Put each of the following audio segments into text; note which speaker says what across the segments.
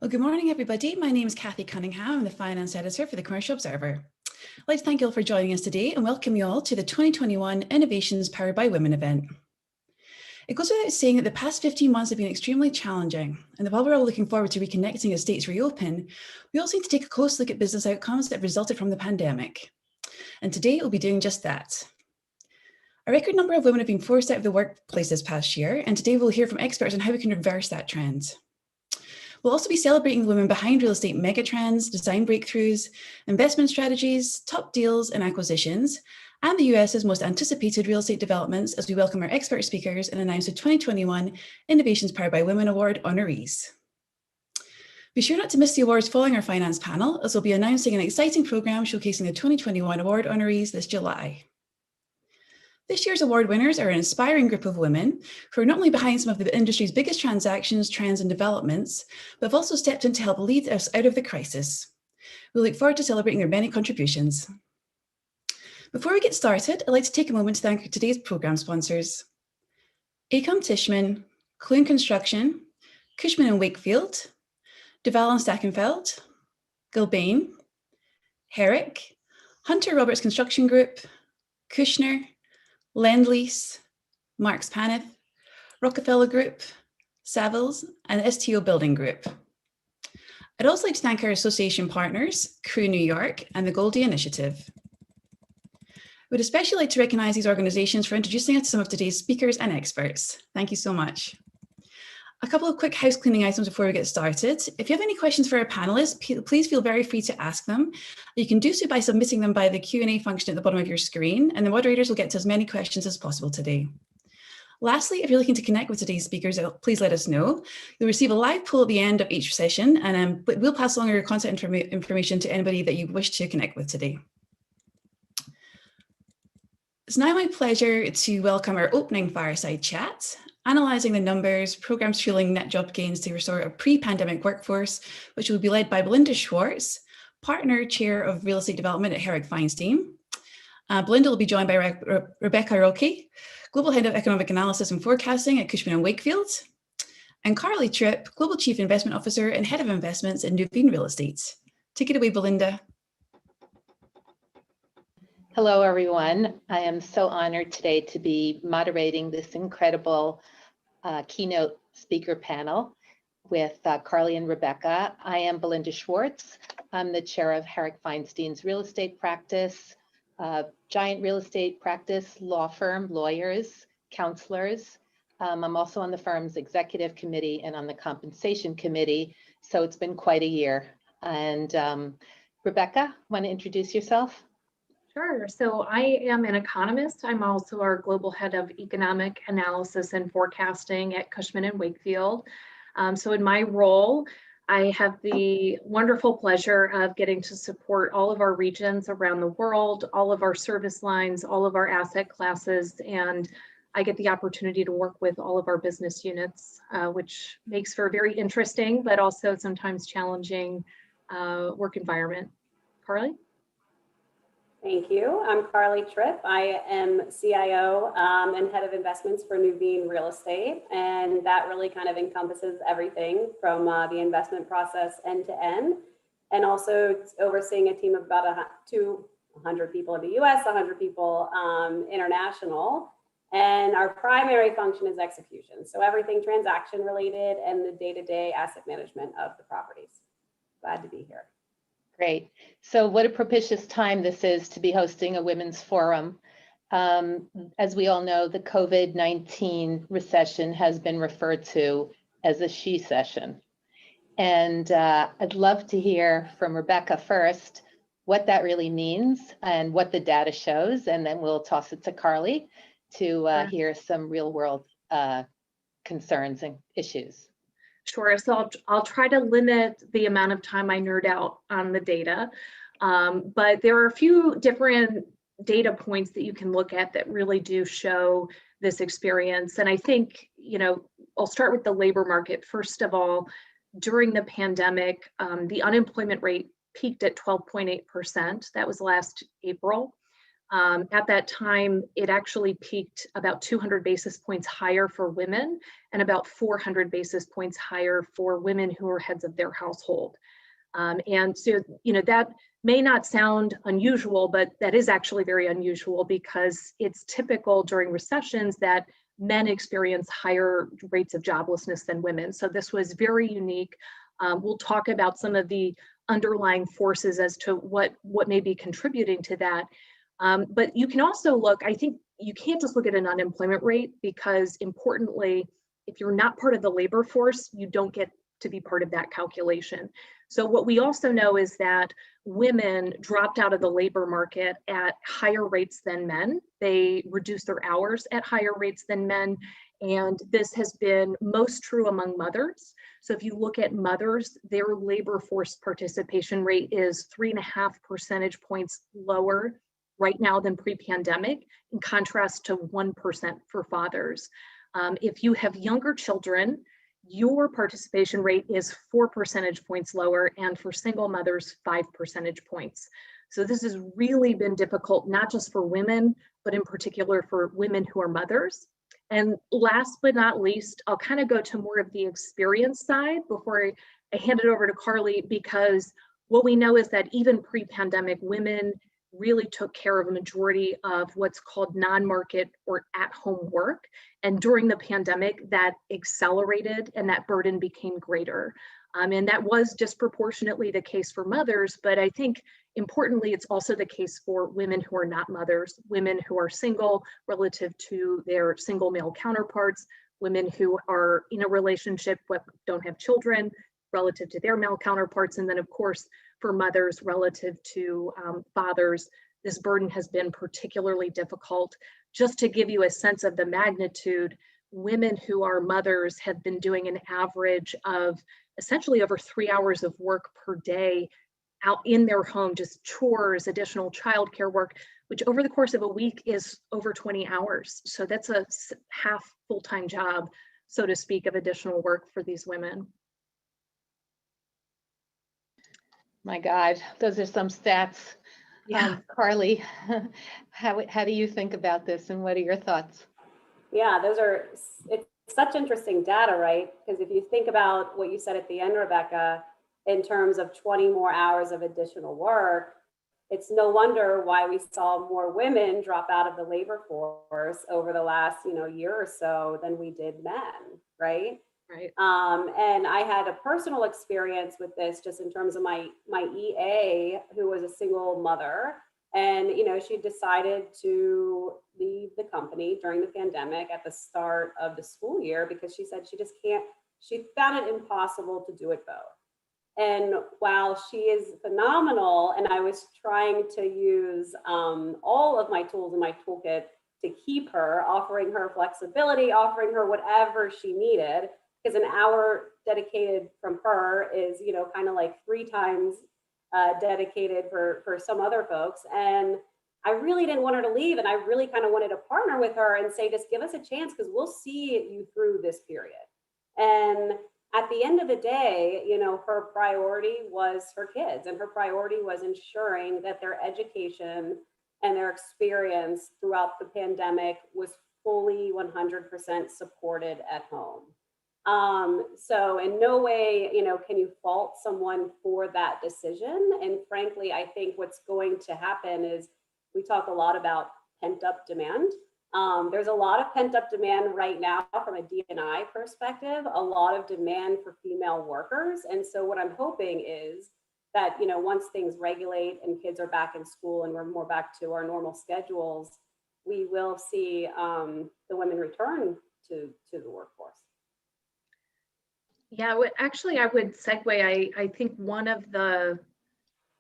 Speaker 1: Well, good morning, everybody. My name is Kathy Cunningham. I'm the Finance Editor for the Commercial Observer. I'd like to thank you all for joining us today and welcome you all to the 2021 Innovations Powered by Women event. It goes without saying that the past 15 months have been extremely challenging, and that while we're all looking forward to reconnecting as states reopen, we also need to take a close look at business outcomes that have resulted from the pandemic. And today we'll be doing just that. A record number of women have been forced out of the workplace this past year, and today we'll hear from experts on how we can reverse that trend. We'll also be celebrating the women behind real estate megatrends, design breakthroughs, investment strategies, top deals and acquisitions, and the US's most anticipated real estate developments as we welcome our expert speakers and announce the 2021 Innovations Powered by Women Award honorees. Be sure not to miss the awards following our finance panel, as we'll be announcing an exciting programme showcasing the 2021 award honorees this July. This year's award winners are an inspiring group of women who are not only behind some of the industry's biggest transactions, trends, and developments, but have also stepped in to help lead us out of the crisis. We look forward to celebrating their many contributions. Before we get started, I'd like to take a moment to thank today's programme sponsors: Acom Tishman, Clune Construction, Cushman & Wakefield, Duval and Stackenfeld, Gilbane, Herrick, Hunter Roberts Construction Group, Kushner, Lend-Lease, Marks Paneth, Rockefeller Group, Savills, and STO Building Group. I'd also like to thank our association partners, Crew New York and the Goldie Initiative. We'd especially like to recognise these organisations for introducing us to some of today's speakers and experts. Thank you so much. A couple of quick house cleaning items before we get started. If you have any questions for our panelists, please feel very free to ask them. You can do so by submitting them by the Q&A function at the bottom of your screen, and the moderators will get to as many questions as possible today. Lastly, if you're looking to connect with today's speakers, please let us know. You'll receive a live poll at the end of each session, and we'll pass along your contact information to anybody that you wish to connect with today. It's now my pleasure to welcome our opening fireside chat, analysing the numbers, programmes fueling net job gains to restore a pre-pandemic workforce, which will be led by Belinda Schwartz, Partner Chair of Real Estate Development at Herrick Feinstein. Belinda will be joined by Rebecca Roque, Global Head of Economic Analysis and Forecasting at Cushman & Wakefield, and Carly Tripp, Global Chief Investment Officer and Head of Investments in Nuveen Real Estate. Take it away, Belinda.
Speaker 2: Hello, everyone. I am so honored today to be moderating this incredible keynote speaker panel with Carly and Rebecca. I am Belinda Schwartz. I'm the chair of Herrick Feinstein's real estate practice, giant real estate practice, law firm, lawyers, counselors. I'm also on the firm's executive committee and on the compensation committee, so it's been quite a year. And Rebecca, want to introduce yourself?
Speaker 3: Sure. So I am an economist. I'm also our global head of economic analysis and forecasting at Cushman & Wakefield. So in my role, I have the wonderful pleasure of getting to support all of our regions around the world, all of our service lines, all of our asset classes, and I get the opportunity to work with all of our business units, which makes for a very interesting, but also sometimes challenging work environment. Carly?
Speaker 4: Thank you. I'm Carly Tripp. I am CIO and head of investments for Nuveen Real Estate. And that really kind of encompasses everything from the investment process end to end, and also overseeing a team of about 200 people in the US, 100 people international. And our primary function is execution. So everything transaction related and the day-to-day asset management of the properties. Glad to be here.
Speaker 2: Great. So what a propitious time this is to be hosting a women's forum. As we all know, the COVID-19 recession has been referred to as a she session. And I'd love to hear from Rebecca first what that really means and what the data shows, and then we'll toss it to Carly to hear some real world concerns and issues.
Speaker 3: Sure. So I'll try to limit the amount of time I nerd out on the data, but there are a few different data points that you can look at that really do show this experience. And I think, I'll start with the labor market. First of all, during the pandemic, the unemployment rate peaked at 12.8%. That was last April. At that time, it actually peaked about 200 basis points higher for women and about 400 basis points higher for women who are heads of their household. And so, that may not sound unusual, but that is actually very unusual because it's typical during recessions that men experience higher rates of joblessness than women. So this was very unique. We'll talk about some of the underlying forces as to what may be contributing to that. But you can also look, I think you can't just look at an unemployment rate because importantly, if you're not part of the labor force, you don't get to be part of that calculation. So what we also know is that women dropped out of the labor market at higher rates than men. They reduced their hours at higher rates than men. And this has been most true among mothers. So if you look at mothers, their labor force participation rate is 3.5 percentage points lower right now than pre-pandemic, in contrast to 1% for fathers. If you have younger children, your participation rate is 4 percentage points lower, and for single mothers, 5 percentage points. So this has really been difficult, not just for women, but in particular for women who are mothers. And last but not least, I'll kind of go to more of the experience side before I hand it over to Carly, because what we know is that even pre-pandemic, women really took care of a majority of what's called non-market or at-home work. And during the pandemic, that accelerated and that burden became greater. And that was disproportionately the case for mothers, but I think importantly, it's also the case for women who are not mothers, women who are single relative to their single male counterparts, women who are in a relationship but don't have children relative to their male counterparts, and then of course, for mothers relative to fathers, this burden has been particularly difficult. Just to give you a sense of the magnitude, women who are mothers have been doing an average of essentially over 3 hours of work per day out in their home, just chores, additional childcare work, which over the course of a week is over 20 hours. So that's a half full-time job, so to speak, of additional work for these women.
Speaker 2: My God, those are some stats.
Speaker 3: Yeah.
Speaker 2: Carly, how do you think about this and what are your thoughts?
Speaker 4: Yeah, it's such interesting data, right? Because if you think about what you said at the end, Rebecca, in terms of 20 more hours of additional work, it's no wonder why we saw more women drop out of the labor force over the last, year or so than we did men, right?
Speaker 3: Right.
Speaker 4: And I had a personal experience with this just in terms of my EA, who was a single mother. And, she decided to leave the company during the pandemic at the start of the school year because she said she found it impossible to do it both. And while she is phenomenal, and I was trying to use all of my tools in my toolkit to keep her, offering her flexibility, offering her whatever she needed, because an hour dedicated from her is, kind of like 3 times dedicated for some other folks. And I really didn't want her to leave. And I really kind of wanted to partner with her and say, just give us a chance because we'll see you through this period. And at the end of the day, her priority was her kids, and her priority was ensuring that their education and their experience throughout the pandemic was fully 100% supported at home. So in no way, can you fault someone for that decision? And frankly, I think what's going to happen is we talk a lot about pent up demand. There's a lot of pent up demand right now from a D&I perspective, a lot of demand for female workers. And so what I'm hoping is that, once things regulate and kids are back in school and we're more back to our normal schedules, we will see the women return to the workforce.
Speaker 3: Yeah, actually, I would segue. I think one of the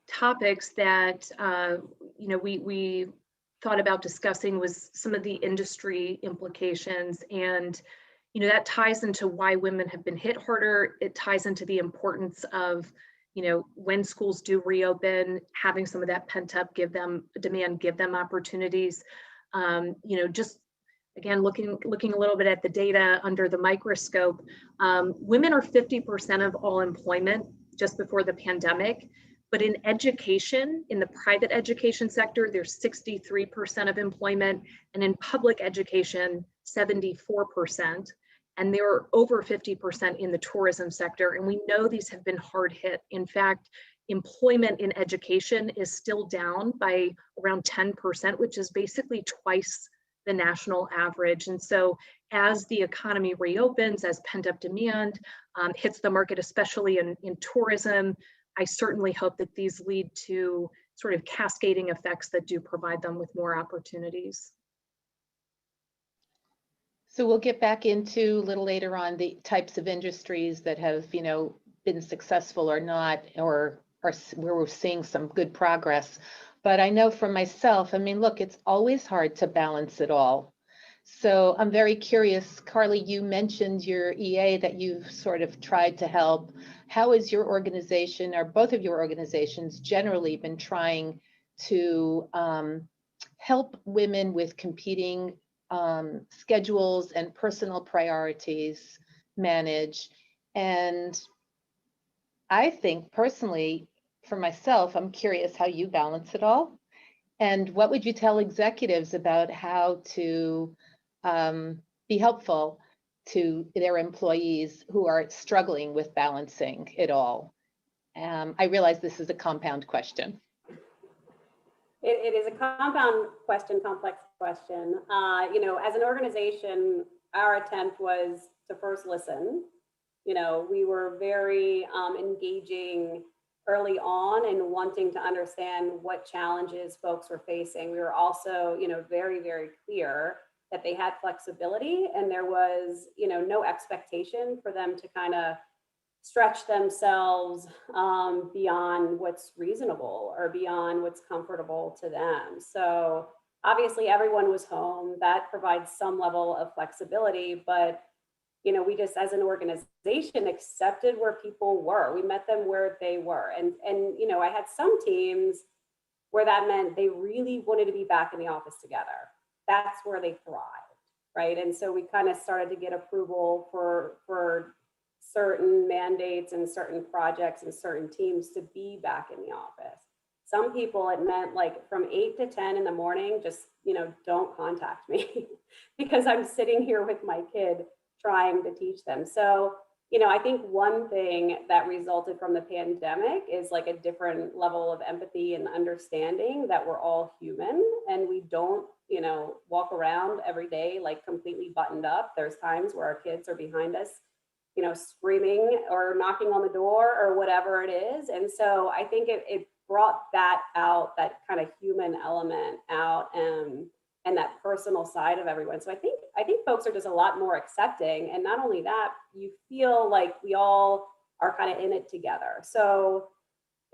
Speaker 3: topics that we thought about discussing was some of the industry implications, and that ties into why women have been hit harder. It ties into the importance of when schools do reopen, having some of that pent up demand give them opportunities. Just again, looking a little bit at the data under the microscope, women are 50% of all employment just before the pandemic. But in education, in the private education sector, there's 63% of employment, and in public education, 74%. And there are over 50% in the tourism sector. And we know these have been hard hit. In fact, employment in education is still down by around 10%, which is basically twice the national average. And so as the economy reopens, as pent-up demand hits the market, especially in tourism, I certainly hope that these lead to sort of cascading effects that do provide them with more opportunities.
Speaker 2: So we'll get back into a little later on the types of industries that have, been successful or not, or where we're seeing some good progress. But I know for myself, look, it's always hard to balance it all. So I'm very curious, Carly, you mentioned your EA that you've sort of tried to help. How is your organization, or both of your organizations, generally been trying to help women with competing schedules and personal priorities manage? And I think personally, for myself, I'm curious how you balance it all. And what would you tell executives about how to be helpful to their employees who are struggling with balancing it all? I realize this is a compound question.
Speaker 4: It is a compound question, complex question. As an organization, our attempt was to first listen. We were very engaging early on and wanting to understand what challenges folks were facing. We were also, very, very clear that they had flexibility, and there was, no expectation for them to kind of stretch themselves beyond what's reasonable or beyond what's comfortable to them. So obviously everyone was home. That provides some level of flexibility, but we just, as an organization, accepted where people were. We met them where they were. And I had some teams where that meant they really wanted to be back in the office together. That's where they thrived, right? And so we kind of started to get approval for certain mandates and certain projects and certain teams to be back in the office. Some people, it meant like from 8 to 10 in the morning, just, don't contact me because I'm sitting here with my kid trying to teach them. So, I think one thing that resulted from the pandemic is like a different level of empathy and understanding that we're all human and we don't, walk around every day like completely buttoned up. There's times where our kids are behind us, screaming or knocking on the door or whatever it is. And so I think it brought that out, that kind of human element out, and that personal side of everyone. So I think folks are just a lot more accepting. And not only that, you feel like we all are kind of in it together. So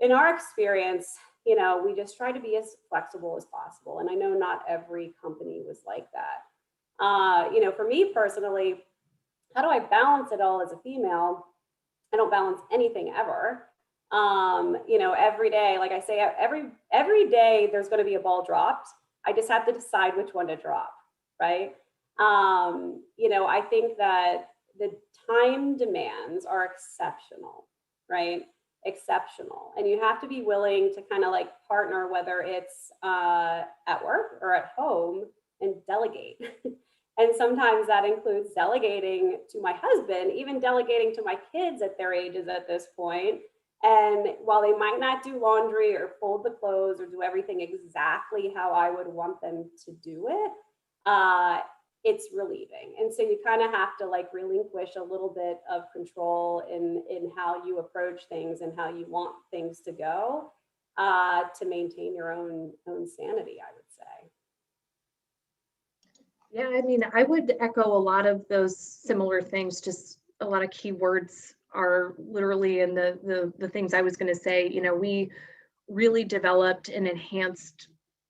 Speaker 4: in our experience, we just try to be as flexible as possible. And I know not every company was like that. For me personally, how do I balance it all as a female? I don't balance anything ever. Every day, like I say, every day there's going to be a ball dropped. I just have to decide which one to drop, right? I think that the time demands are exceptional, right? Exceptional. And you have to be willing to kind of like partner, whether it's at work or at home, and delegate. And sometimes that includes delegating to my husband, even delegating to my kids at their ages at this point. And while they might not do laundry or fold the clothes or do everything exactly how I would want them to do it, it's relieving. And so you kind of have to like relinquish a little bit of control in how you approach things and how you want things to go to maintain your own sanity, I would say.
Speaker 3: Yeah, I would echo a lot of those similar things. Just a lot of key words are literally in the things I was going to say. We really developed an enhanced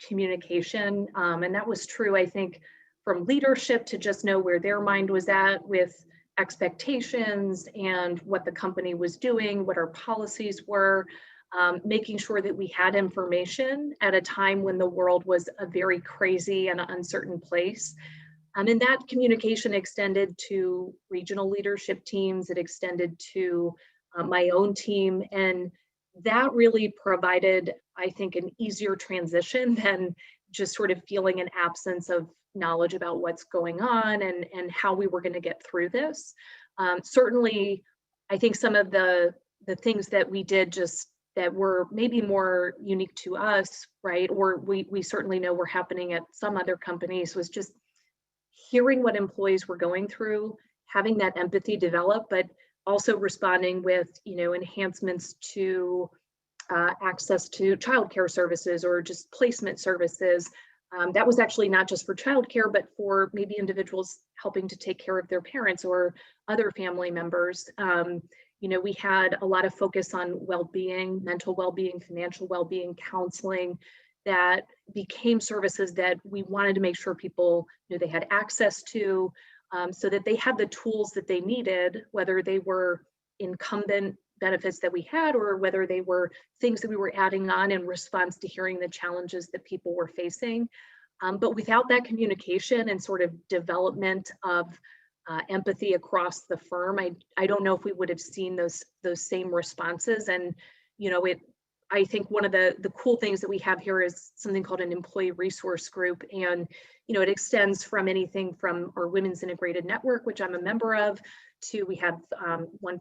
Speaker 3: communication, and that was true, I think, from leadership to just know where their mind was at with expectations and what the company was doing, what our policies were, making sure that we had information at a time when the world was a very crazy and uncertain place. And that communication extended to regional leadership teams. It extended to my own team. And that really provided, I think, an easier transition than just sort of feeling an absence of knowledge about what's going on and how we were going to get through this. Certainly, I think some of the things that we did just that were maybe more unique to us, right, or we certainly know were happening at some other companies, was just hearing what employees were going through, having that empathy develop, but also responding with, enhancements to access to childcare services or just placement services. That was actually not just for childcare, but for maybe individuals helping to take care of their parents or other family members. We had a lot of focus on well-being, mental well-being, financial well-being, counseling, that became services that we wanted to make sure people knew they had access to, so that they had the tools that they needed, whether they were incumbent benefits that we had or whether they were things that we were adding on in response to hearing the challenges that people were facing. But without that communication and sort of development of empathy across the firm, I don't know if we would have seen those same responses. And I think one of the cool things that we have here is something called an employee resource group. And, it extends from anything from our Women's Integrated Network, which I'm a member of, to we have one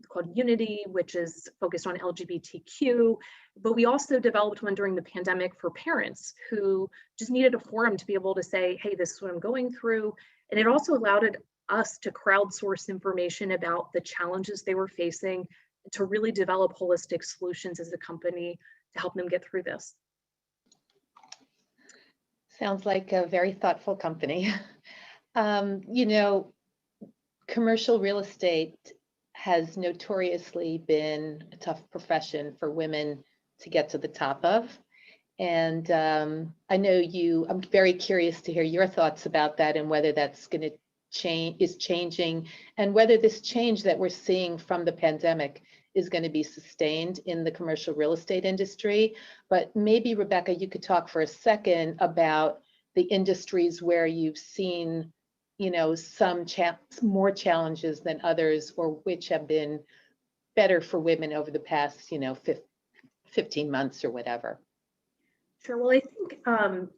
Speaker 3: called Unity, which is focused on LGBTQ. But we also developed one during the pandemic for parents who just needed a forum to be able to say, hey, this is what I'm going through. And it also allowed us to crowdsource information about the challenges they were facing, to really develop holistic solutions as a company to help them get through this.
Speaker 2: Sounds like a very thoughtful company. Commercial real estate has notoriously been a tough profession for women to get to the top of. And I know I'm very curious to hear your thoughts about that and whether that's going to is changing, and whether this change that we're seeing from the pandemic is going to be sustained in the commercial real estate industry. But maybe, Rebecca, you could talk for a second about the industries where you've seen, some more challenges than others, or which have been better for women over the past, 15 months or whatever.
Speaker 3: Sure. Well, I think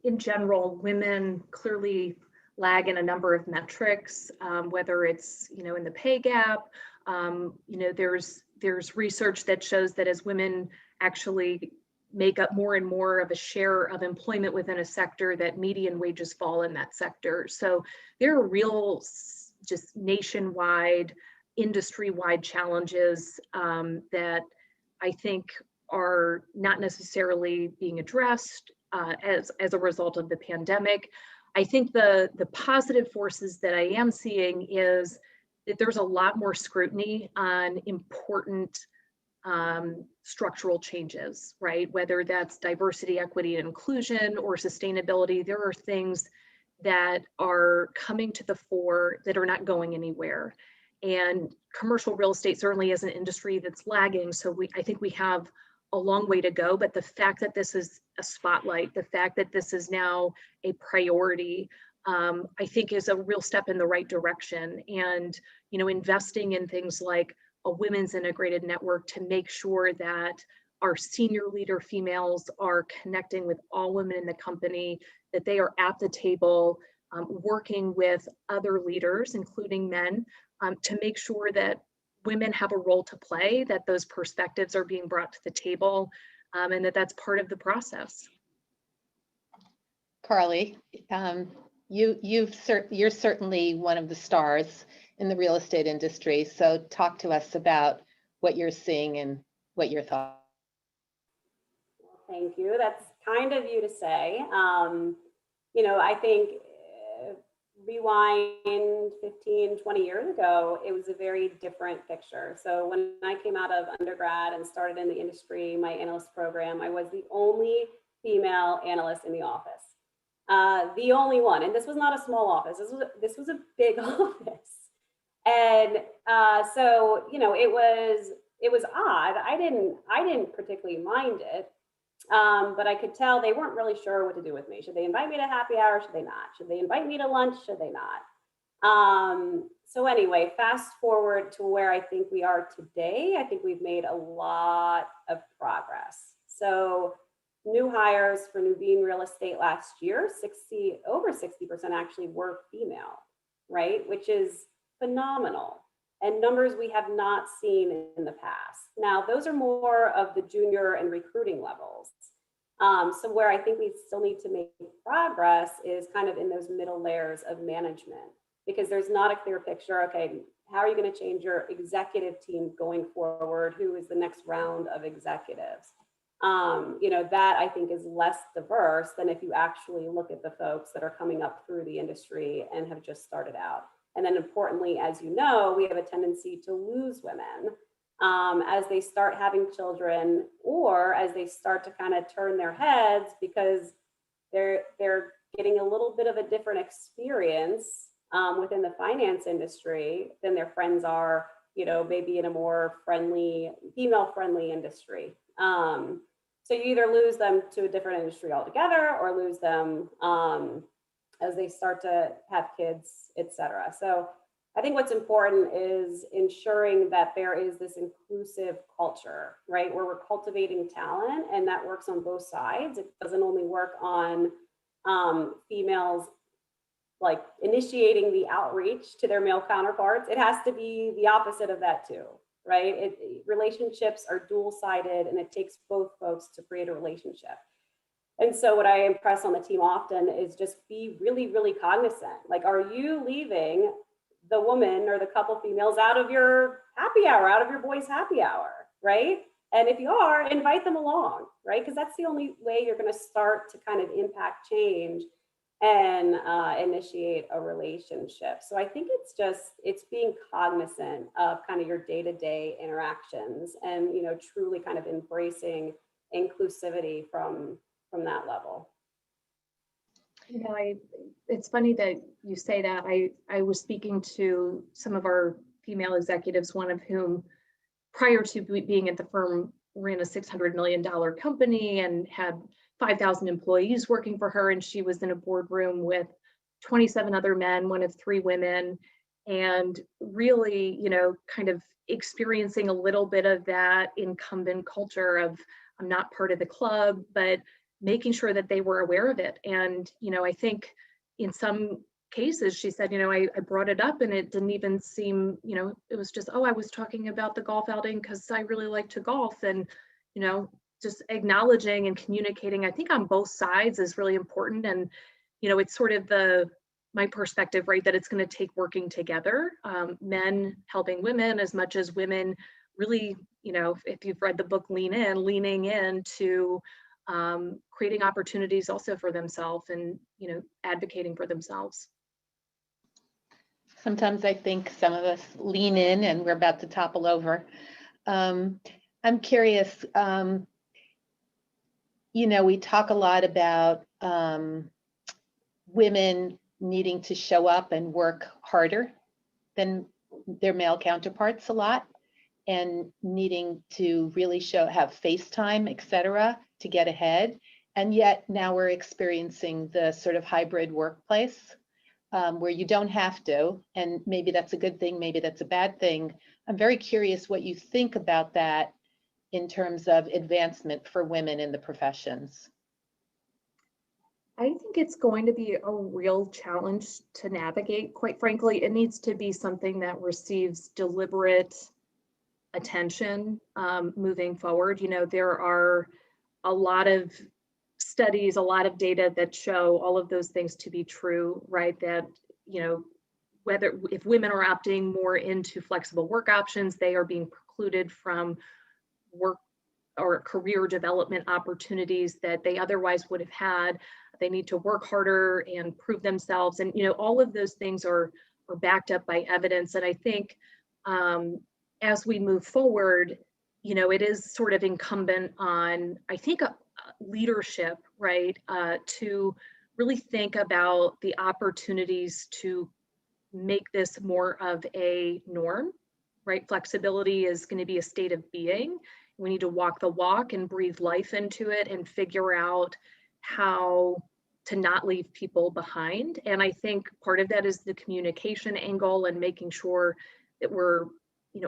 Speaker 3: in general, women clearly lag in a number of metrics, whether it's, in the pay gap. There's research that shows that as women actually make up more and more of a share of employment within a sector, that median wages fall in that sector. So there are real, just nationwide, industry-wide challenges that I think are not necessarily being addressed as a result of the pandemic. I think the positive forces that I am seeing is that there's a lot more scrutiny on important structural changes, right? Whether that's diversity, equity, and inclusion, or sustainability, there are things that are coming to the fore that are not going anywhere. And commercial real estate certainly is an industry that's lagging. So I think we have a long way to go, but the fact that this is a spotlight, the fact that this is now a priority, I think is a real step in the right direction. And, investing in things like a women's integrated network to make sure that our senior leader females are connecting with all women in the company, that they are at the table, working with other leaders, including men, to make sure that women have a role to play, that those perspectives are being brought to the table, and that's part of the process.
Speaker 2: Carly, you're certainly one of the stars in the real estate industry. So talk to us about what you're seeing and what your thoughts.
Speaker 4: Thank you. That's kind of you to say. I think rewind 15, 20 years ago, it was a very different picture. So when I came out of undergrad and started in the industry, my analyst program, I was the only female analyst in the office. The only one, and this was not a small office. This was a big office. And so, it was odd. I didn't particularly mind it. But I could tell they weren't really sure what to do with me. Should they invite me to happy hour? Should they not? Should they invite me to lunch? Should they not? So anyway, fast forward to where I think we are today. I think we've made a lot of progress. So new hires for Nuveen Real Estate last year, over 60% actually were female, right? Which is phenomenal, and numbers we have not seen in the past. Now, those are more of the junior and recruiting levels. So where I think we still need to make progress is kind of in those middle layers of management, because there's not a clear picture. Okay, how are you going to change your executive team going forward? Who is the next round of executives? That I think is less diverse than if you actually look at the folks that are coming up through the industry and have just started out. And then importantly, as you know, we have a tendency to lose women as they start having children, or as they start to kind of turn their heads because they're getting a little bit of a different experience within the finance industry than their friends are, maybe in a more female-friendly industry. So you either lose them to a different industry altogether, or lose them as they start to have kids, et cetera. So I think what's important is ensuring that there is this inclusive culture, right? Where we're cultivating talent, and that works on both sides. It doesn't only work on females like initiating the outreach to their male counterparts. It has to be the opposite of that too, right? Relationships are dual-sided, and it takes both folks to create a relationship. And so what I impress on the team often is just be really, really cognizant. Like, are you leaving the woman or the couple females out of your happy hour, out of your boys' happy hour, right? And if you are, invite them along, right? Because that's the only way you're going to start to kind of impact change and initiate a relationship. So I think it's being cognizant of kind of your day-to-day interactions, and truly kind of embracing inclusivity from that level.
Speaker 3: It's funny that you say that. I was speaking to some of our female executives, one of whom, prior to being at the firm, ran a $600 million company and had 5,000 employees working for her. And she was in a boardroom with 27 other men, one of 3 women, and really, kind of experiencing a little bit of that incumbent culture of, I'm not part of the club, but making sure that they were aware of it. And, I think in some cases, she said, I brought it up and it didn't even seem, it was just, oh, I was talking about the golf outing because I really like to golf. And, just acknowledging and communicating, I think on both sides is really important. And, it's sort of my perspective, right, that it's going to take working together, men helping women as much as women really, if you've read the book, leaning into creating opportunities also for themselves and, advocating for themselves.
Speaker 2: Sometimes I think some of us lean in and we're about to topple over. I'm curious, we talk a lot about women needing to show up and work harder than their male counterparts a lot, and needing to really have face time, et cetera, to get ahead. And yet now we're experiencing the sort of hybrid workplace where you don't have to, and maybe that's a good thing, maybe that's a bad thing. I'm very curious what you think about that in terms of advancement for women in the professions.
Speaker 3: I think it's going to be a real challenge to navigate. Quite frankly, it needs to be something that receives deliberate attention moving forward. There are a lot of studies, a lot of data that show all of those things to be true, right? That, if women are opting more into flexible work options, they are being precluded from work or career development opportunities that they otherwise would have had. They need to work harder and prove themselves. And, all of those things are backed up by evidence. And I think as we move forward, it is sort of incumbent on, I think, leadership, right, to really think about the opportunities to make this more of a norm, right? Flexibility is going to be a state of being. We need to walk the walk and breathe life into it and figure out how not leave people behind. And I think part of that is the communication angle and making sure that we're,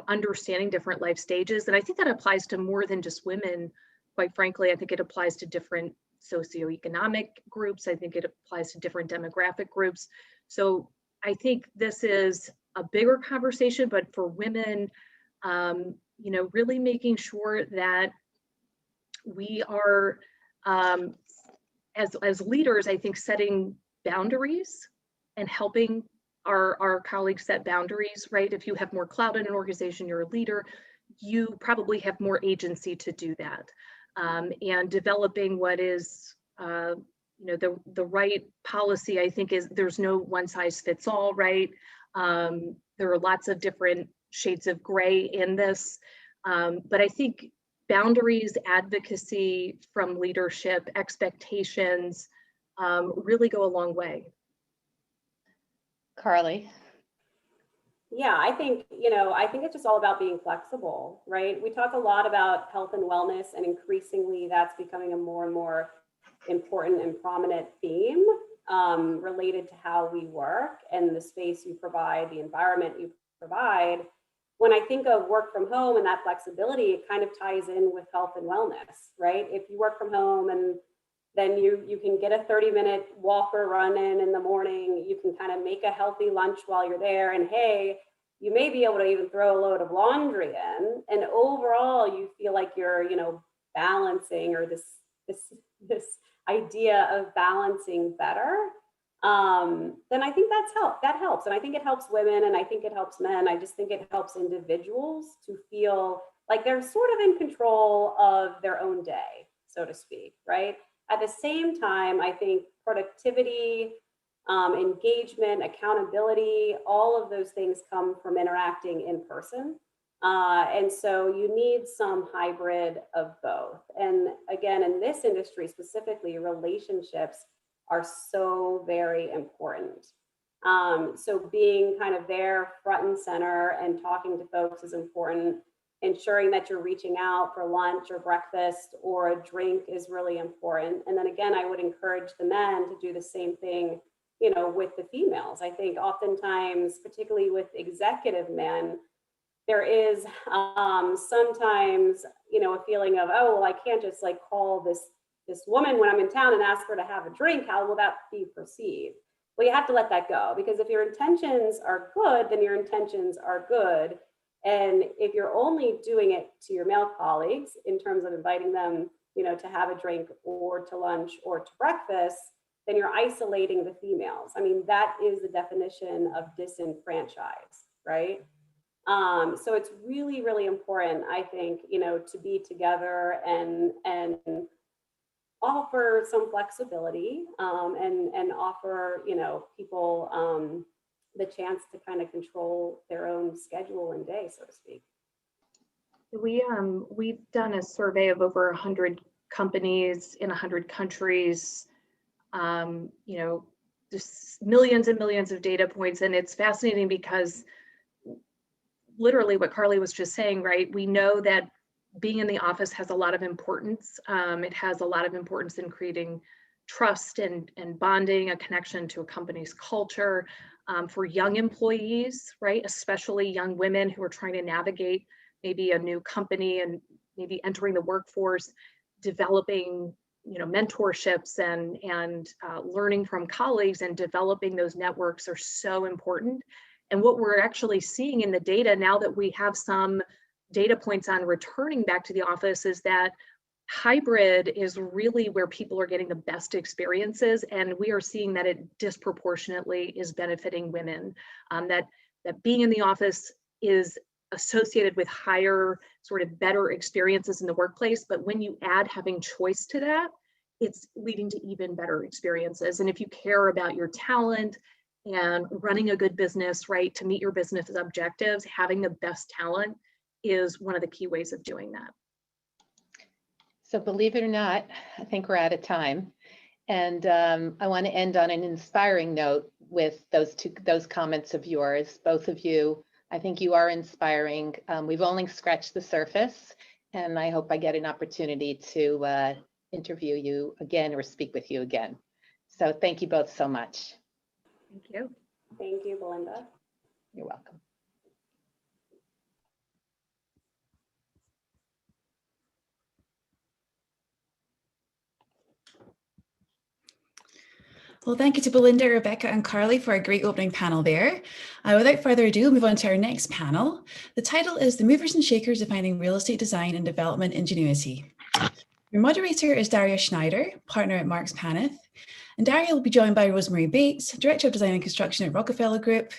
Speaker 3: understanding different life stages. And I think that applies to more than just women. Quite frankly, I think it applies to different socioeconomic groups. I think it applies to different demographic groups. So I think this is a bigger conversation, but for women, really making sure that we are, as leaders, I think setting boundaries and helping our colleagues set boundaries, right? If you have more clout in an organization, you're a leader, you probably have more agency to do that. And developing what is, the right policy, I think, is there's no one size fits all, right? There are lots of different shades of gray in this, but I think boundaries, advocacy from leadership, expectations really go a long way.
Speaker 2: Carly.
Speaker 4: Yeah, I think it's just all about being flexible, right? We talk a lot about health and wellness, and increasingly that's becoming a more and more important and prominent theme related to how we work and the space you provide, the environment you provide. When I think of work from home and that flexibility, it kind of ties in with health and wellness, right? If you work from home and then you can get a 30-minute walk or run in the morning, you can kind of make a healthy lunch while you're there, and hey, you may be able to even throw a load of laundry in, and overall you feel like you're balancing, or this idea of balancing better. Then I think that helps. And I think it helps women, and I think it helps men. I just think it helps individuals to feel like they're sort of in control of their own day, so to speak, right? At the same time, I think productivity, engagement, accountability, all of those things come from interacting in person. And so you need some hybrid of both. And again, in this industry specifically, relationships are so very important. So being kind of there front and center and talking to folks is important. Ensuring that you're reaching out for lunch or breakfast or a drink is really important. And then again, I would encourage the men to do the same thing, with the females. I think oftentimes, particularly with executive men, there is sometimes, a feeling of, oh, well, I can't just like call this woman when I'm in town and ask her to have a drink. How will that be perceived? Well, you have to let that go, because if your intentions are good, then your intentions are good. And if you're only doing it to your male colleagues in terms of inviting them, to have a drink or to lunch or to breakfast, then you're isolating the females. I mean, that is the definition of disenfranchise, right? So it's really, really important, I think, to be together and offer some flexibility and offer, people the chance to kind of control their own schedule and day, so to speak.
Speaker 3: We've done a survey of over 100 companies in 100 countries, just millions and millions of data points. And it's fascinating because literally what Carly was just saying, right? We know that being in the office has a lot of importance. It has a lot of importance in creating trust and bonding, a connection to a company's culture. For young employees, right? Especially young women who are trying to navigate maybe a new company and maybe entering the workforce, developing, mentorships and learning from colleagues and developing those networks are so important. And what we're actually seeing in the data now that we have some data points on returning back to the office is that hybrid is really where people are getting the best experiences, and we are seeing that it disproportionately is benefiting women. That being in the office is associated with higher, sort of better experiences in the workplace, but when you add having choice to that, it's leading to even better experiences. And if you care about your talent and running a good business, right, to meet your business objectives, having the best talent is one of the key ways of doing that.
Speaker 2: So believe it or not, I think we're out of time. And I want to end on an inspiring note with those comments of yours, both of you. I think you are inspiring. We've only scratched the surface, and I hope I get an opportunity to interview you again or speak with you again. So thank you both so much.
Speaker 3: Thank you.
Speaker 4: Thank you, Belinda.
Speaker 2: You're welcome.
Speaker 1: Well, thank you to Belinda, Rebecca, and Carly for a great opening panel there. Without further ado, we'll move on to our next panel. The title is The Movers and Shakers Defining Real Estate Design and Development Ingenuity. Your moderator is Daria Schneider, partner at Marks Paneth. And Daria will be joined by Rosemary Bates, Director of Design and Construction at Rockefeller Group,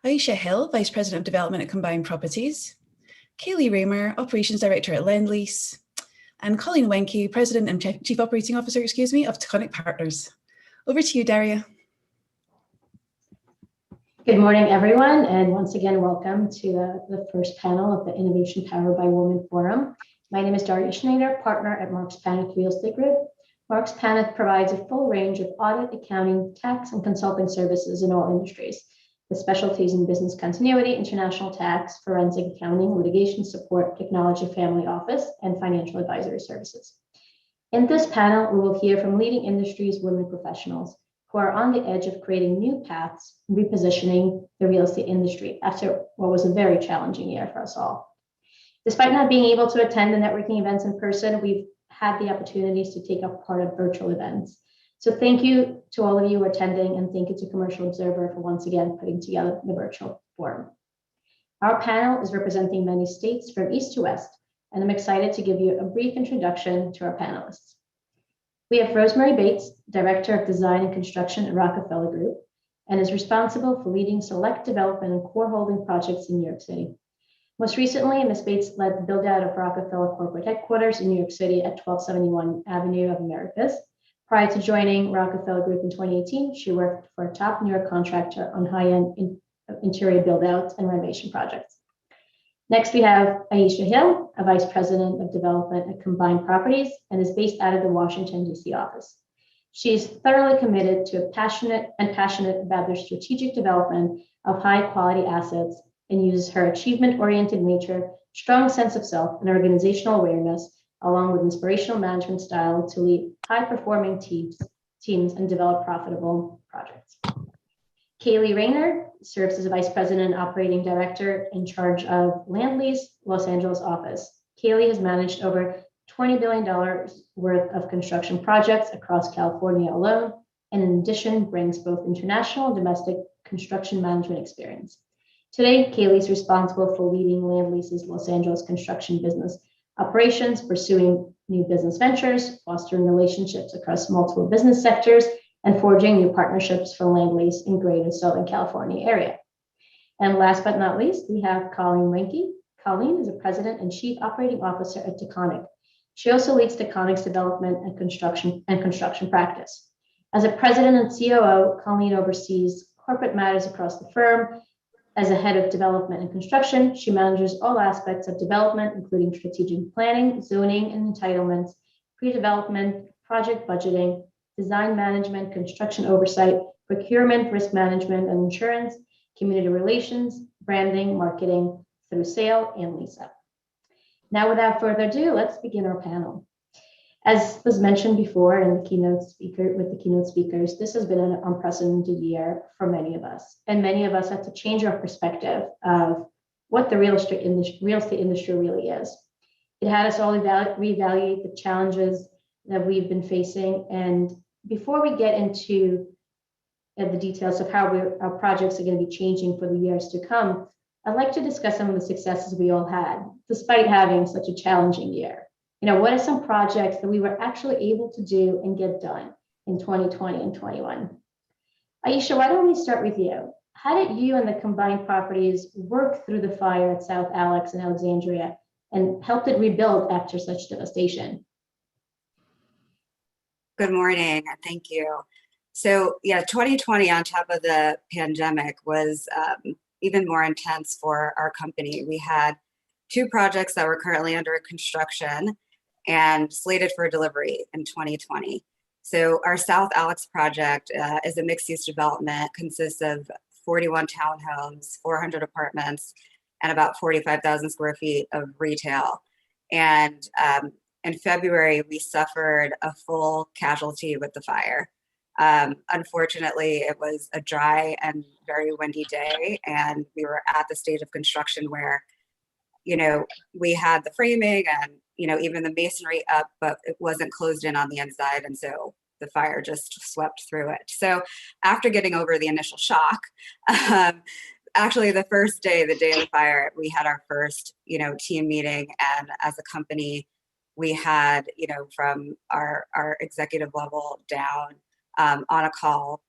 Speaker 1: Aisha Hill, Vice President of Development at Combined Properties, Kaylee Raymer, Operations Director at Lendlease, and Colleen Wenke, President and Chief Operating Officer, of Taconic Partners. Over to you, Daria.
Speaker 5: Good morning, everyone, and once again, welcome to the first panel of the Innovation Powered by Women Forum. My name is Daria Schneider, partner at Marks Paneth Real Estate Group. Marks Paneth provides a full range of audit, accounting, tax, and consulting services in all industries, with specialties in business continuity, international tax, forensic accounting, litigation support, technology, family office, and financial advisory services. In this panel, we will hear from leading industries women professionals who are on the edge of creating new paths and repositioning the real estate industry after what was a very challenging year for us all. Despite not being able to attend the networking events in person, we've had the opportunities to take up part of virtual events. So thank you to all of you attending, and thank you to Commercial Observer for once again putting together the virtual forum. Our panel is representing many states from east to west, and I'm excited to give you a brief introduction to our panelists. We have Rosemary Bates, Director of Design and Construction at Rockefeller Group, and is responsible for leading select development and core holding projects in New York City. Most recently, Ms. Bates led the build-out of Rockefeller corporate headquarters in New York City at 1271 Avenue of Americas. Prior to joining Rockefeller Group in 2018, she worked for a top New York contractor on high-end interior build-outs and renovation projects. Next, we have Aisha Hill, a Vice President of Development at Combined Properties, and is based out of the Washington, D.C. office. She is thoroughly committed to passionate about the strategic development of high-quality assets and uses her achievement-oriented nature, strong sense of self, and organizational awareness, along with inspirational management style to lead high-performing teams and develop profitable projects. Kaylee Rayner serves as a Vice President and Operating Director in charge of Lendlease Los Angeles office. Kaylee has managed over $20 billion worth of construction projects across California alone, and in addition brings both international and domestic construction management experience. Today, Kaylee is responsible for leading Lendlease's Los Angeles construction business operations, pursuing new business ventures, fostering relationships across multiple business sectors, and forging new partnerships for Lendlease in greater Southern California area. And last but not least, we have Colleen Wenke. Colleen is a President and Chief Operating Officer at Taconic. She also leads Taconic's development and construction practice. As a President and COO, Colleen oversees corporate matters across the firm. As a head of development and construction, she manages all aspects of development, including strategic planning, zoning and entitlements, pre-development, project budgeting, design management, construction oversight, procurement, risk management and insurance, community relations, branding, marketing, through sale and lease up. Now, without further ado, let's begin our panel. As was mentioned before with the keynote speakers, this has been an unprecedented year for many of us. And many of us had to change our perspective of what the real estate industry really is. It had us all reevaluate the challenges that we've been facing. And before we get into the details of how our projects are going to be changing for the years to come, I'd like to discuss some of the successes we all had, despite having such a challenging year. What are some projects that we were actually able to do and get done in 2020 and 21? Aisha, why don't we start with you? How did you and the Combined Properties work through the fire at South Alex and Alexandria and helped it rebuild after such devastation?
Speaker 6: Good morning, thank you. So yeah, 2020 on top of the pandemic was even more intense for our company. We had 2 projects that were currently under construction and slated for delivery in 2020. So our South Alex project is a mixed-use development, consists of 41 townhomes, 400 apartments, and about 45,000 square feet of retail. And in February, we suffered a full casualty with the fire. Unfortunately, it was a dry and very windy day, and we were at the stage of construction where, we had the framing and, even the masonry up, but it wasn't closed in on the inside. And so the fire just swept through it. So after getting over the initial shock, actually the first day, the day of the fire, we had our first, team meeting. And as a company, we had, from our executive level down on a call,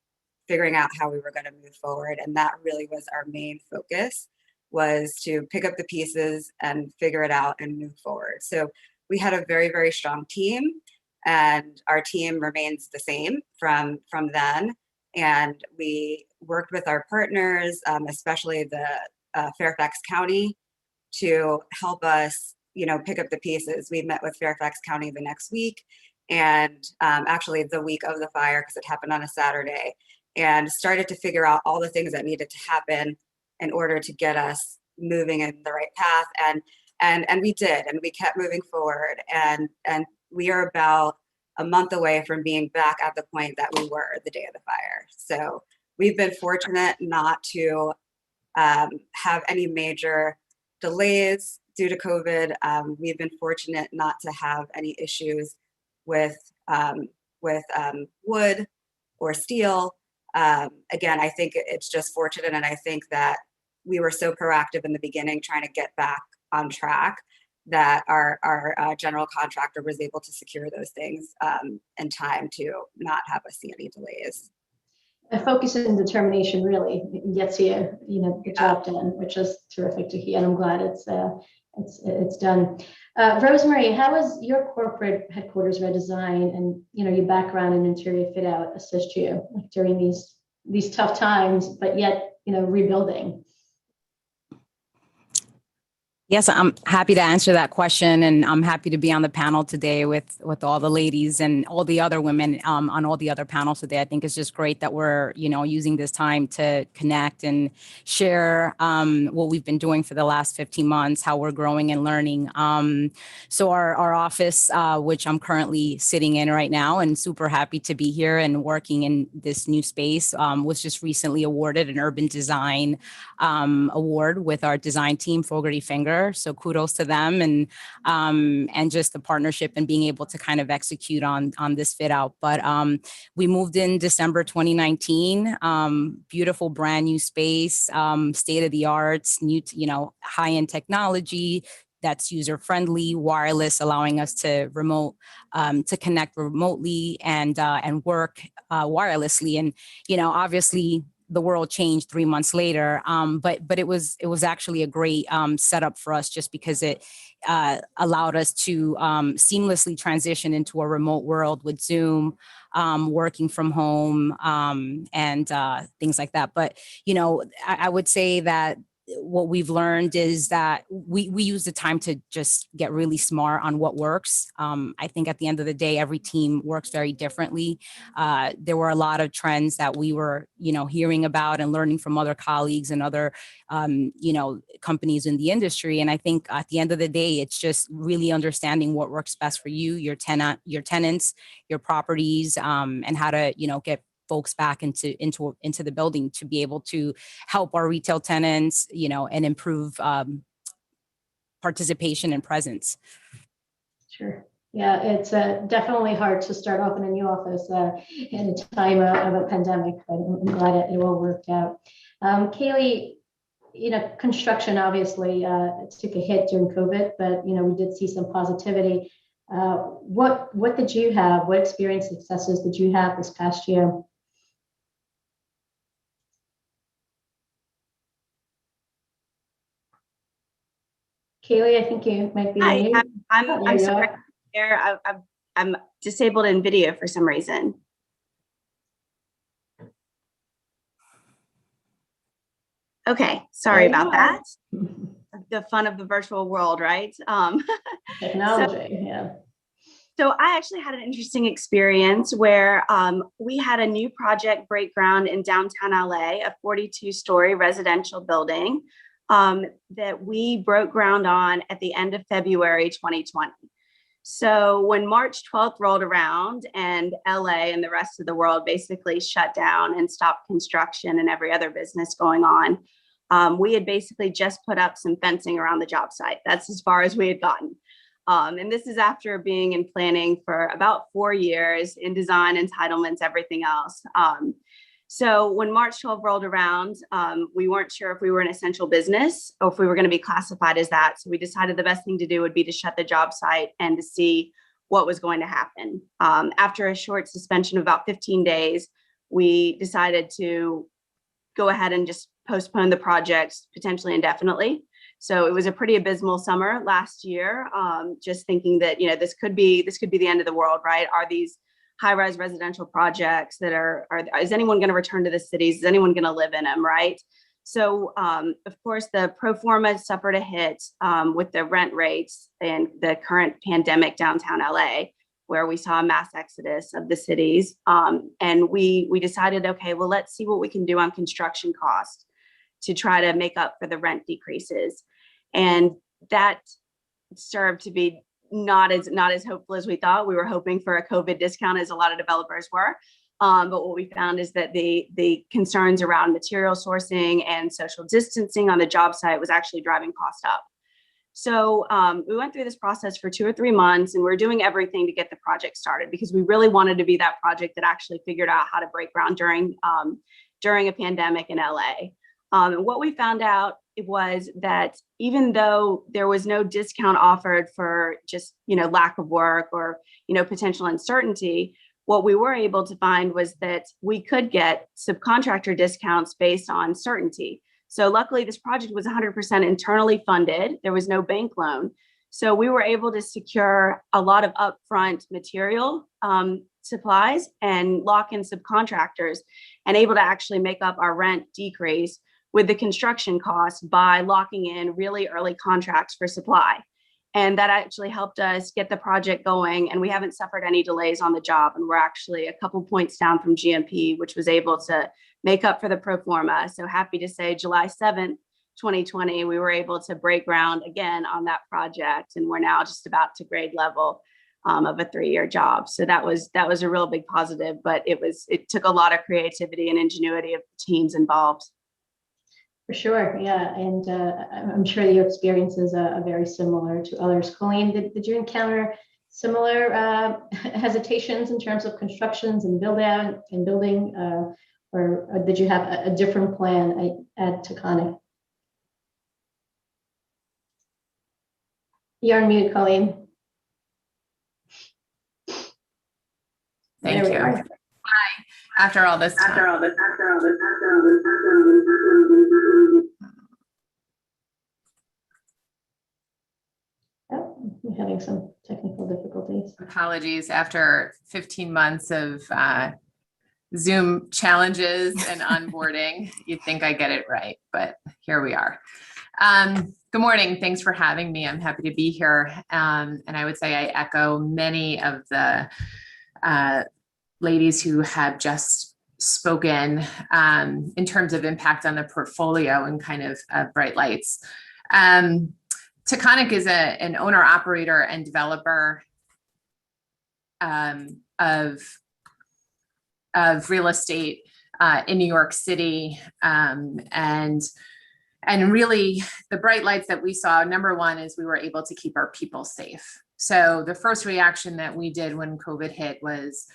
Speaker 6: figuring out how we were going to move forward. And that really was our main focus, was to pick up the pieces and figure it out and move forward. So we had a very, very strong team, and our team remains the same from then. And we worked with our partners, especially the Fairfax County, to help us, pick up the pieces. We met with Fairfax County the next week, and actually the week of the fire, because it happened on a Saturday, and started to figure out all the things that needed to happen in order to get us moving in the right path. And we did, and we kept moving forward. And we are about a month away from being back at the point that we were the day of the fire. So we've been fortunate not to have any major delays due to COVID. We've been fortunate not to have any issues with wood or steel. Again, I think it's just fortunate, and I think that we were so proactive in the beginning trying to get back on track that our general contractor was able to secure those things in time to not have us see any delays.
Speaker 5: A focus and determination really gets you, the job done, which is terrific to hear. And I'm glad it's done. Rosemary, how has your corporate headquarters redesign and your background in interior fit out assist you during these tough times, but yet rebuilding?
Speaker 7: Yes, I'm happy to answer that question, and I'm happy to be on the panel today with all the ladies and all the other women on all the other panels today. I think it's just great that we're using this time to connect and share what we've been doing for the last 15 months, how we're growing and learning. So our office, which I'm currently sitting in right now, and super happy to be here and working in this new space, was just recently awarded an Urban Design award with our design team, Fogarty Finger. So kudos to them, and just the partnership and being able to kind of execute on this fit out. But we moved in December 2019. Beautiful brand new space, state of the arts, new high end technology that's user friendly, wireless, allowing us to to connect remotely and work wirelessly. And obviously, the world changed 3 months later, but it was actually a great setup for us, just because it allowed us to seamlessly transition into a remote world with Zoom, working from home, and things like that. But I would say that what we've learned is that we use the time to just get really smart on what works. I think at the end of the day, every team works very differently. There were a lot of trends that we were, hearing about and learning from other colleagues and other, companies in the industry. And I think at the end of the day, it's just really understanding what works best for you, your tenants, your properties, and how to, get folks back into the building to be able to help our retail tenants, and improve participation and presence.
Speaker 5: Sure. Yeah, it's definitely hard to start off in a new office in a time of a pandemic, but I'm glad it all worked out. Kaylee, construction obviously took a hit during COVID, but we did see some positivity. What did you have? What experience successes did you have this past year? Kaylee, I think you might be.
Speaker 8: Hi,
Speaker 5: Oh,
Speaker 8: I'm sorry. I'm disabled in video for some reason. Okay, sorry about that. The fun of the virtual world, right?
Speaker 5: Technology, yeah.
Speaker 8: So I actually had an interesting experience where we had a new project break ground in downtown LA, a 42-story residential building that we broke ground on at the end of February 2020. So when March 12th rolled around and LA and the rest of the world basically shut down and stopped construction and every other business going on, we had basically just put up some fencing around the job site. That's as far as we had gotten. And this is after being in planning for about 4 years in design, entitlements, everything else. So when March 12 rolled around, we weren't sure if we were an essential business or if we were going to be classified as that. So we decided the best thing to do would be to shut the job site and to see what was going to happen. After a short suspension of about 15 days, we decided to go ahead and just postpone the projects potentially indefinitely. So it was a pretty abysmal summer last year. Just thinking that, this could be the end of the world, right? Are these high-rise residential projects that is anyone going to return to the cities? Is anyone going to live in them, right? So of course, the pro forma suffered a hit with the rent rates and the current pandemic downtown LA, where we saw a mass exodus of the cities. And we decided, okay, well, let's see what we can do on construction costs to try to make up for the rent decreases. And that served to be not as hopeful as we thought. We were hoping for a COVID discount, as a lot of developers were. But what we found is that the concerns around material sourcing and social distancing on the job site was actually driving cost up. So we went through this process for 2 or 3 months, and we were doing everything to get the project started because we really wanted to be that project that actually figured out how to break ground during a pandemic in LA. And what we found out was that even though there was no discount offered for just, lack of work or, potential uncertainty, what we were able to find was that we could get subcontractor discounts based on certainty. So luckily, this project was 100% internally funded. There was no bank loan. So we were able to secure a lot of upfront material supplies and lock in subcontractors and able to actually make up our rent decrease with the construction costs by locking in really early contracts for supply. And that actually helped us get the project going. And we haven't suffered any delays on the job. And we're actually a couple points down from GMP, which was able to make up for the pro forma. So happy to say July 7th, 2020, we were able to break ground again on that project. And we're now just about to grade level of a 3-year job. So that was a real big positive, but it took a lot of creativity and ingenuity of the teams involved.
Speaker 5: For sure, yeah, and I'm sure your experiences are very similar to others. Colleen, did you encounter similar hesitations in terms of constructions and building, or did you have a different plan at Taconic? You're on mute, Colleen.
Speaker 9: Thank you. Hi. After all this time.
Speaker 5: Oh, we're having some technical difficulties.
Speaker 9: Apologies. After 15 months of Zoom challenges and onboarding, you'd think I get it right, but here we are. Good morning. Thanks for having me. I'm happy to be here. And I would say I echo many of the ladies who have just spoken in terms of impact on the portfolio and kind of bright lights. Taconic is an owner, operator, and developer of real estate in New York City, and really the bright lights that we saw. Number one is we were able to keep our people safe. So the first reaction that we did when COVID hit was,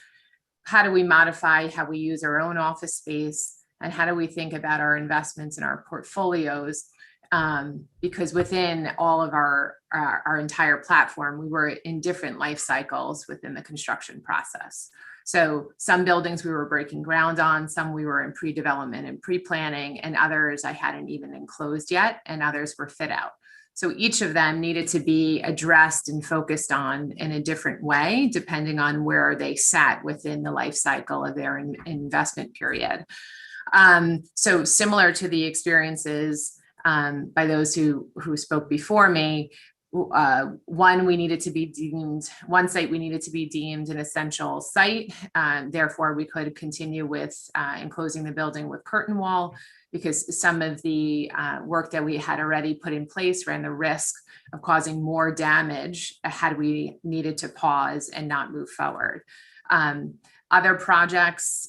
Speaker 9: how do we modify how we use our own office space, and how do we think about our investments in our portfolios? Because within all of our entire platform, we were in different life cycles within the construction process. So some buildings we were breaking ground on, some we were in pre-development and pre-planning, and others I hadn't even enclosed yet, and others were fit out. So each of them needed to be addressed and focused on in a different way, depending on where they sat within the life cycle of their investment period. So similar to the experiences by those who spoke before me, one, we needed to be deemed, one site we needed to be deemed an essential site. Therefore, we could continue with enclosing the building with curtain wall, because some of the work that we had already put in place ran the risk of causing more damage had we needed to pause and not move forward. Other projects,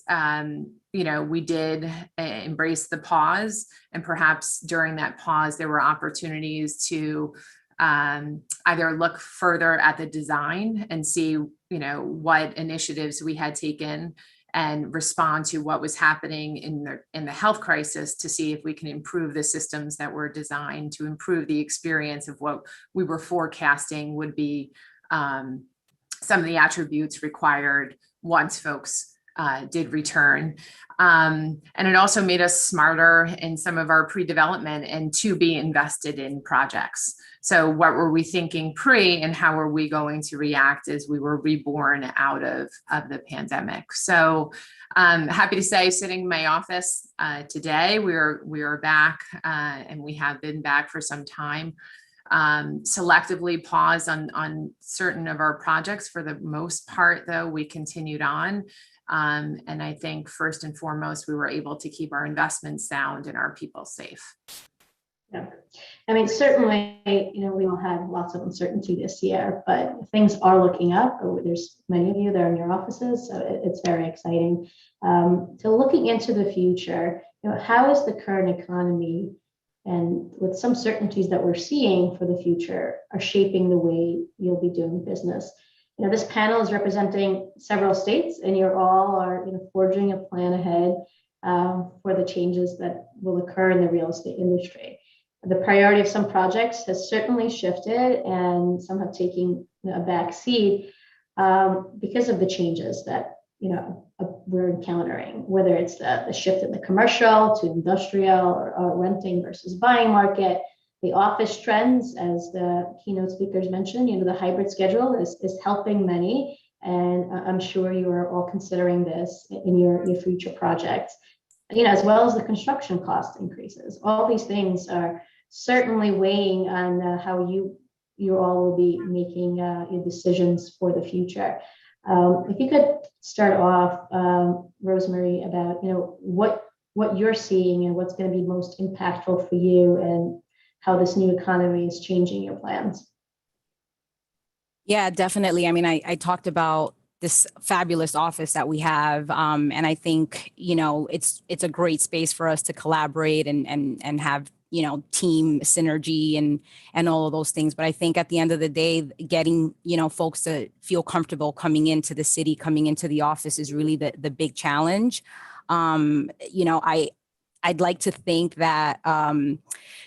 Speaker 9: we did embrace the pause, and perhaps during that pause, there were opportunities to either look further at the design and see, what initiatives we had taken and respond to what was happening in the health crisis to see if we can improve the systems that were designed to improve the experience of what we were forecasting would be some of the attributes required once folks did return. And it also made us smarter in some of our pre-development and to be invested in projects. So what were we thinking pre, and how are we going to react as we were reborn out of the pandemic? So happy to say, sitting in my office today, we are back, and we have been back for some time. Selectively paused on certain of our projects. For the most part, though, we continued on. And I think first and foremost, we were able to keep our investments sound and our people safe.
Speaker 5: Yeah. I mean, certainly, we all had lots of uncertainty this year, but things are looking up. There's many of you that are in your offices, so it's very exciting. So looking into the future, how is the current economy and with some certainties that we're seeing for the future are shaping the way you'll be doing business? This panel is representing several states, and you all are forging a plan ahead for the changes that will occur in the real estate industry. The priority of some projects has certainly shifted, and some have taken a back seat because of the changes that we're encountering, whether it's the shift in the commercial to industrial or renting versus buying market, the office trends, as the keynote speakers mentioned. The hybrid schedule is helping many, and I'm sure you are all considering this in your future projects, as well as the construction cost increases. All these things are certainly weighing on how you all will be making your decisions for the future. If you could start off, Rosemary, about what you're seeing and what's going to be most impactful for you, and how this new economy is changing your plans.
Speaker 7: Yeah, definitely. I mean, I talked about this fabulous office that we have, and I think it's a great space for us to collaborate and have team synergy and all of those things. But I think at the end of the day, getting folks to feel comfortable coming into the city, coming into the office is really the big challenge. I'd like to think that,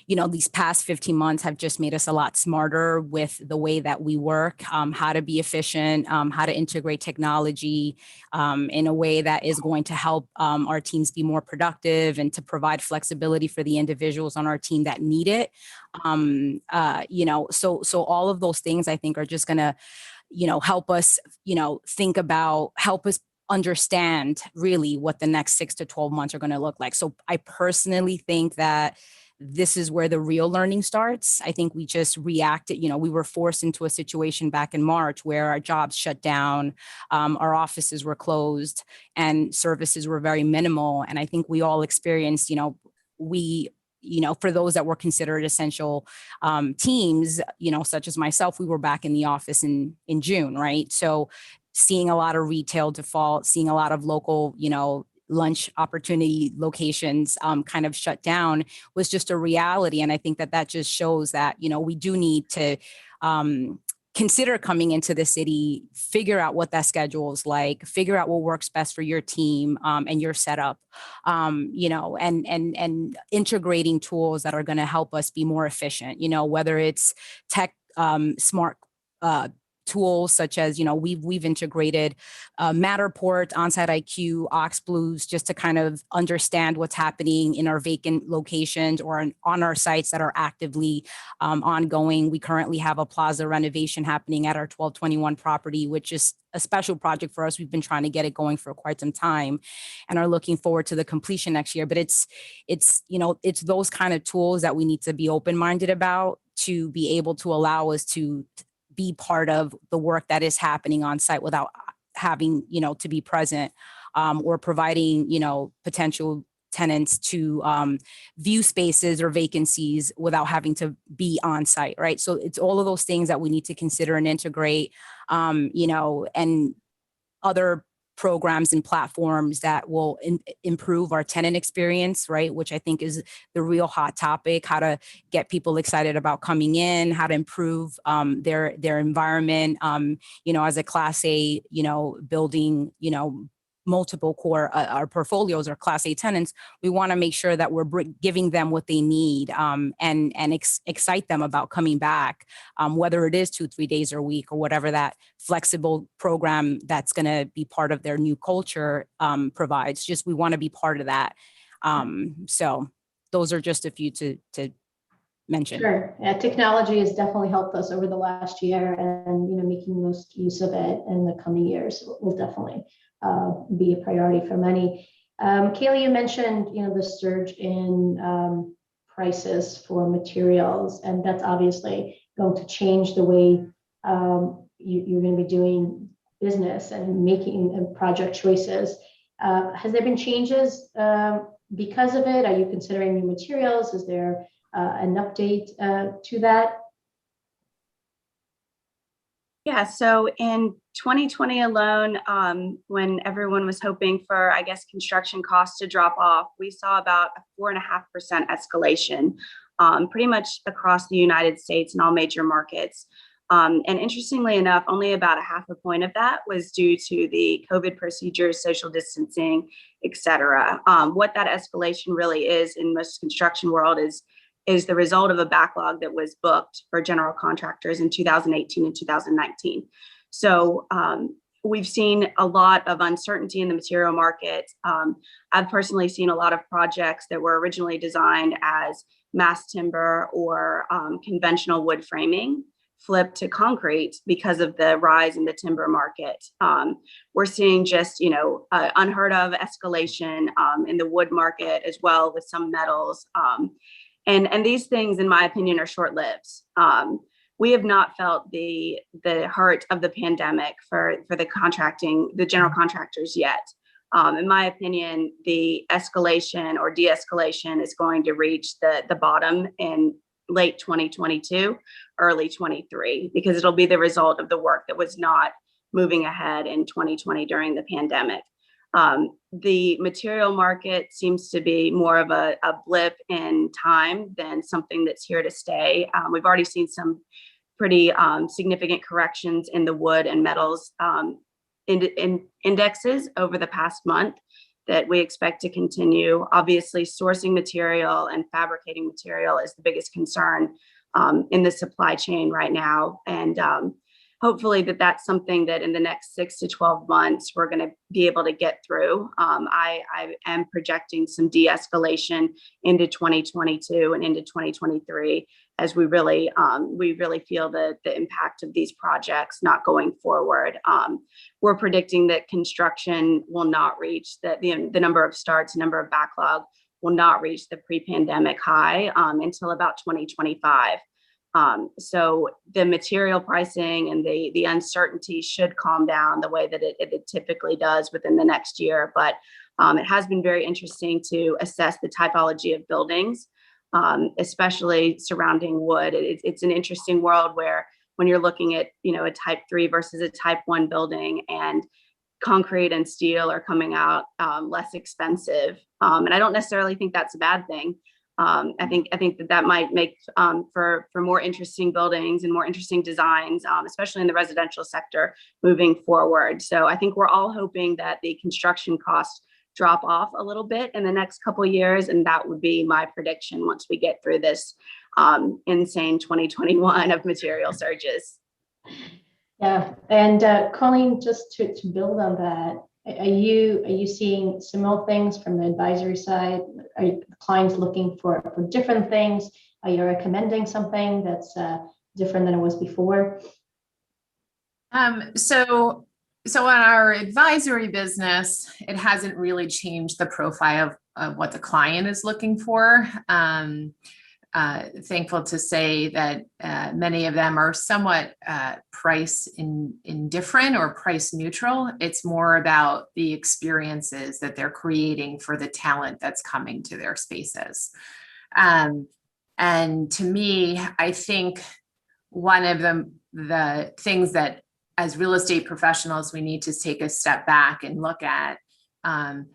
Speaker 7: these past 15 months have just made us a lot smarter with the way that we work, how to be efficient, how to integrate technology in a way that is going to help our teams be more productive and to provide flexibility for the individuals on our team that need it. So all of those things I think are just going to, help us, help us understand really what the next 6 to 12 months are going to look like. So I personally think that this is where the real learning starts. I think we just reacted, we were forced into a situation back in March where our jobs shut down, our offices were closed, and services were very minimal. And I think we all experienced, for those that were considered essential teams, such as myself, we were back in the office in June, right? So seeing a lot of retail default, seeing a lot of local, lunch opportunity locations kind of shut down was just a reality. And I think that just shows that, we do need to consider coming into the city, figure out what that schedule is like, figure out what works best for your team and your setup, and integrating tools that are going to help us be more efficient, whether it's tech, smart tools such as, we've integrated Matterport, Onsite IQ, OxBlues, just to kind of understand what's happening in our vacant locations or on our sites that are actively ongoing. We currently have a plaza renovation happening at our 1221 property, which is a special project for us. We've been trying to get it going for quite some time and are looking forward to the completion next year. But it's those kind of tools that we need to be open-minded about to be able to allow us to be part of the work that is happening on site without having, to be present, or providing, potential tenants to view spaces or vacancies without having to be on site, right? So it's all of those things that we need to consider and integrate, and other programs and platforms that will improve our tenant experience, right? Which I think is the real hot topic, how to get people excited about coming in, how to improve their environment, as a Class A, building, multiple core, our portfolios are Class A tenants. We want to make sure that we're giving them what they need, and excite them about coming back, whether it is 2-3 days a week or whatever that flexible program that's going to be part of their new culture provides. Just we want to be part of that. So those are just a few to mention.
Speaker 5: Sure. Yeah, technology has definitely helped us over the last year, and making most use of it in the coming years will definitely be a priority for many. Kaylee, you mentioned the surge in prices for materials, and that's obviously going to change the way you're going to be doing business and making project choices. Has there been changes because of it? Are you considering new materials? Is there an update to that?
Speaker 8: Yeah, so in 2020 alone, when everyone was hoping for, I guess, construction costs to drop off, we saw about a 4.5% escalation, pretty much across the United States and all major markets. And interestingly enough, only about 0.5 point of that was due to the COVID procedures, social distancing, et cetera. What that escalation really is in most construction world is the result of a backlog that was booked for general contractors in 2018 and 2019. So we've seen a lot of uncertainty in the material market. I've personally seen a lot of projects that were originally designed as mass timber or conventional wood framing flipped to concrete because of the rise in the timber market. We're seeing just, unheard of escalation in the wood market as well with some metals. And these things, in my opinion, are short-lived. We have not felt the hurt of the pandemic for the general contractors yet. In my opinion, the escalation or de-escalation is going to reach the bottom in late 2022, early 23, because it'll be the result of the work that was not moving ahead in 2020 during the pandemic. The material market seems to be more of a blip in time than something that's here to stay. We've already seen some pretty significant corrections in the wood and metals indexes over the past month that we expect to continue. Obviously, sourcing material and fabricating material is the biggest concern in the supply chain right now. And hopefully that's something that in the next 6 to 12 months, we're going to be able to get through. I am projecting some de-escalation into 2022 and into 2023 as we really feel the impact of these projects not going forward. We're predicting that construction will not reach the number of starts, number of backlog will not reach the pre-pandemic high until about 2025. So the material pricing and the uncertainty should calm down the way that it typically does within the next year. But it has been very interesting to assess the typology of buildings, especially surrounding wood. It's an interesting world where when you're looking at, a type 3 versus a type 1 building, and concrete and steel are coming out less expensive. And I don't necessarily think that's a bad thing. I think that might make for more interesting buildings and more interesting designs, especially in the residential sector moving forward. So I think we're all hoping that the construction costs drop off a little bit in the next couple of years, and that would be my prediction once we get through this insane 2021 of material surges.
Speaker 5: Yeah, and Colleen, just to build on that, are you seeing similar things from the advisory side? Are clients looking for different things? Are you recommending something that's different than it was before?
Speaker 9: So in our advisory business, it hasn't really changed the profile of what the client is looking for. thankful to say that many of them are somewhat price indifferent or price neutral. It's more about the experiences that they're creating for the talent that's coming to their spaces. And to me, I think one of the things that as real estate professionals, we need to take a step back and look at,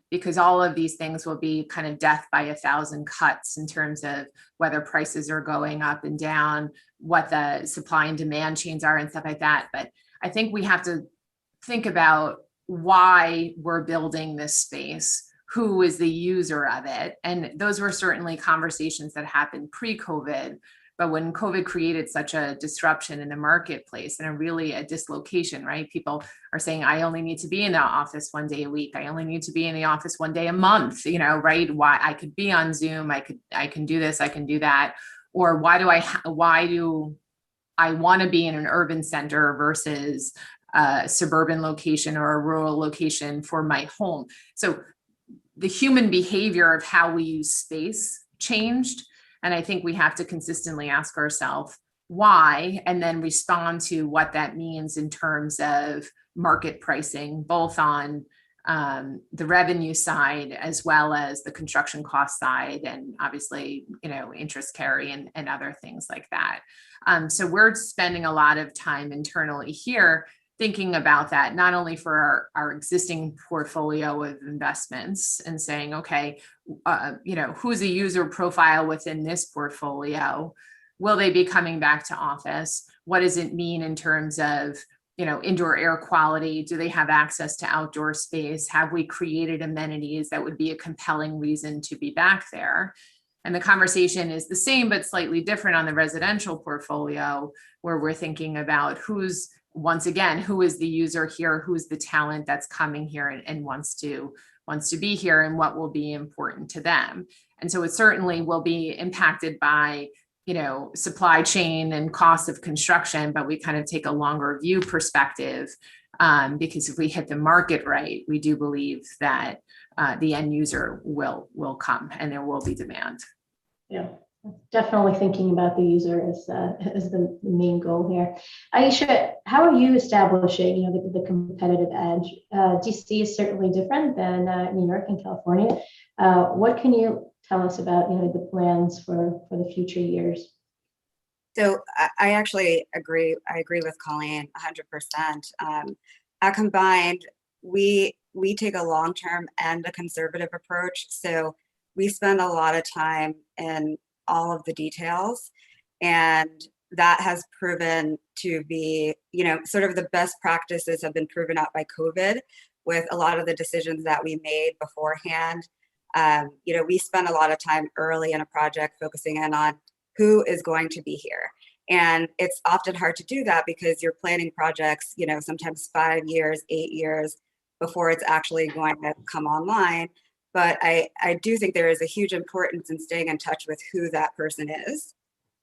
Speaker 9: because all of these things will be kind of death by a thousand cuts in terms of whether prices are going up and down, what the supply and demand chains are and stuff like that. But I think we have to think about why we're building this space, who is the user of it. And those were certainly conversations that happened pre-COVID. But when COVID created such a disruption in the marketplace and a dislocation, right? People are saying, I only need to be in the office one day a week. I only need to be in the office one day a month, right? Why I could be on Zoom. I can do this, I can do that. Or why do I want to be in an urban center versus a suburban location or a rural location for my home? So the human behavior of how we use space changed. And I think we have to consistently ask ourselves why, and then respond to what that means in terms of market pricing, both on the revenue side, as well as the construction cost side, and obviously, interest carry and other things like that. So we're spending a lot of time internally here thinking about that, not only for our existing portfolio of investments and saying, okay, who's a user profile within this portfolio? Will they be coming back to office? What does it mean in terms of, indoor air quality? Do they have access to outdoor space? Have we created amenities that would be a compelling reason to be back there? And the conversation is the same, but slightly different on the residential portfolio, where we're thinking about who is the user here, who's the talent that's coming here and wants to be here, and what will be important to them. And so it certainly will be impacted by, supply chain and cost of construction, but we kind of take a longer view perspective, because if we hit the market right, we do believe that the end user will come and there will be demand.
Speaker 5: Yeah, definitely thinking about the user as the main goal here. Aisha, how are you establishing, the competitive edge? DC is certainly different than New York and California. What can you tell us about, the plans for the future years?
Speaker 6: So I actually agree. I agree with Colleen 100%. At Combined, we take a long-term and a conservative approach. So we spend a lot of time in all of the details, and that has proven to be, sort of the best practices have been proven out by COVID with a lot of the decisions that we made beforehand. We spend a lot of time early in a project focusing in on who is going to be here. And it's often hard to do that because you're planning projects, sometimes 5 years, 8 years before it's actually going to come online. But I do think there is a huge importance in staying in touch with who that person is.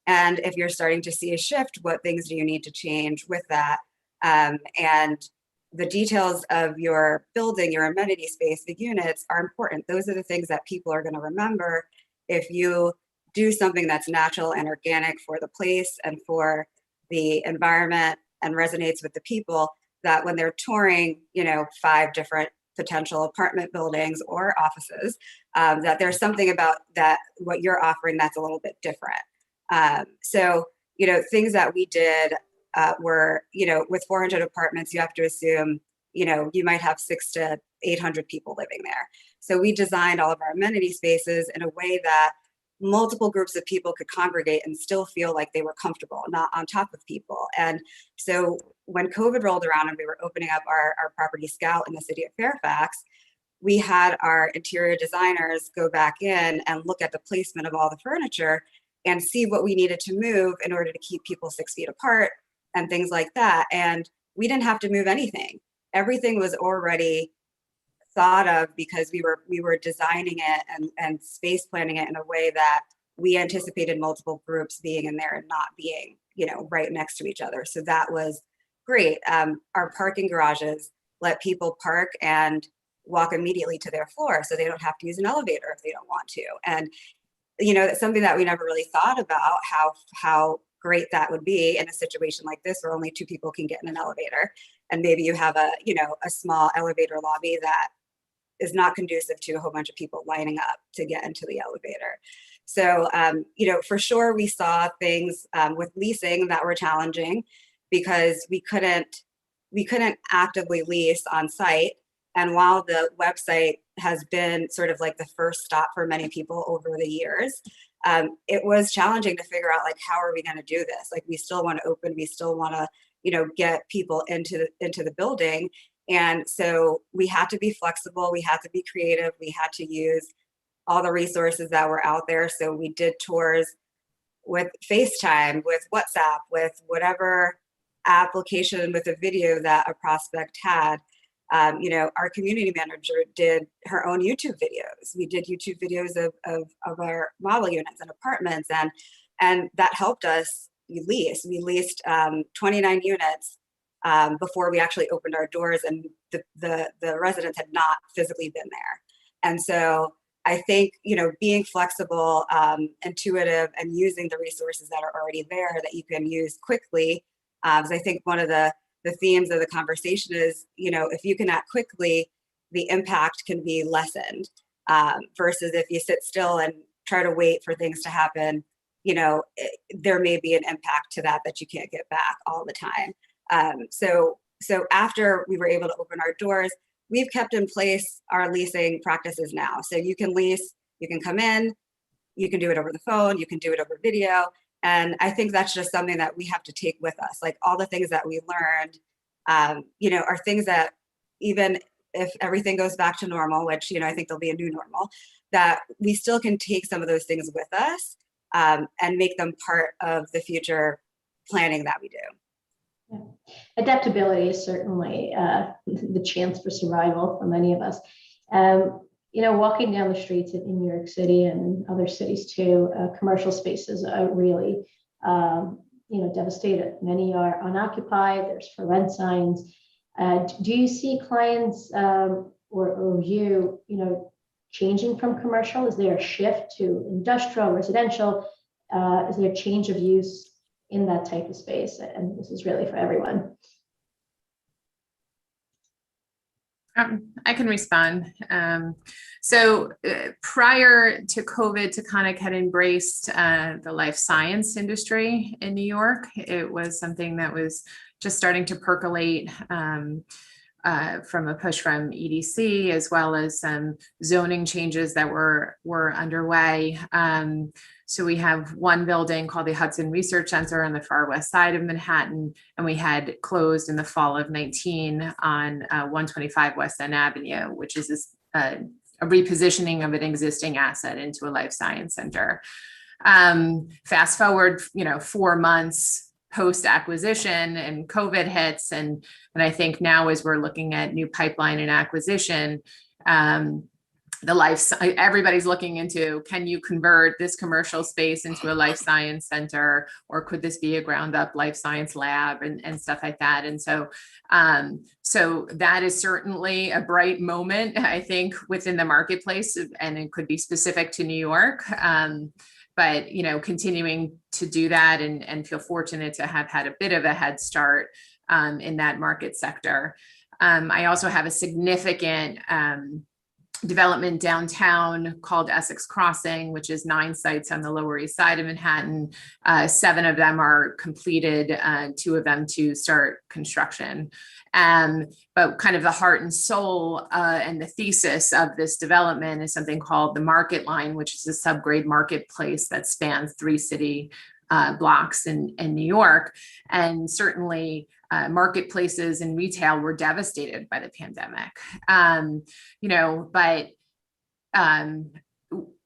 Speaker 6: And if you're starting to see a shift, what things do you need to change with that? And the details of your building, your amenity space, the units are important. Those are the things that people are going to remember. If you do something that's natural and organic for the place and for the environment and resonates with the people, that when they're touring, 5 different potential apartment buildings or offices, that there's something about that, what you're offering that's a little bit different. So, things that we did were, with 400 apartments, you have to assume, you might have 600 to 800 people living there. So we designed all of our amenity spaces in a way that multiple groups of people could congregate and still feel like they were comfortable, not on top of people. And so when COVID rolled around and we were opening up our property Scout in the city of Fairfax, we had our interior designers go back in and look at the placement of all the furniture and see what we needed to move in order to keep people 6 feet apart and things like that. And we didn't have to move anything. Everything was already thought of because we were designing it and space planning it in a way that we anticipated multiple groups being in there and not being, right next to each other. So that was great. Our parking garages let people park and walk immediately to their floor so they don't have to use an elevator if they don't want to. And that's something that we never really thought about, how great that would be in a situation like this where only two people can get in an elevator, and maybe you have a small elevator lobby that is not conducive to a whole bunch of people lining up to get into the elevator. So, for sure we saw things with leasing that were challenging because we couldn't actively lease on site. And while the website has been sort of like the first stop for many people over the years, it was challenging to figure out, like, how are we going to do this? Like, we still want to open, we still want to, get people into the building. And so we had to be flexible, we had to be creative, we had to use all the resources that were out there. So we did tours with FaceTime, with WhatsApp, with whatever application with a video that a prospect had. Our community manager did her own YouTube videos. We did YouTube videos of our model units and apartments, and that helped us lease. We leased 29 units before we actually opened our doors, and the residents had not physically been there. And so I think, being flexible, intuitive, and using the resources that are already there that you can use quickly. Because I think one of the themes of the conversation is, if you can act quickly, the impact can be lessened, versus if you sit still and try to wait for things to happen, there may be an impact to that you can't get back all the time. So after we were able to open our doors, we've kept in place our leasing practices now. So you can lease, you can come in, you can do it over the phone, you can do it over video. And I think that's just something that we have to take with us. Like, all the things that we learned, are things that, even if everything goes back to normal, which, I think there'll be a new normal, that we still can take some of those things with us, and make them part of the future planning that we do.
Speaker 5: Yeah. Adaptability is certainly the chance for survival for many of us. Walking down the streets in New York City and in other cities too, commercial spaces are really, devastated. Many are unoccupied. There's for rent signs. Do you see clients or you, changing from commercial? Is there a shift to industrial, residential? Is there a change of use in that type of space? And this is really for everyone.
Speaker 9: I can respond. So prior to COVID, Taconic had embraced the life science industry in New York. It was something that was just starting to percolate from a push from EDC, as well as some zoning changes that were underway. So we have one building called the Hudson Research Center on the far west side of Manhattan, and we had closed in the fall of 19 on 125 West End Avenue, which is a repositioning of an existing asset into a life science center. Fast forward, 4 months post acquisition, and COVID hits, and I think now, as we're looking at new pipeline and acquisition, everybody's looking into, can you convert this commercial space into a life science center, or could this be a ground up life science lab and stuff like that? And so that is certainly a bright moment, I think, within the marketplace, and it could be specific to New York. But continuing to do that and feel fortunate to have had a bit of a head start in that market sector. I also have a significant development downtown called Essex Crossing, which is 9 sites on the Lower East Side of Manhattan. 7 of them are completed, 2 of them to start construction. But kind of the heart and soul and the thesis of this development is something called the Market Line, which is a subgrade marketplace that spans 3 city blocks in New York. And certainly marketplaces and retail were devastated by the pandemic. But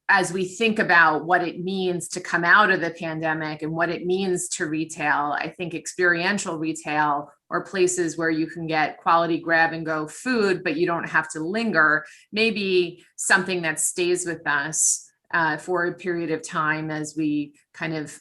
Speaker 9: as we think about what it means to come out of the pandemic and what it means to retail, I think experiential retail, or places where you can get quality grab and go food, but you don't have to linger, maybe something that stays with us for a period of time as we kind of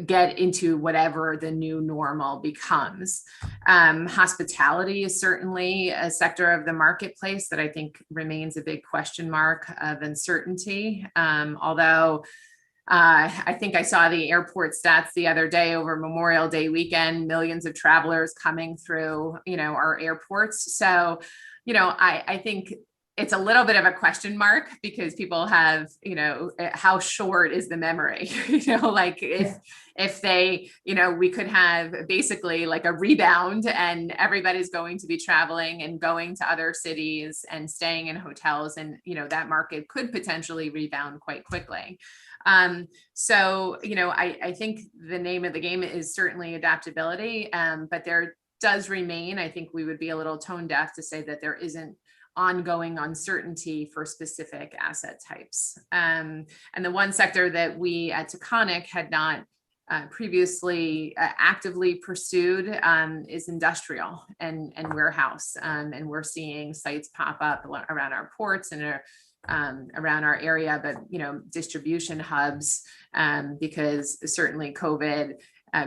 Speaker 9: get into whatever the new normal becomes. Hospitality is certainly a sector of the marketplace that I think remains a big question mark of uncertainty. Although I think I saw the airport stats the other day over Memorial Day weekend, millions of travelers coming through, our airports. So, I think it's a little bit of a question mark because people have, how short is the memory? Like if they, we could have basically like a rebound and everybody's going to be traveling and going to other cities and staying in hotels, and, that market could potentially rebound quite quickly. So, I think the name of the game is certainly adaptability, but there does remain, I think we would be a little tone deaf to say that there isn't ongoing uncertainty for specific asset types. And the one sector that we at Taconic had not previously actively pursued is industrial and warehouse. And we're seeing sites pop up around our ports and around our area, but distribution hubs, because certainly COVID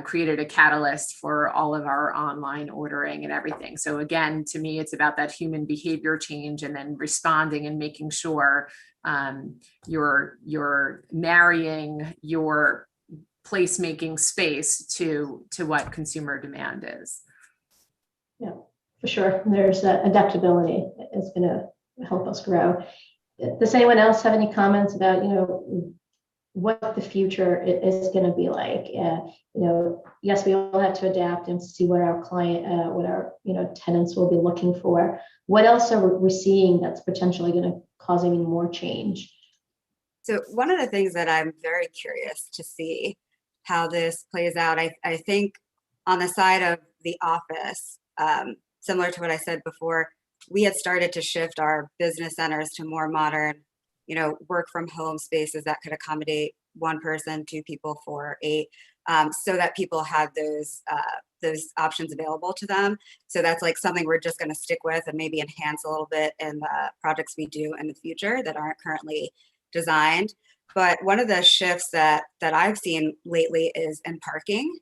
Speaker 9: created a catalyst for all of our online ordering and everything. So again, to me, it's about that human behavior change and then responding and making sure you're marrying your placemaking space to what consumer demand is.
Speaker 5: Yeah, for sure. There's adaptability is going to help us grow. Does anyone else have any comments about, what the future is going to be like? Yes, we all have to adapt and see what our what our tenants will be looking for. What else are we seeing that's potentially going to cause even more change?
Speaker 6: So one of the things that I'm very curious to see how this plays out, I think on the side of the office, similar to what I said before, we had started to shift our business centers to more modern, work from home spaces that could accommodate one person, two people, 4, 8, so that people had those options available to them. So that's like something we're just going to stick with and maybe enhance a little bit in the projects we do in the future that aren't currently designed. But one of the shifts that I've seen lately is in parking.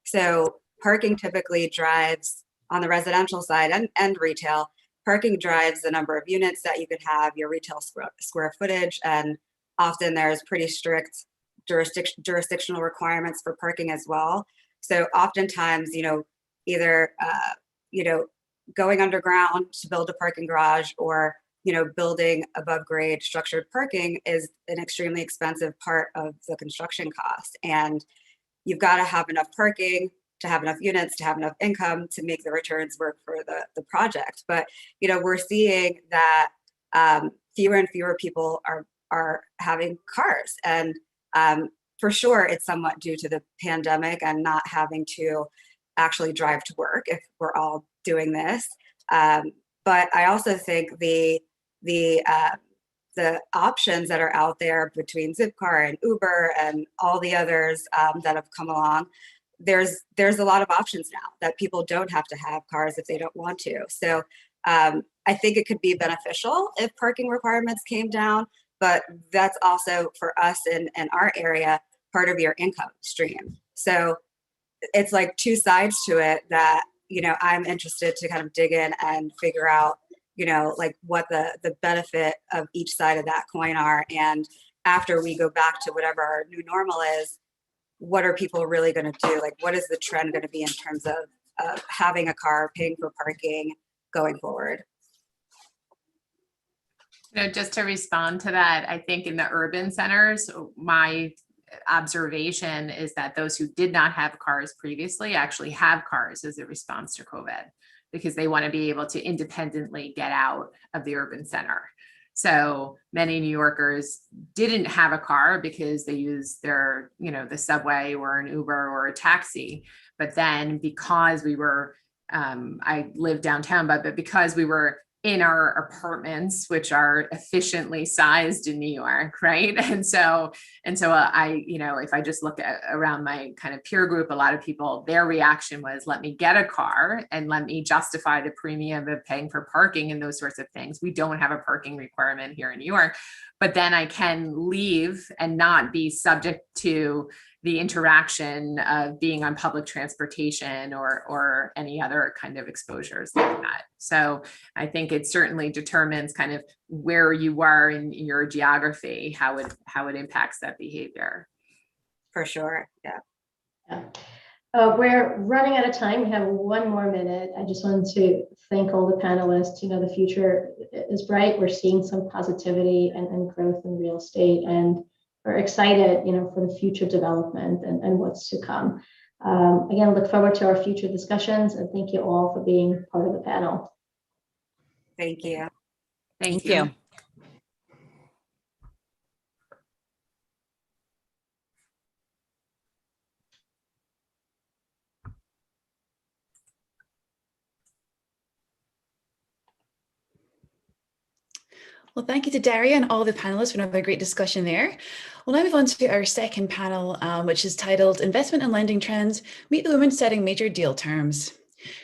Speaker 6: So parking typically drives on the residential side and retail. Parking drives the number of units that you could have, your retail square footage, and often there's pretty strict jurisdictional requirements for parking as well. So oftentimes, either going underground to build a parking garage or building above grade structured parking is an extremely expensive part of the construction cost. And you've got to have enough parking to have enough units, to have enough income to make the returns work for the project. But, we're seeing that fewer and fewer people are having cars. And for sure, it's somewhat due to the pandemic and not having to actually drive to work if we're all doing this. But I also think the options that are out there between Zipcar and Uber and all the others that have come along, there's a lot of options now that people don't have to have cars if they don't want to. So I think it could be beneficial if parking requirements came down, but that's also for us in our area, part of your income stream. So it's like two sides to it that, I'm interested to kind of dig in and figure out, like what the benefit of each side of that coin are. And after we go back to whatever our new normal is, what are people really going to do? Like, what is the trend going to be in terms of having a car, paying for parking going forward?
Speaker 9: Just to respond to that, I think in the urban centers, my observation is that those who did not have cars previously actually have cars as a response to COVID, because they want to be able to independently get out of the urban center. So many New Yorkers didn't have a car because they used their, the subway or an Uber or a taxi. But then because we were, I live downtown, but because we were in our apartments, which are efficiently sized in New York, right? And so I, if I just look at around my kind of peer group, a lot of people, their reaction was, let me get a car and let me justify the premium of paying for parking and those sorts of things. We don't have a parking requirement here in New York, but then I can leave and not be subject to the interaction of being on public transportation or any other kind of exposures like that. So I think it certainly determines kind of where you are in your geography, how it impacts that behavior.
Speaker 6: For sure. Yeah.
Speaker 5: Yeah. We're running out of time. We have one more minute. I just wanted to thank all the panelists. You know, the future is bright. We're seeing some positivity and growth in real estate, and we're excited, you know, for the future development and what's to come. Again, look forward to our future discussions, and thank you all for being part of the panel.
Speaker 6: Thank you.
Speaker 7: Thank you.
Speaker 1: Well, thank you to Daria and all the panelists for another great discussion there. We'll now move on to our second panel, which is titled Investment and Lending Trends, Meet the Women Setting Major Deal Terms.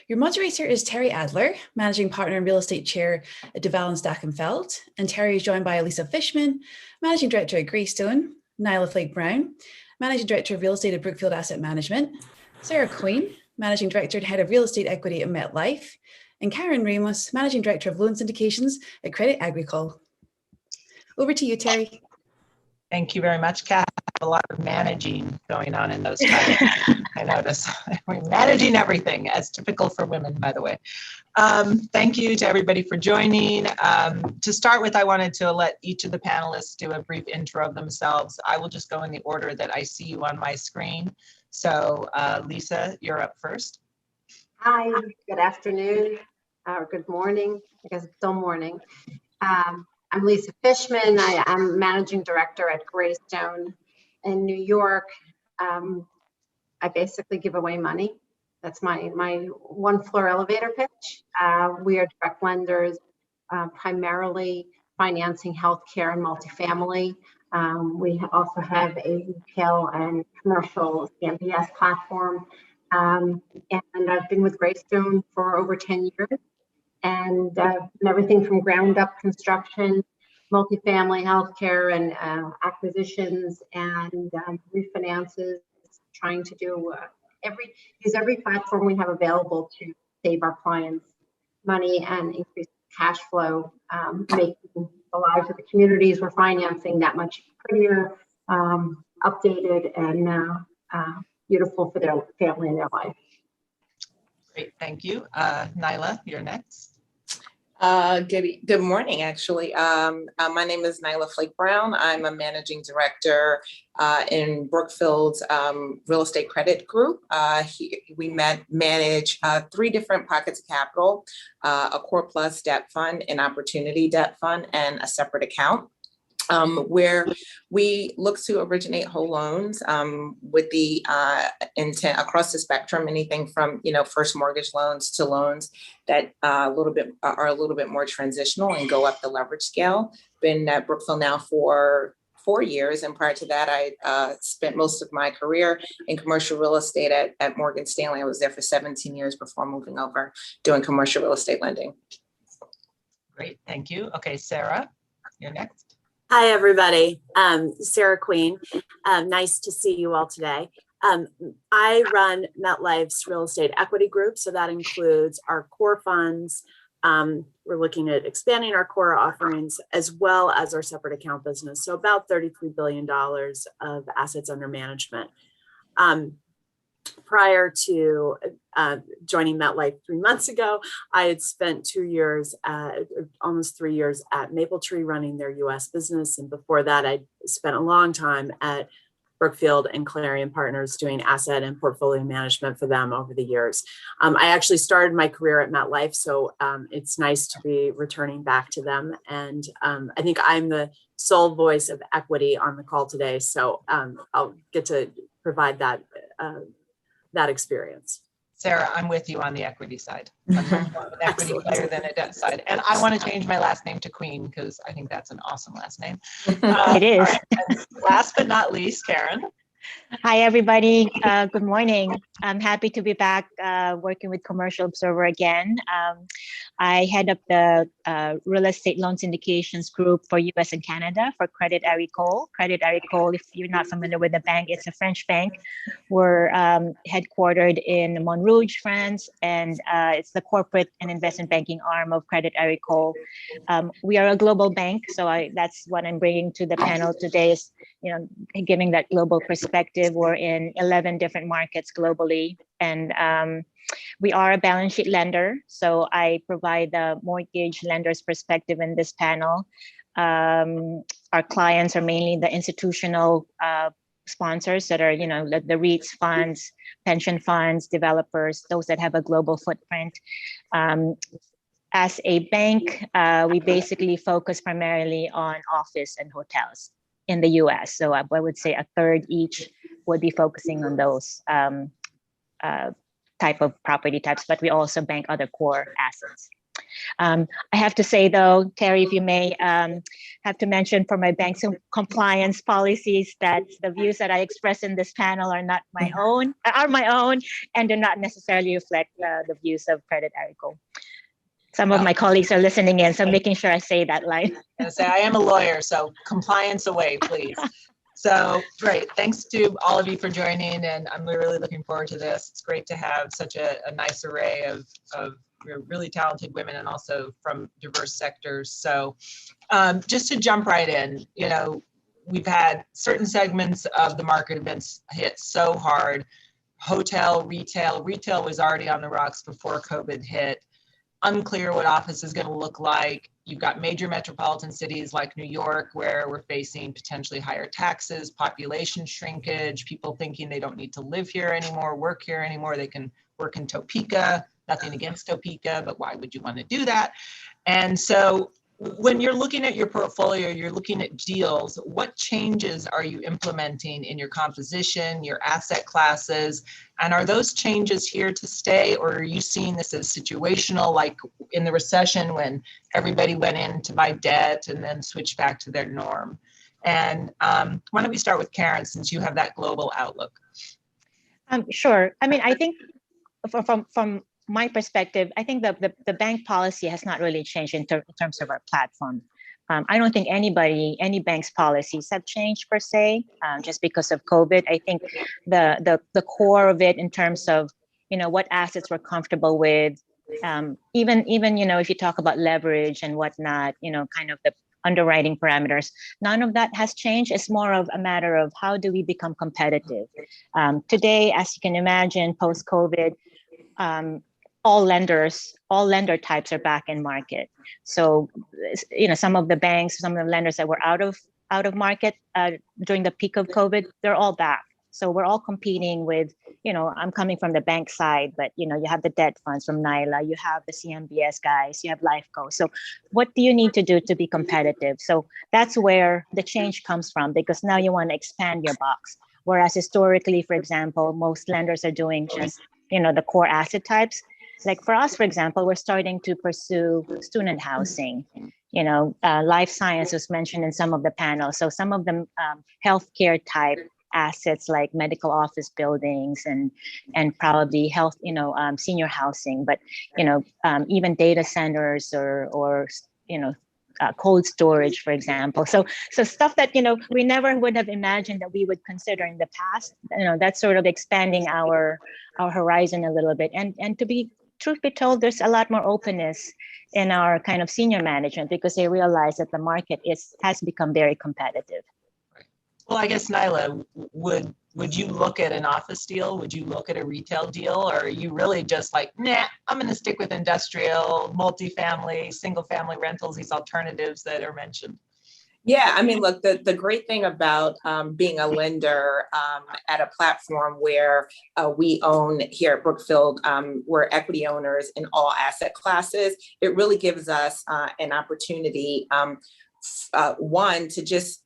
Speaker 1: Your moderator is Terry Adler, Managing Partner and Real Estate Chair at Duval and Stackenfeld. And Terry is joined by Elisa Fishman, Managing Director at Greystone, Nyla Flake-Brown, Managing Director of Real Estate at Brookfield Asset Management, Sarah Queen, Managing Director and Head of Real Estate Equity at MetLife, and Karen Ramos, Managing Director of Loan Syndications at Credit Agricole. Over to you, Terry.
Speaker 10: Thank you very much, Kat. A lot of managing going on in those times. I notice we're managing everything, as typical for women, by the way. Thank you to everybody for joining. To start with, I wanted to let each of the panelists do a brief intro of themselves. I will just go in the order that I see you on my screen. So Lisa, you're up first.
Speaker 11: Hi, good afternoon, or good morning. I guess it's still morning. I'm Lisa Fishman. I am Managing Director at Greystone in New York. I basically give away money. That's my one floor elevator pitch. We are direct lenders, primarily financing healthcare and multifamily. We also have a retail and commercial CMBS platform. And I've been with Greystone for over 10 years, and everything from ground up construction, multifamily healthcare, and acquisitions and refinances, trying to do use every platform we have available to save our clients money and increase cash flow, making the lives of the communities we're financing that much prettier, updated, and beautiful for their family and their life.
Speaker 10: Great, thank you. Nyla, you're next.
Speaker 12: Good morning, actually. My name is Nyla Flake-Brown. I'm a managing director in Brookfield's Real Estate Credit Group. We manage 3 different pockets of capital, a core plus debt fund, an opportunity debt fund, and a separate account. Where we look to originate whole loans with the intent across the spectrum, anything from first mortgage loans to loans that are a little bit more transitional and go up the leverage scale. Been at Brookfield now for 4 years, and prior to that, I spent most of my career in commercial real estate at Morgan Stanley. I was there for 17 years before moving over doing commercial real estate lending.
Speaker 10: Great, thank you. Okay, Sarah, you're next.
Speaker 13: Hi, everybody. Sarah Queen. Nice to see you all today. I run MetLife's real estate equity group, so that includes our core funds. We're looking at expanding our core offerings as well as our separate account business. So about $33 billion of assets under management. Prior to joining MetLife 3 months ago, I had spent 2 years, almost 3 years at Mapletree running their US business. And before that, I spent a long time at Brookfield and Clarion Partners doing asset and portfolio management for them over the years. I actually started my career at MetLife, so it's nice to be returning back to them. And I think I'm the sole voice of equity on the call today, so I'll get to provide that experience.
Speaker 10: Sarah, I'm with you on the equity side. I'm much more of an equity player than a debt side. And I want to change my last name to Queen because I think that's an awesome last name.
Speaker 14: It is.
Speaker 10: Right. Last but not least, Karen.
Speaker 14: Hi, everybody. Good morning. I'm happy to be back working with Commercial Observer again. I head up the real estate loan syndications group for US and Canada for Credit Agricole. Credit Agricole, if you're not familiar with the bank, it's a French bank. We're headquartered in Montrouge, France, and it's the corporate and investment banking arm of Credit Agricole. We are a global bank, so that's what I'm bringing to the panel today, is giving that global perspective. We're in 11 different markets globally, and we are a balance sheet lender. So I provide the mortgage lender's perspective in this panel. Our clients are mainly the institutional sponsors that are, the REITs, funds, pension funds, developers, those that have a global footprint. As a bank, we basically focus primarily on office and hotels in the US. So I would say a third each would be focusing on those type of property types, but we also bank other core assets. I have to say though, Terry, if you may, have to mention for my bank's compliance policies that the views that I express in this panel are not my own, and do not necessarily reflect the views of Credit Agricole. Some of my colleagues are listening in, so I'm making sure I say that line.
Speaker 10: I am a lawyer, so compliance away, please. So great. Thanks to all of you for joining, and I'm really looking forward to this. It's great to have such a nice array of really talented women, and also from diverse sectors. So just to jump right in, we've had certain segments of the market have been hit so hard. Hotel, retail was already on the rocks before COVID hit. Unclear what office is going to look like. You've got major metropolitan cities like New York, where we're facing potentially higher taxes, population shrinkage, people thinking they don't need to live here anymore, work here anymore. They can work in Topeka. Nothing against Topeka, but why would you want to do that? And so when you're looking at your portfolio, you're looking at deals, what changes are you implementing in your composition, your asset classes? And are those changes here to stay, or are you seeing this as situational, like in the recession when everybody went in to buy debt and then switched back to their norm? And why don't we start with Karen, since you have that global outlook?
Speaker 14: Sure. I mean, I think from my perspective, I think the bank policy has not really changed in terms of our platform. I don't think any bank's policies have changed per se, just because of COVID. I think the core of it in terms of, what assets we're comfortable with, even if you talk about leverage and whatnot, kind of the underwriting parameters, none of that has changed. It's more of a matter of how do we become competitive. Today, as you can imagine, post-COVID, all lender types are back in market. So, some of the banks, some of the lenders that were out of market during the peak of COVID, they're all back. So we're all competing with, I'm coming from the bank side, but you have the debt funds from NILA, you have the CMBS guys, you have LifeCo. So what do you need to do to be competitive? So that's where the change comes from, because now you want to expand your box. Whereas historically, for example, most lenders are doing just, the core asset types. Like for us, for example, we're starting to pursue student housing. Life science was mentioned in some of the panels. So some of them healthcare type assets like medical office buildings and probably health, senior housing, but even data centers or cold storage, for example. So stuff that we never would have imagined that we would consider in the past. That's sort of expanding our horizon a little bit. And to be truth be told, there's a lot more openness in our kind of senior management, because they realize that the market has become very competitive.
Speaker 10: Well, I guess, Nyla, would you look at an office deal? Would you look at a retail deal? Or are you really just like, nah, I'm going to stick with industrial, multifamily, single family rentals, these alternatives that are mentioned?
Speaker 12: Yeah, I mean, look, the great thing about being a lender at a platform where we own here at Brookfield, we're equity owners in all asset classes, it really gives us an opportunity, one, to just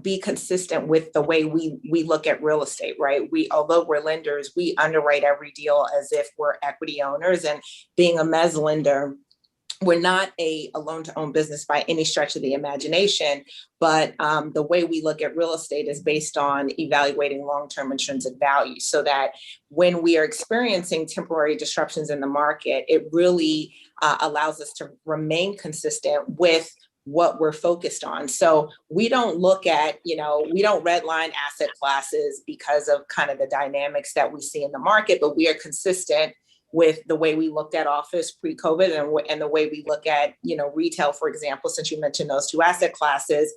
Speaker 12: be consistent with the way we look at real estate, right? Although we're lenders, we underwrite every deal as if we're equity owners. And being a mezz lender, we're not a loan-to-own business by any stretch of the imagination, but the way we look at real estate is based on evaluating long-term intrinsic value, so that when we are experiencing temporary disruptions in the market, it really allows us to remain consistent with what we're focused on. So we don't look at, we don't redline asset classes because of kind of the dynamics that we see in the market, but we are consistent with the way we looked at office pre-COVID and the way we look at, retail, for example, since you mentioned those two asset classes,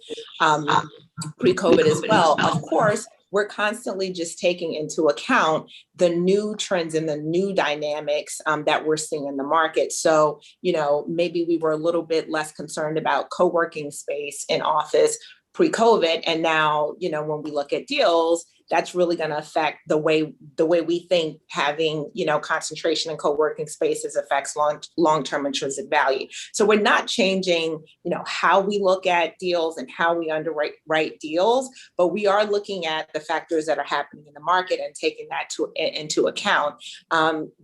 Speaker 12: pre-COVID as well. Of course, we're constantly just taking into account the new trends and the new dynamics that we're seeing in the market. So, maybe we were a little bit less concerned about co-working space in office pre-COVID. And now, when we look at deals, that's really going to affect the way we think having, concentration in co-working spaces affects long-term intrinsic value. So we're not changing, how we look at deals and how we underwrite deals, but we are looking at the factors that are happening in the market and taking that into account.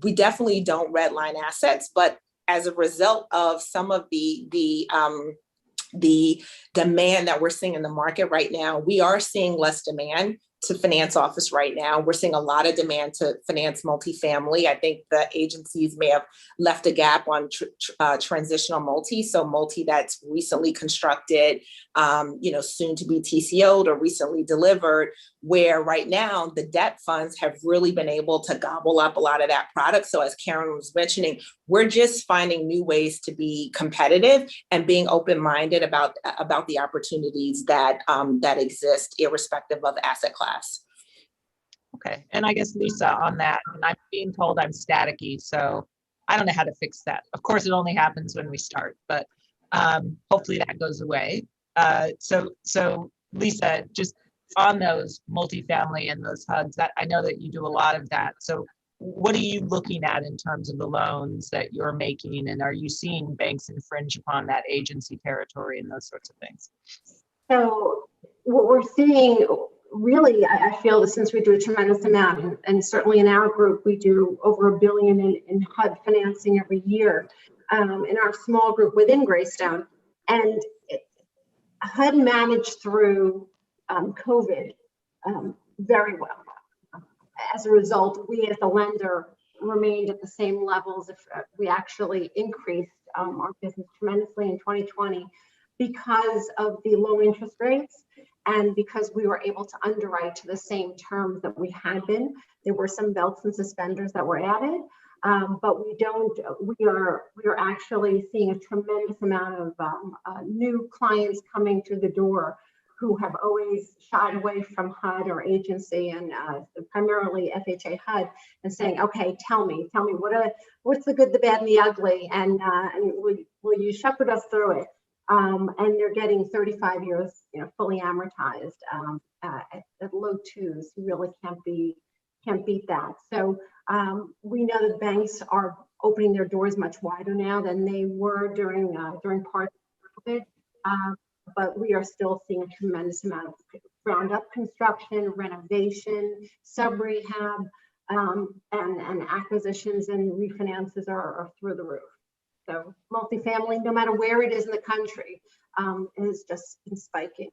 Speaker 12: We definitely don't redline assets, but as a result of some of the demand that we're seeing in the market right now, we are seeing less demand to finance office right now. We're seeing a lot of demand to finance multifamily. I think the agencies may have left a gap on transitional multi. So multi that's recently constructed, soon to be TCO'd or recently delivered, where right now the debt funds have really been able to gobble up a lot of that product. So as Karen was mentioning, we're just finding new ways to be competitive and being open-minded about the opportunities that exist irrespective of asset class.
Speaker 10: Okay, and I guess Lisa on that, and I'm being told I'm staticky, so I don't know how to fix that. Of course, it only happens when we start, but hopefully that goes away. So Lisa, just on those multifamily and those HUDs, that I know that you do a lot of that. So what are you looking at in terms of the loans that you're making, and are you seeing banks infringe upon that agency territory and those sorts of things?
Speaker 11: So what we're seeing, really, I feel that since we do a tremendous amount, and certainly in our group, we do over $1 billion in HUD financing every year in our small group within Greystone. And HUD managed through COVID very well. As a result, we as a lender remained at the same levels. If we actually increased our business tremendously in 2020 because of the low interest rates and because we were able to underwrite to the same terms that we had been. There were some belts and suspenders that were added, but we are actually seeing a tremendous amount of new clients coming through the door who have always shied away from HUD or agency and primarily FHA HUD, and saying, okay, tell me what's the good, the bad, and the ugly, and will you shepherd us through it? And they're getting 35 years, fully amortized at low twos. You really can't beat that. So we know that banks are opening their doors much wider now than they were during part of COVID. But we are still seeing a tremendous amount of ground up construction, renovation, sub-rehab, and acquisitions and refinances are through the roof. So multifamily, no matter where it is in the country, has just been spiking.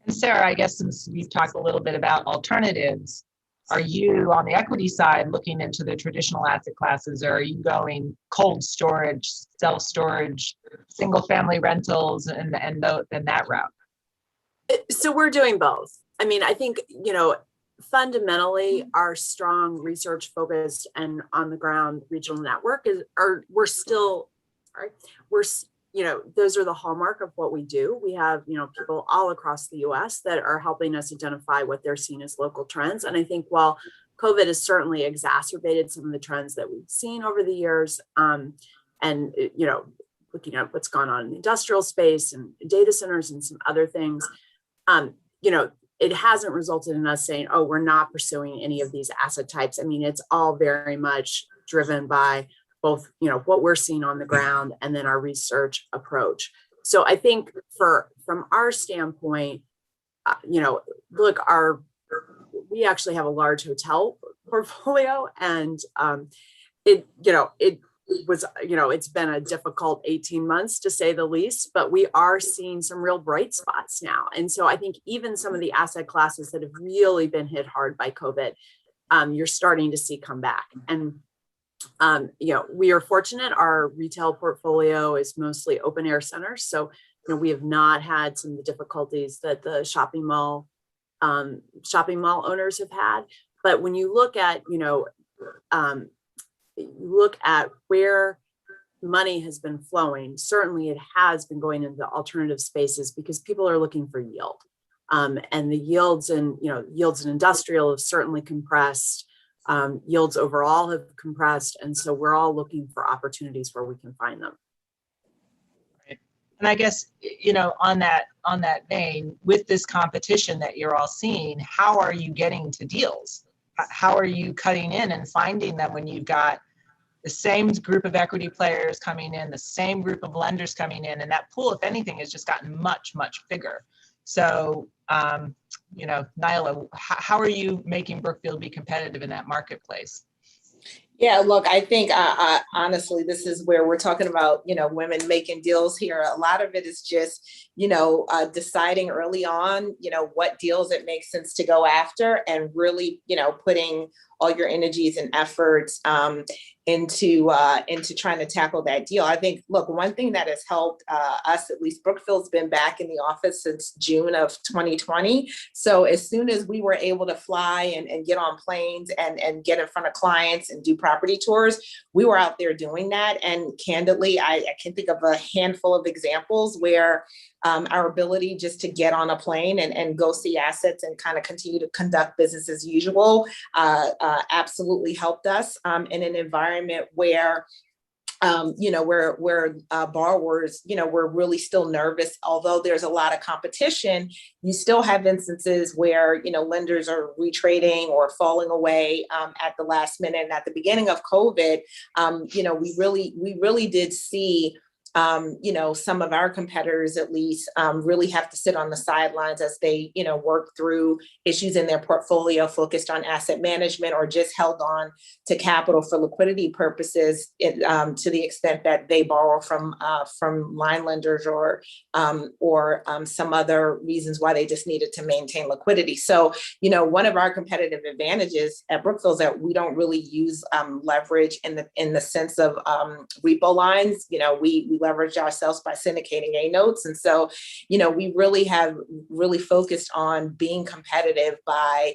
Speaker 10: And Sarah, I guess since we've talked a little bit about alternatives, are you on the equity side looking into the traditional asset classes, or are you going cold storage, self-storage, single family rentals and that route?
Speaker 13: So we're doing both. I mean, I think, fundamentally our strong research focused and on the ground regional network those are the hallmark of what we do. We have, people all across the US that are helping us identify what they're seeing as local trends. And I think while COVID has certainly exacerbated some of the trends that we've seen over the years, looking at what's gone on in the industrial space and data centers and some other things, it hasn't resulted in us saying, oh, we're not pursuing any of these asset types. I mean, it's all very much driven by both, what we're seeing on the ground and then our research approach. So I think from our standpoint, we actually have a large hotel portfolio, and it's been a difficult 18 months to say the least, but we are seeing some real bright spots now. And so I think even some of the asset classes that have really been hit hard by COVID, you're starting to see come back. And we are fortunate. Our retail portfolio is mostly open air centers. So, we have not had some of the difficulties that the shopping mall owners have had. But when you look at, look at where money has been flowing, certainly it has been going into alternative spaces because people are looking for yield. And the yields in industrial have certainly compressed. Yields overall have compressed. And so we're all looking for opportunities where we can find them.
Speaker 10: Right. And I guess, on that vein, with this competition that you're all seeing, how are you getting to deals? How are you cutting in and finding them when you've got the same group of equity players coming in, the same group of lenders coming in, and that pool, if anything, has just gotten much, much bigger. So, Nyla, how are you making Brookfield be competitive in that marketplace?
Speaker 12: Yeah, look, I think honestly, this is where we're talking about, women making deals here. A lot of it is just, deciding early on, what deals it makes sense to go after, and really, putting all your energies and efforts into trying to tackle that deal. I think, look, one thing that has helped us, at least Brookfield's been back in the office since June of 2020. So as soon as we were able to fly and get on planes and get in front of clients and do property tours, we were out there doing that. And candidly, I can think of a handful of examples where our ability just to get on a plane and go see assets and kind of continue to conduct business as usual absolutely helped us in an environment where where borrowers, were really still nervous. Although there's a lot of competition, you still have instances where, lenders are retrading or falling away at the last minute. And at the beginning of COVID, we really did see some of our competitors at least really have to sit on the sidelines as they, work through issues in their portfolio focused on asset management or just held on to capital for liquidity purposes to the extent that they borrow from line lenders or some other reasons why they just needed to maintain liquidity. So, one of our competitive advantages at Brookfield is that we don't really use leverage in the sense of repo lines. We leverage ourselves by syndicating A notes. And so, we really have focused on being competitive by,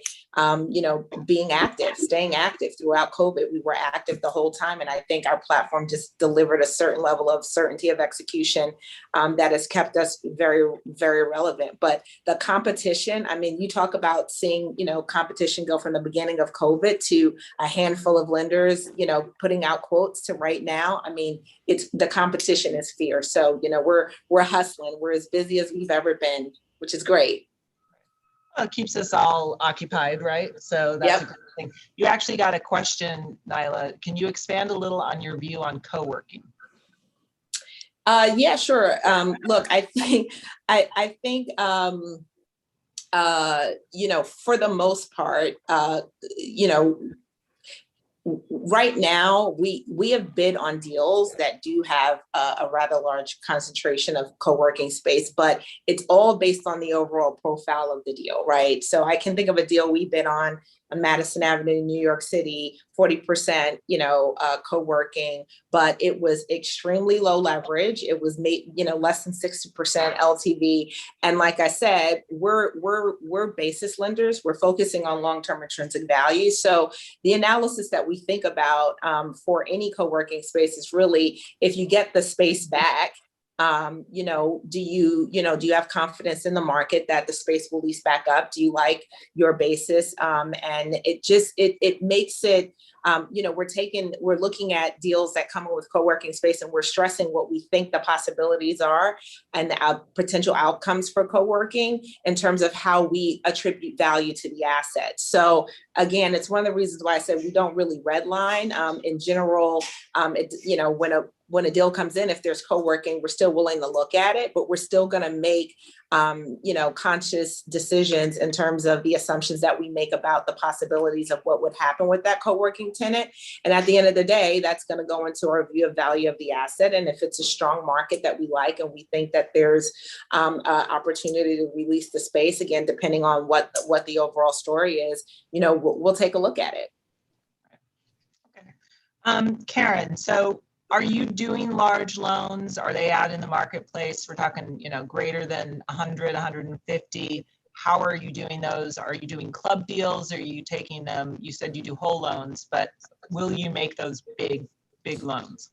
Speaker 12: being active, staying active throughout COVID. We were active the whole time. And I think our platform just delivered a certain level of certainty of execution that has kept us very, very relevant. But the competition, you talk about seeing, competition go from the beginning of COVID to a handful of lenders, putting out quotes to right now. It's the competition is fierce. So, we're hustling. We're as busy as we've ever been, which is great.
Speaker 10: Well, it keeps us all occupied, right? So that's a good thing. You actually got a question, Nyla. Can you expand a little on your view on co-working?
Speaker 12: Yeah, sure. Look, I think, for the most part, right now, we have bid on deals that do have a rather large concentration of co-working space, but it's all based on the overall profile of the deal, right? So I can think of a deal we bid on Madison Avenue, New York City, 40%, co-working, but it was extremely low leverage. It was made, less than 60% LTV. And like I said, we're basis lenders. We're focusing on long-term intrinsic value. So the analysis that we think about for any co-working space is really, if you get the space back, do you have confidence in the market that the space will lease back up? Do you like your basis? And it makes it, we're looking at deals that come in with co-working space, and we're stressing what we think the possibilities are and the potential outcomes for co-working in terms of how we attribute value to the asset. So again, it's one of the reasons why I said we don't really redline. In general, when a deal comes in, if there's co-working, we're still willing to look at it, but we're still going to make, conscious decisions in terms of the assumptions that we make about the possibilities of what would happen with that co-working tenant. And at the end of the day, that's going to go into our view of value of the asset. And if it's a strong market that we like, and we think that there's opportunity to release the space, again, depending on what the overall story is, we'll take a look at it.
Speaker 10: Okay. Karen, so are you doing large loans? Are they out in the marketplace? We're talking, greater than 100, 150. how are you doing those? Are you doing club deals? Are you taking them? You said you do whole loans, but will you make those big loans?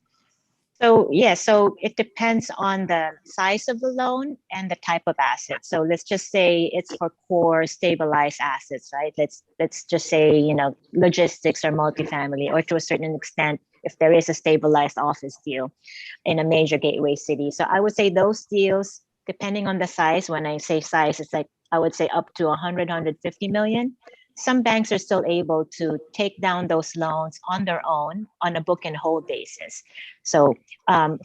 Speaker 14: So yeah, so it depends on the size of the loan and the type of asset. So let's just say it's for core stabilized assets, right? Let's just say, you know, logistics or multifamily, or to a certain extent, if there is a stabilized office deal in a major gateway city. So I would say those deals, depending on the size, when I say size, it's like, I would say up to 100, 150 million. Some banks are still able to take down those loans on their own on a book and hold basis. So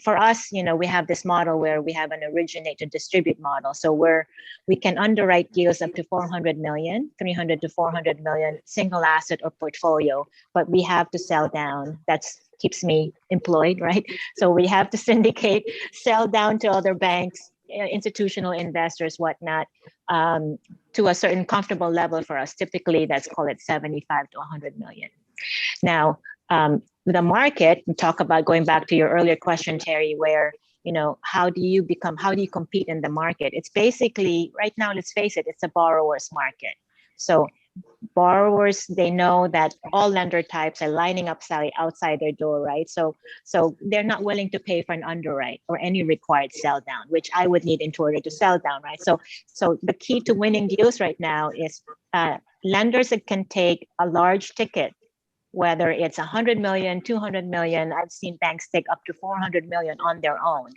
Speaker 14: for us, you know, we have this model where we have an originate to distribute model. So we can underwrite deals up to 400 million, 300 to 400 million, single asset or portfolio, but we have to sell down. That's keeps me employed, right? So we have to syndicate, sell down to other banks, institutional investors, whatnot, to a certain comfortable level for us. Typically, that's call it 75 to 100 million. Now, the market, talk about going back to your earlier question, Terry, where, you know, how do you compete in the market? It's basically, right now, let's face it, it's a borrower's market. So borrowers, they know that all lender types are lining up outside their door, right? So they're not willing to pay for an underwrite or any required sell down, which I would need in order to sell down, right? So the key to winning deals right now is lenders that can take a large ticket, whether it's 100 million, 200 million. I've seen banks take up to 400 million on their own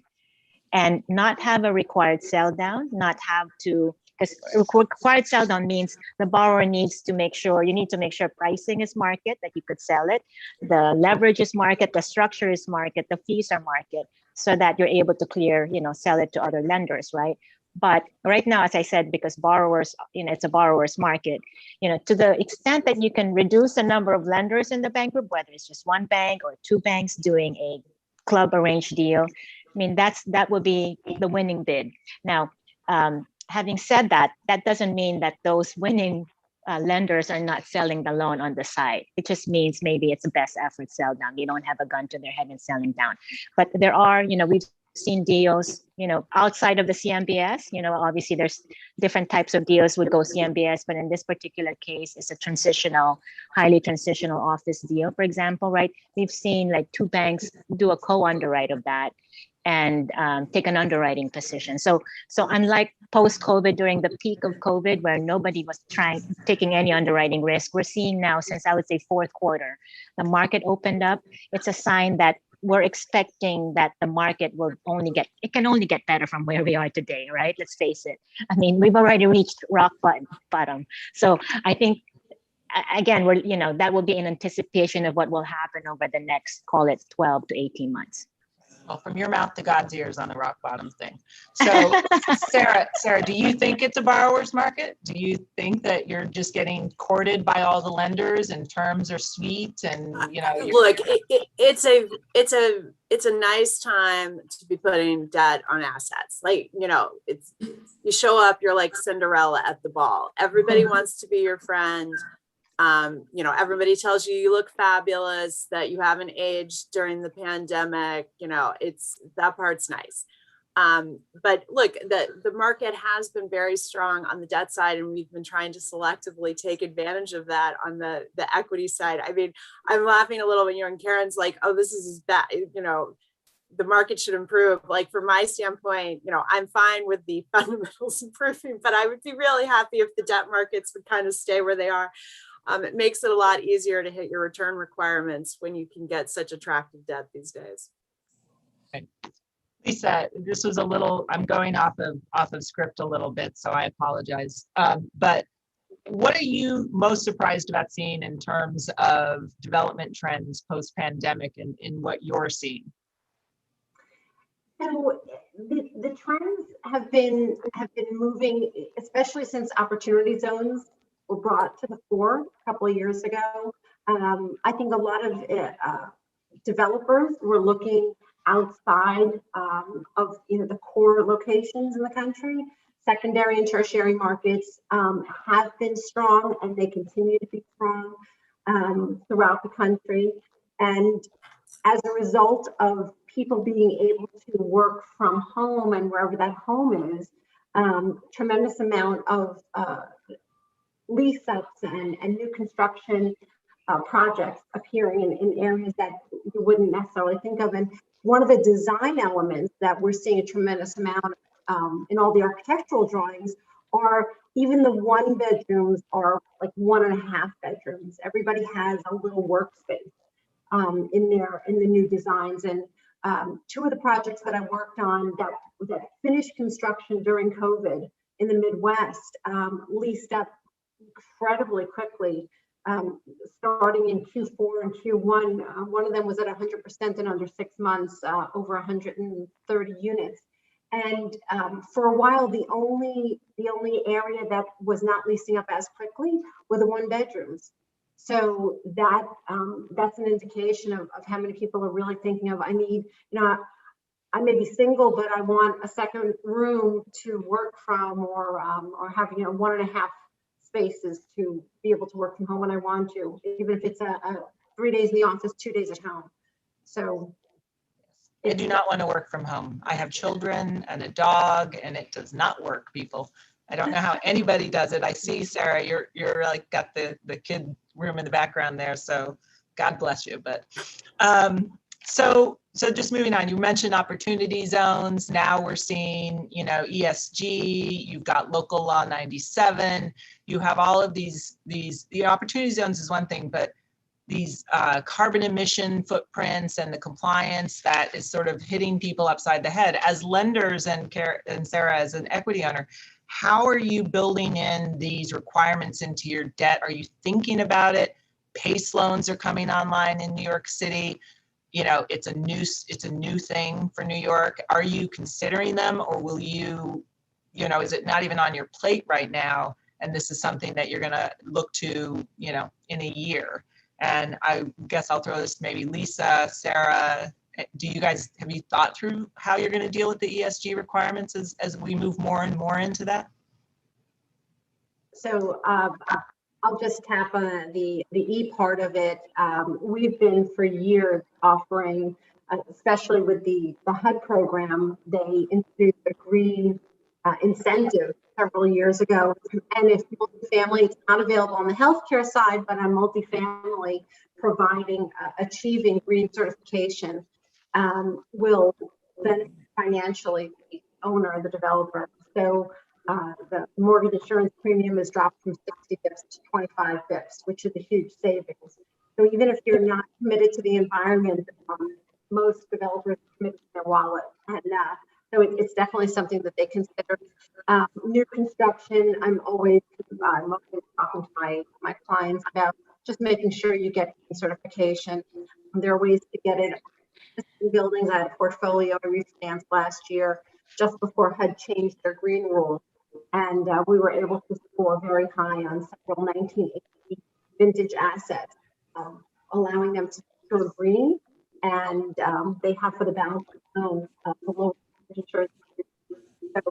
Speaker 14: and not have a required sell down, not have to, because required sell down means the borrower needs to make sure, you need to make sure pricing is market, that you could sell it, the leverage is market, the structure is market, the fees are market, so that you're able to clear, you know, sell it to other lenders, right? But right now, as I said, because borrowers, you know, it's a borrower's market, you know, to the extent that you can reduce the number of lenders in the bank group, whether it's just one bank or two banks doing a club arranged deal, I mean, that would be the winning bid. Now, having said that, that doesn't mean that those winning lenders are not selling the loan on the side. It just means maybe it's a best effort sell down. They don't have a gun to their head and selling down. But there are, you know, we've seen deals, you know, outside of the CMBS. You know, obviously there's different types of deals would go CMBS, but in this particular case, it's a highly transitional office deal, for example, right? We've seen like two banks do a co-underwrite of that and take an underwriting position. So unlike post-COVID, during the peak of COVID, where nobody was taking any underwriting risk, we're seeing now, since I would say fourth quarter, the market opened up. It's a sign that we're expecting that the market will can only get better from where we are today, right? Let's face it. I mean, we've already reached rock bottom. So I think, again, that will be in anticipation of what will happen over the next, call it 12 to 18 months.
Speaker 10: Well, from your mouth to God's ears on the rock bottom thing. So Sarah, do you think it's a borrower's market? Do you think that you're just getting courted by all the lenders and terms are sweet and, you know?
Speaker 13: Look, it's a nice time to be putting debt on assets. Like, you know, you show up, you're like Cinderella at the ball. Everybody wants to be your friend. You know, everybody tells you you look fabulous, that you haven't aged during the pandemic. You know, that part's nice. But look, the market has been very strong on the debt side, and we've been trying to selectively take advantage of that on the equity side. I mean, I'm laughing a little when you're in Karen's like, oh, this is bad, you know, the market should improve. Like, from my standpoint, you know, I'm fine with the fundamentals improving, but I would be really happy if the debt markets would kind of stay where they are. It makes it a lot easier to hit your return requirements when you can get such attractive debt these days.
Speaker 10: Okay. Lisa, this was I'm going off of script a little bit, so I apologize. But what are you most surprised about seeing in terms of development trends post-pandemic in what you're seeing?
Speaker 11: So the trends have been moving, especially since opportunity zones were brought to the fore a couple of years ago. I think a lot of developers were looking outside of the core locations in the country. Secondary and tertiary markets have been strong, and they continue to be strong throughout the country. And as a result of people being able to work from home and wherever that home is, tremendous amount of lease ups and new construction projects appearing in areas that you wouldn't necessarily think of. And one of the design elements that we're seeing a tremendous amount in all the architectural drawings are even the 1 bedrooms are like 1.5 bedrooms. Everybody has a little workspace in the new designs. And 2 of the projects that I worked on that finished construction during COVID in the Midwest leased up incredibly quickly, starting in Q4 and Q1. One of them was at 100% in under 6 months, over 130 units. And for a while, the only area that was not leasing up as quickly were the 1 bedrooms. So that's an indication of how many people are really thinking of, I need, I may be single, but I want a second room to work from, or having 1.5 spaces to be able to work from home when I want to, even if it's a 3 days in the office, 2 days at home. So
Speaker 10: I do not want to work from home. I have children and a dog, and it does not work, people. I don't know how anybody does it. I see, Sarah, you're like got the kid room in the background there, so God bless you. But so just moving on, you mentioned opportunity zones. Now we're seeing, ESG, you've got local law 97, you have all of these, the opportunity zones is one thing, but these carbon emission footprints and the compliance that is sort of hitting people upside the head. As lenders and Sarah, as an equity owner, how are you building in these requirements into your debt? Are you thinking about it? PACE loans are coming online in New York City. It's a new thing for New York. Are you considering them, or will you, is it not even on your plate right now? And this is something that you're going to look to, in a year. And I guess I'll throw this maybe Lisa, Sarah, have you thought through how you're going to deal with the ESG requirements as we move more and more into that?
Speaker 11: So I'll just tap on the E part of it. We've been for years offering, especially with the HUD program, they introduced a green incentive several years ago. And if multifamily, it's not available on the healthcare side, but on multifamily, providing, achieving green certification will benefit financially the owner, the developer. So the mortgage insurance premium has dropped from 60 bips to 25 bips, which is a huge savings. So even if you're not committed to the environment, most developers are committed to their wallet. And so it's definitely something that they consider. New construction, I'm always talking to my clients about just making sure you get certification. There are ways to get it. In buildings, I had a portfolio I refinanced last year, just before HUD changed their green rules. And we were able to score very high on several 1980 vintage assets, allowing them to go green. And they have for the balance of the low insurance. So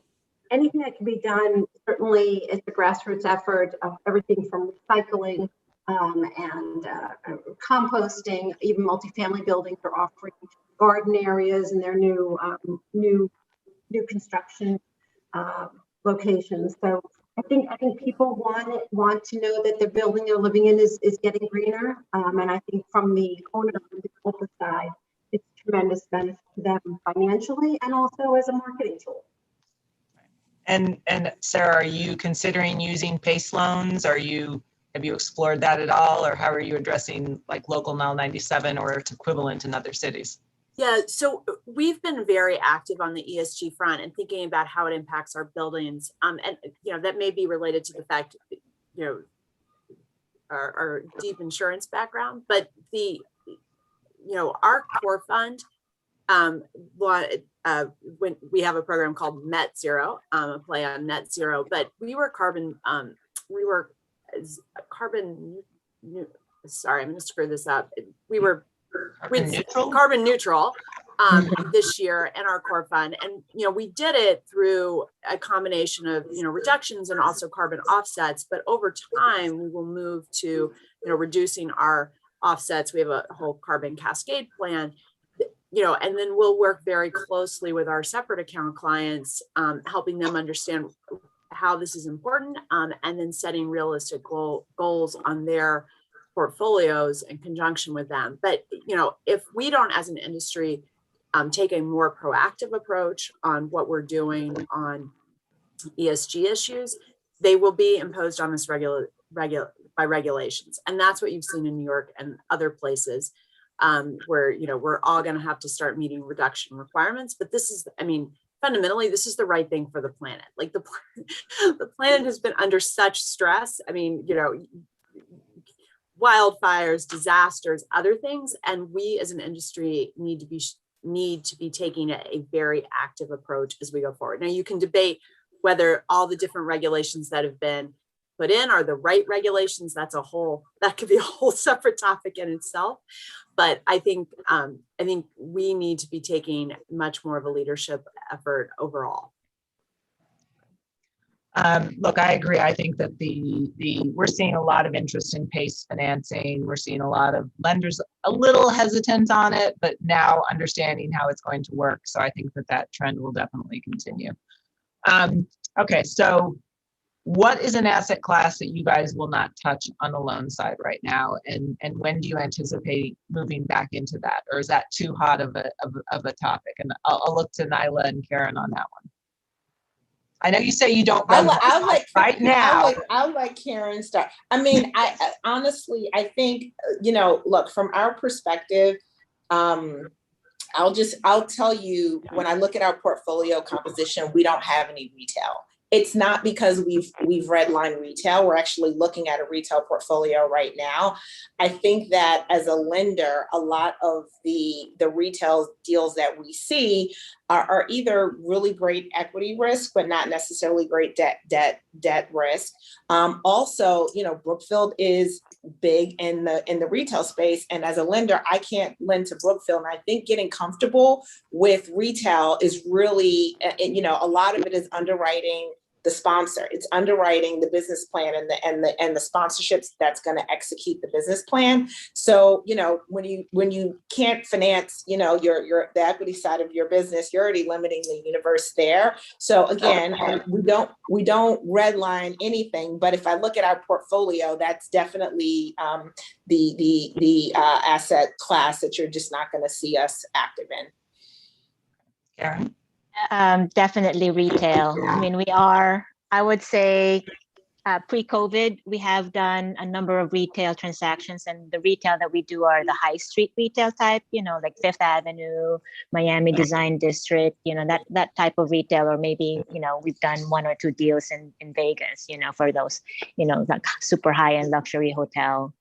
Speaker 11: anything that can be done, certainly it's a grassroots effort of everything from recycling and composting. Even multifamily buildings are offering garden areas in their new construction locations. So I think people want to know that the building they're living in is getting greener. And I think from the owner and developer side, it's tremendous benefit to them financially and also as a marketing tool.
Speaker 10: And Sarah, are you considering using PACE loans? Have you explored that at all, or how are you addressing like local NL 97 or its equivalent in other cities?
Speaker 13: Yeah, so we've been very active on the ESG front and thinking about how it impacts our buildings. And that may be related to the fact, our deep insurance background, but our core fund, when we have a program called Net Zero, a play on net zero, but we were carbon sorry, I'm gonna screw this up. We were carbon neutral this year in our core fund. And, we did it through a combination of, reductions and also carbon offsets, but over time we will move to, reducing our offsets. We have a whole carbon cascade plan. and then we'll work very closely with our separate account clients, helping them understand how this is important, and then setting realistic goals on their portfolios in conjunction with them. But, if we don't, as an industry, take a more proactive approach on what we're doing on ESG issues, they will be imposed on us by regulations. And that's what you've seen in New York and other places, where, we're all going to have to start meeting reduction requirements. But this is, fundamentally, this is the right thing for the planet. Like the planet has been under such stress. Wildfires, disasters, other things. And we as an industry need to be taking a very active approach as we go forward. Now, you can debate whether all the different regulations that have been put in are the right regulations. That could be a whole separate topic in itself. But I think we need to be taking much more of a leadership effort overall.
Speaker 10: Look, I agree. I think that we're seeing a lot of interest in PACE financing. We're seeing a lot of lenders a little hesitant on it, but now understanding how it's going to work. So I think that trend will definitely continue. Okay, so what is an asset class that you guys will not touch on the loan side right now? And when do you anticipate moving back into that? Or is that too hot of a topic? And I'll look to Nyla and Karen on that one. I know you say you don't run right now.
Speaker 12: I'll let Karen start. I honestly, I think, look, from our perspective, I'll tell you, when I look at our portfolio composition, we don't have any retail. It's not because we've redlined retail. We're actually looking at a retail portfolio right now. I think that as a lender, a lot of the retail deals that we see are either really great equity risk, but not necessarily great debt risk. Also, Brookfield is big in the retail space, and as a lender, I can't lend to Brookfield. And I think getting comfortable with retail is really, a lot of it is underwriting the sponsor. It's underwriting the business plan and the sponsorships that's going to execute the business plan. So, when you can't finance, the equity side of your business, you're already limiting the universe there. So again, we don't redline anything, but if I look at our portfolio, that's definitely the asset class that you're just not going to see us active in.
Speaker 10: Karen?
Speaker 14: Definitely retail. I would say pre-COVID, we have done a number of retail transactions, and the retail that we do are the high street retail type, like Fifth Avenue, Miami Design District, that type of retail, or maybe, we've done one or two deals in Vegas, for those, like super high-end luxury hotels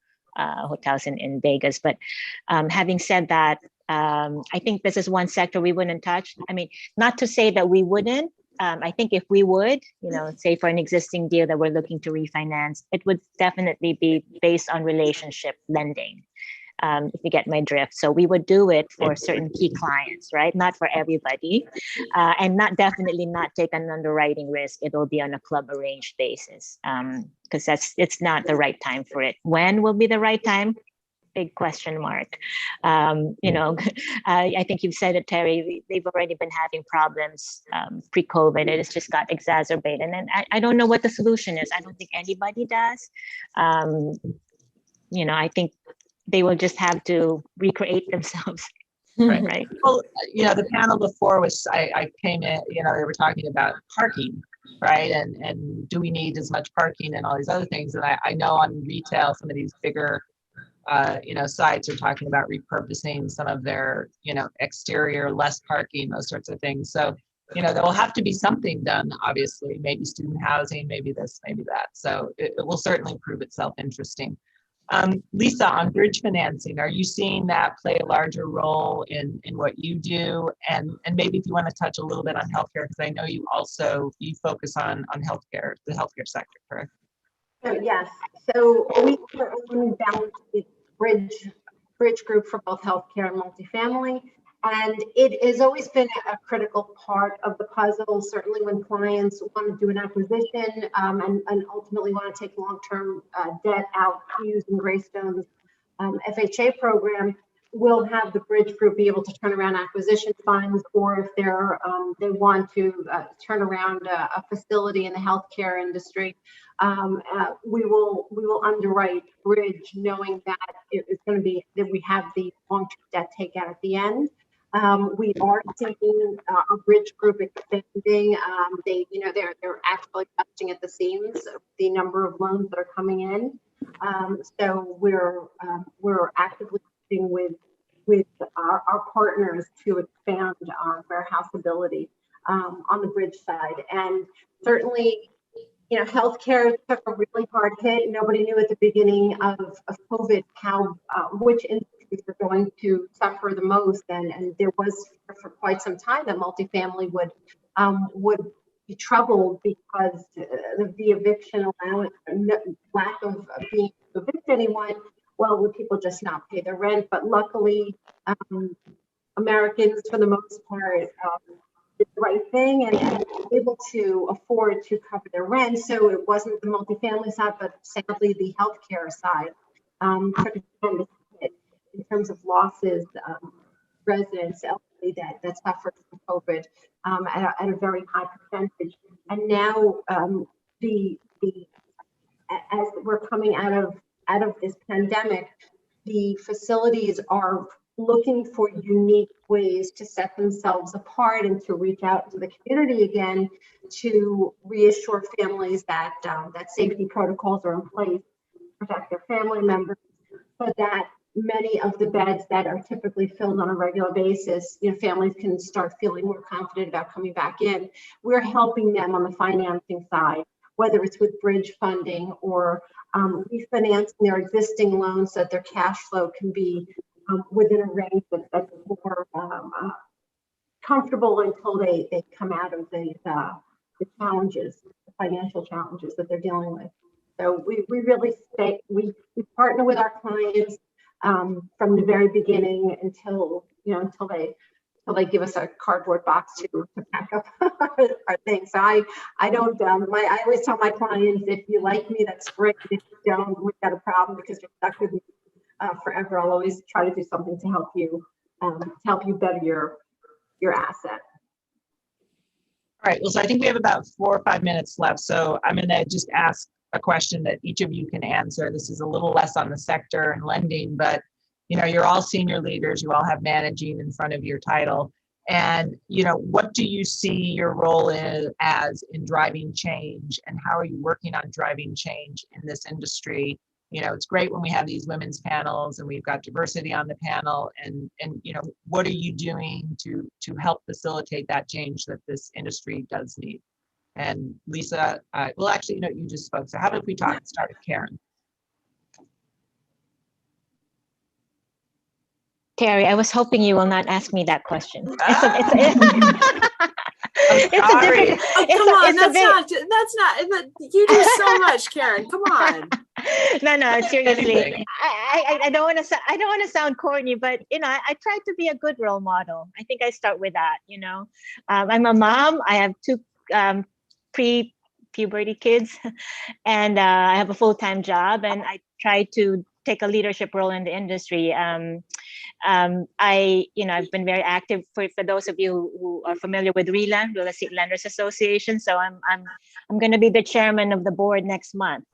Speaker 14: in Vegas. But having said that, I think this is one sector we wouldn't touch. Not to say that we wouldn't. I think if we would, say for an existing deal that we're looking to refinance, it would definitely be based on relationship lending, if you get my drift. So we would do it for certain key clients, right? Not for everybody, and definitely not take an underwriting risk. It will be on a club arranged basis, because it's not the right time for it. When will be the right time? Big question mark. I think you've said it, Terry. They've already been having problems pre-COVID. It has just got exacerbated, and I don't know what the solution is. I don't think anybody does. I think they will just have to recreate themselves. Right.
Speaker 10: Well, the panel before I came in. They were talking about parking, right? And do we need as much parking and all these other things? And I know on retail, some of these bigger sites are talking about repurposing some of their, exterior, less parking, those sorts of things. So, there will have to be something done, obviously, maybe student housing, maybe this, maybe that. So it will certainly prove itself interesting. Lisa, on bridge financing, are you seeing that play a larger role in what you do? And maybe if you want to touch a little bit on healthcare, because I know you focus on healthcare, the healthcare sector, correct?
Speaker 11: Yes. So we are on balance sheet bridge group for both healthcare and multifamily. And it has always been a critical part of the puzzle, certainly when clients want to do an acquisition and ultimately want to take long-term debt out using Greystone's FHA program. we'll have the bridge group be able to turn around acquisition funds, or if they want to turn around a facility in the healthcare industry, we will underwrite bridge, knowing that it's going to be that we have the long-term debt takeout at the end. We are seeing a bridge group expanding. They're actually busting at the seams of the number of loans that are coming in. So we're actively working with our partners to expand our warehouse ability on the bridge side. And certainly, healthcare took a really hard hit. Nobody knew at the beginning of COVID how which industries were going to suffer the most, and there was for quite some time that multifamily would be troubled because of the eviction allowance, lack of being able to evict anyone. Well, would people just not pay their rent? But luckily, Americans, for the most part, did the right thing and were able to afford to cover their rent. So it wasn't the multifamily side, but sadly the healthcare side took a tremendous hit in terms of losses, residents, elderly that suffered from COVID at a very high percentage. And now as we're coming out of this pandemic, the facilities are looking for unique ways to set themselves apart and to reach out to the community again to reassure families that that safety protocols are in place to protect their family members, so that many of the beds that are typically filled on a regular basis, families can start feeling more confident about coming back in. We're helping them on the financing side, whether it's with bridge funding or refinancing their existing loans so that their cash flow can be within a range that's more comfortable until they come out of the challenges, the financial challenges that they're dealing with. So we really we partner with our clients from the very beginning until they give us a cardboard box to pack up our things. So I don't I always tell my clients, if you like me, that's great. If you don't, we've got a problem because you're stuck with me forever. I'll always try to do something to help you better your asset.
Speaker 10: All right, well, so I think we have about 4 or 5 minutes left. So I'm going to just ask a question that each of you can answer. This is a little less on the sector and lending, but you're all senior leaders. You all have managing in front of your title. And what do you see your role as in driving change, and how are you working on driving change in this industry? It's great when we have these women's panels and we've got diversity on the panel, and what are you doing to help facilitate that change that this industry does need? And Lisa, well, actually, you just spoke. So how about we start with Karen?
Speaker 14: Terry, I was hoping you will not ask me that question.
Speaker 13: Come on, you do so much, Karen. Come on.
Speaker 14: No, seriously. I don't want to sound corny, but I try to be a good role model. I think I start with that. I'm a mom. I have 2 pre-puberty kids, and I have a full-time job, and I try to take a leadership role in the industry. I've been very active for those of you who are familiar with RELA, Real Estate Lenders Association. So I'm going to be the chairman of the board next month,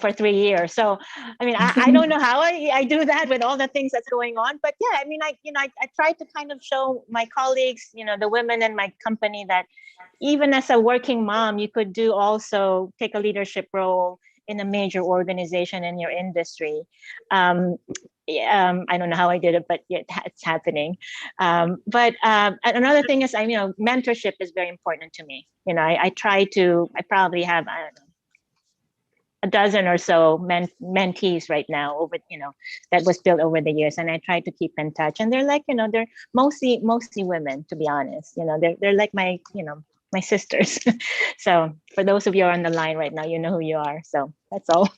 Speaker 14: for 3 years. So, I don't know how I do that with all the things that's going on, but yeah, I try to kind of show my colleagues, the women in my company, that even as a working mom, you could also take a leadership role in a major organization in your industry. I don't know how I did it, but yeah, it's happening. But another thing is, mentorship is very important to me. I probably have, I don't know, a dozen or so mentees right now that was built over the years, and I try to keep in touch. And they're like, they're mostly women, to be honest. They're like my sisters. So for those of you who are on the line right now, you know who you are. So that's all.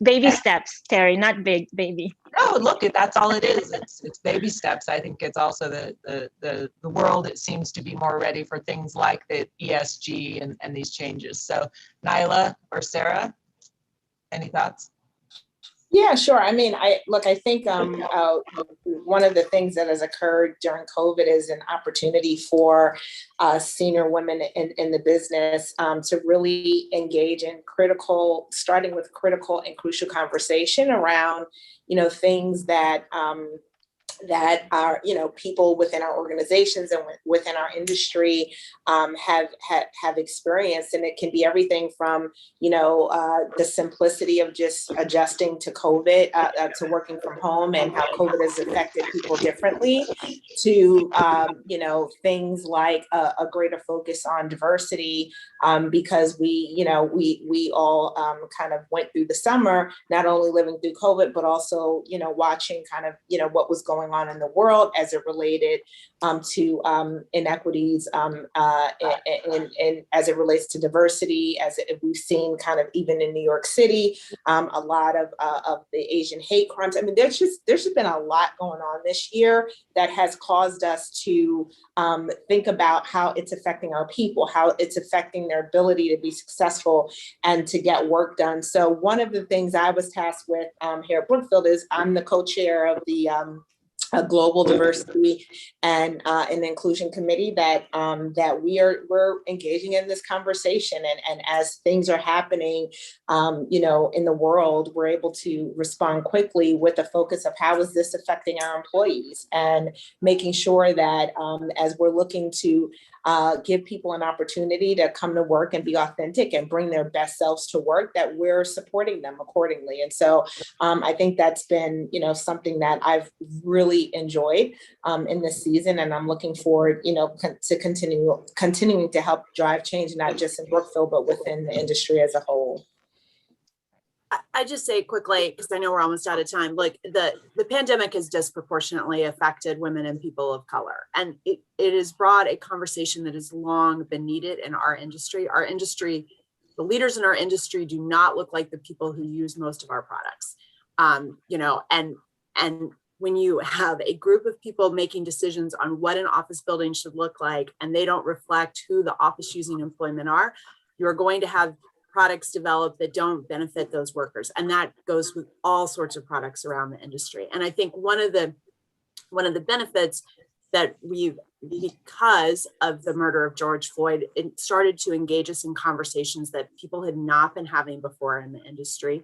Speaker 14: Baby steps, Terry, not big, baby.
Speaker 10: No, look, that's all it is. It's baby steps. I think it's also the world, it seems to be more ready for things like the ESG and these changes. So Nyla or Sarah, any thoughts?
Speaker 12: Yeah, sure. I mean, I think one of the things that has occurred during COVID is an opportunity for senior women in the business to really engage in starting with critical and crucial conversation around, things that are, people within our organizations and within our industry have experienced. And it can be everything from, the simplicity of just adjusting to COVID, to working from home and how COVID has affected people differently, to, things like a greater focus on diversity, because we all kind of went through the summer, not only living through COVID, but also, watching kind of, what was going on in the world as it related to inequities and as it relates to diversity, we've seen kind of even in New York City, a lot of the Asian hate crimes. I mean, there's just been a lot going on this year that has caused us to think about how it's affecting our people, how it's affecting their ability to be successful and to get work done. So one of the things I was tasked with here at Brookfield is I'm the co-chair of the Global Diversity and Inclusion Committee that we're engaging in this conversation, and as things are happening, in the world, we're able to respond quickly with a focus of how is this affecting our employees, and making sure that as we're looking to give people an opportunity to come to work and be authentic and bring their best selves to work, that we're supporting them accordingly. And so I think that's been, something that I've really enjoyed in this season. And I'm looking forward, to continuing to help drive change, not just in Brookfield, but within the industry as a whole.
Speaker 13: I just say quickly, because I know we're almost out of time, like the pandemic has disproportionately affected women and people of color. And it has brought a conversation that has long been needed in our industry. Our industry, the leaders in our industry do not look like the people who use most of our products. And when you have a group of people making decisions on what an office building should look like, and they don't reflect who the office using employment are, you're going to have products developed that don't benefit those workers. And that goes with all sorts of products around the industry. And I think one of the benefits that because of the murder of George Floyd, it started to engage us in conversations that people had not been having before in the industry.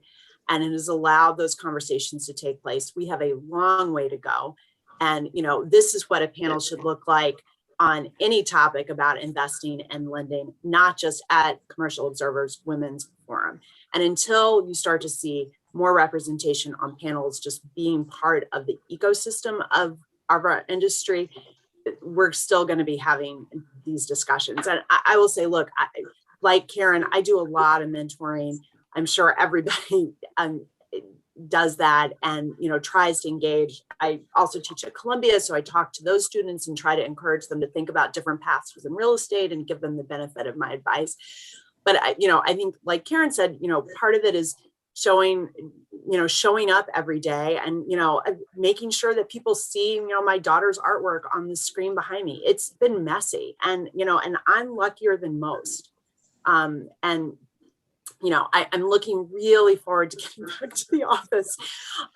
Speaker 13: And it has allowed those conversations to take place. We have a long way to go. And, this is what a panel should look like on any topic about investing and lending, not just at Commercial Observer's Women's Forum. And until you start to see more representation on panels just being part of the ecosystem of our industry, we're still going to be having these discussions. And I will say, look, like Karen, I do a lot of mentoring. I'm sure everybody does that and tries to engage. I also teach at Columbia, so I talk to those students and try to encourage them to think about different paths within real estate and give them the benefit of my advice. But I think, like Karen said, part of it is showing up every day and making sure that people see my daughter's artwork on the screen behind me. It's been messy, and and I'm luckier than most. I'm looking really forward to getting back to the office.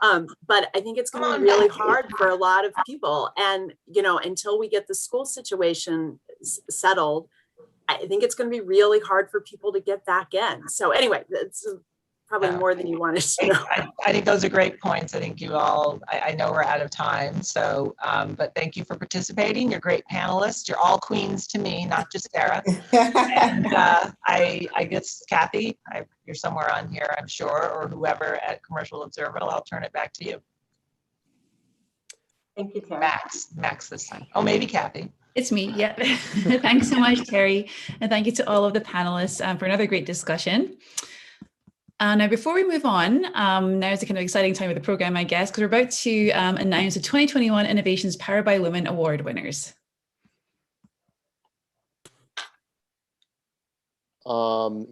Speaker 13: But I think it's going to be really hard for a lot of people. And, until we get the school situation settled, I think it's going to be really hard for people to get back in. So anyway, that's probably more than you wanted to know.
Speaker 10: I think those are great points. I think you all, I know we're out of time. So, but thank you for participating. You're great panelists. You're all queens to me, not just Sarah. And I guess, Kathy, you're somewhere on here, I'm sure, or whoever at Commercial Observer. I'll turn it back to you.
Speaker 11: Thank you, Terry.
Speaker 10: Max this time. Oh, maybe Kathy.
Speaker 1: It's me, yeah. Thanks so much, Terry. And thank you to all of the panelists for another great discussion. Now, before we move on, now is the kind of exciting time of the program, I guess, because we're about to announce the 2021 Innovations Powered by Women Award winners.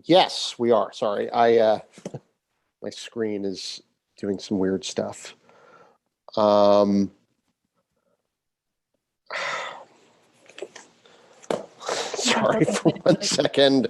Speaker 15: Yes, we are. Sorry, my screen is doing some weird stuff. Sorry for 1 second.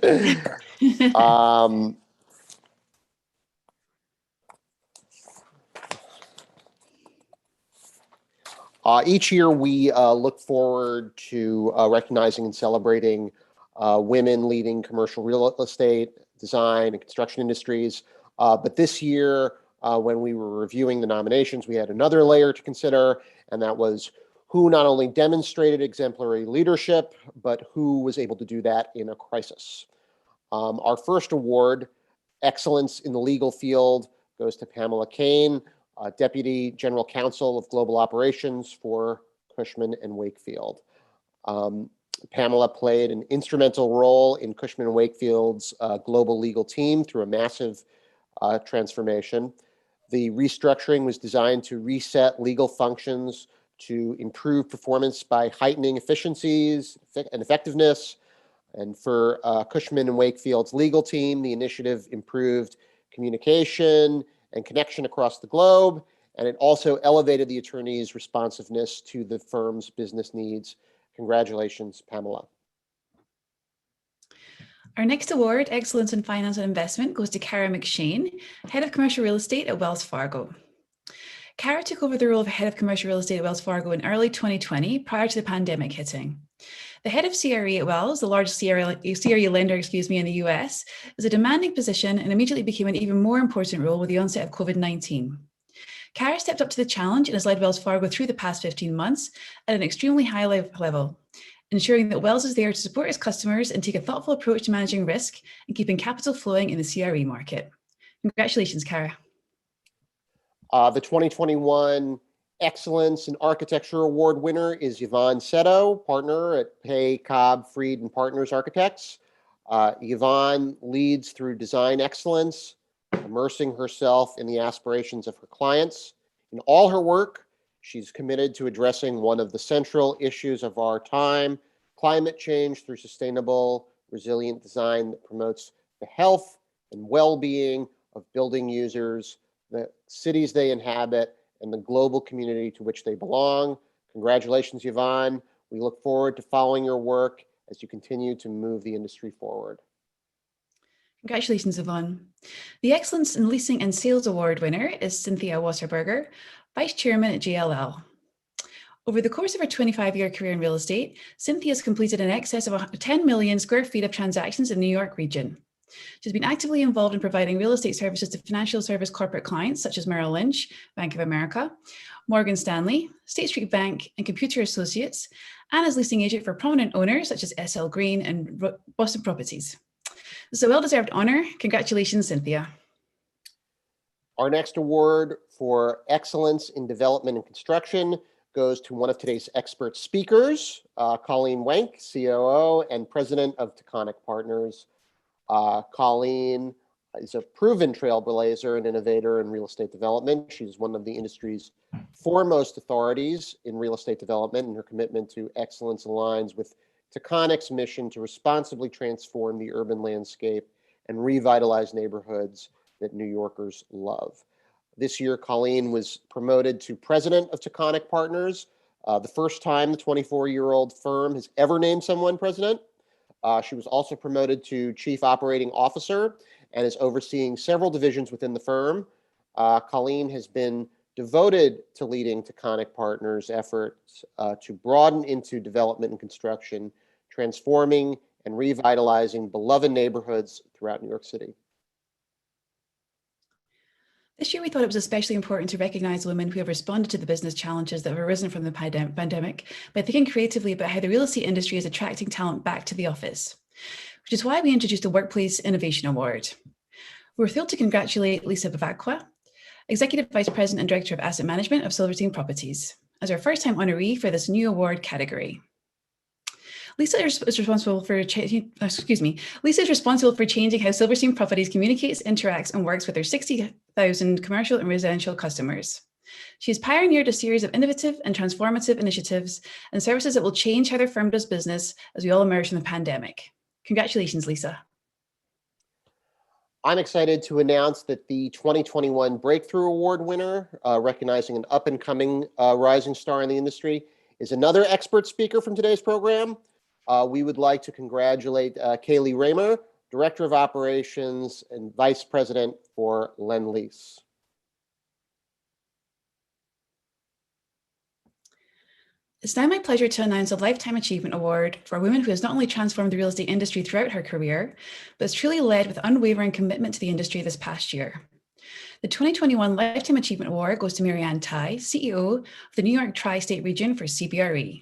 Speaker 15: Each year, we look forward to recognizing and celebrating women leading commercial real estate, design, and construction industries. But this year, when we were reviewing the nominations, we had another layer to consider, and that was who not only demonstrated exemplary leadership, but who was able to do that in a crisis. Our first award, Excellence in the Legal Field, goes to Pamela Kane, Deputy General Counsel of Global Operations for Cushman and Wakefield. Pamela played an instrumental role in Cushman and Wakefield's global legal team through a massive transformation. The restructuring was designed to reset legal functions, to improve performance by heightening efficiencies and effectiveness. And for Cushman and Wakefield's legal team, the initiative improved communication and connection across the globe, and it also elevated the attorney's responsiveness to the firm's business needs. Congratulations, Pamela.
Speaker 1: Our next award, Excellence in Finance and Investment, goes to Cara McShane, Head of Commercial Real Estate at Wells Fargo. Cara took over the role of Head of Commercial Real Estate at Wells Fargo in early 2020, prior to the pandemic hitting. The head of CRE at Wells, the largest CRE lender, in the US, is a demanding position and immediately became an even more important role with the onset of COVID-19. Cara stepped up to the challenge and has led Wells Fargo through the past 15 months at an extremely high level, ensuring that Wells is there to support its customers and take a thoughtful approach to managing risk and keeping capital flowing in the CRE market. Congratulations, Cara.
Speaker 15: The 2021 Excellence in Architecture Award winner is Yvonne Seto, partner at Pay, Cobb, Freed & Partners Architects. Yvonne leads through design excellence, immersing herself in the aspirations of her clients. In all her work, she's committed to addressing one of the central issues of our time, climate change through sustainable, resilient design that promotes the health and well-being of building users, the cities they inhabit, and the global community to which they belong. Congratulations, Yvonne. We look forward to following your work as you continue to move the industry forward.
Speaker 1: Congratulations, Yvonne. The Excellence in Leasing and Sales Award winner is Cynthia Wasserberger, Vice Chairman at JLL. Over the course of her 25-year career in real estate, Cynthia has completed in excess of 10 million square feet of transactions in the New York region. She's been actively involved in providing real estate services to financial service corporate clients such as Merrill Lynch, Bank of America, Morgan Stanley, State Street Bank, and Computer Associates, and as leasing agent for prominent owners such as SL Green and Boston Properties. This is a well-deserved honor. Congratulations, Cynthia.
Speaker 15: Our next award for Excellence in Development and Construction goes to one of today's expert speakers, Colleen Wenk, COO and President of Taconic Partners. Colleen is a proven trailblazer and innovator in real estate development. She's one of the industry's foremost authorities in real estate development, and her commitment to excellence aligns with Taconic's mission to responsibly transform the urban landscape and revitalize neighborhoods that New Yorkers love. This year, Colleen was promoted to President of Taconic Partners, the first time the 24-year-old firm has ever named someone president. She was also promoted to Chief Operating Officer and is overseeing several divisions within the firm. Colleen has been devoted to leading Taconic Partners' efforts to broaden into development and construction, transforming and revitalizing beloved neighborhoods throughout New York City.
Speaker 1: This year, we thought it was especially important to recognize women who have responded to the business challenges that have arisen from the pandemic by thinking creatively about how the real estate industry is attracting talent back to the office, which is why we introduced a Workplace Innovation Award. We're thrilled to congratulate Lisa Bavacqua, Executive Vice President and Director of Asset Management of Silverstein Properties, as our first-time honoree for this new award category. Lisa is responsible for changing how Silverstein Properties communicates, interacts, and works with their 60,000 commercial and residential customers. She has pioneered a series of innovative and transformative initiatives and services that will change how their firm does business as we all emerge from the pandemic. Congratulations, Lisa.
Speaker 15: I'm excited to announce that the 2021 Breakthrough Award winner, recognizing an up-and-coming rising star in the industry, is another expert speaker from today's program. We would like to congratulate Kaylee Raymer, Director of Operations and Vice President for Lend Lease.
Speaker 1: It's now my pleasure to announce a Lifetime Achievement Award for a woman who has not only transformed the real estate industry throughout her career, but has truly led with unwavering commitment to the industry this past year. The 2021 Lifetime Achievement Award goes to Marianne Tai, CEO of the New York Tri-State region for CBRE.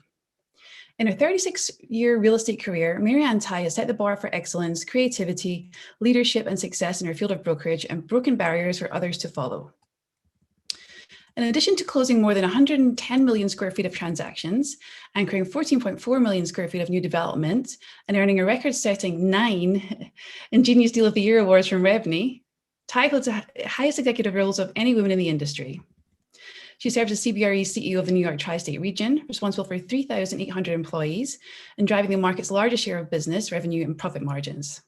Speaker 1: In her 36-year real estate career, Marianne Tai has set the bar for excellence, creativity, leadership, and success in her field of brokerage and broken barriers for others to follow. In addition to closing more than 110 million square feet of transactions, anchoring 14.4 million square feet of new development, and earning a record-setting 9 Ingenious Deal of the Year awards from Revney, Tai holds the highest executive roles of any woman in the industry. She serves as CBRE CEO of the New York Tri-State region, responsible for 3,800 employees and driving the market's largest share of business, revenue, and profit margins.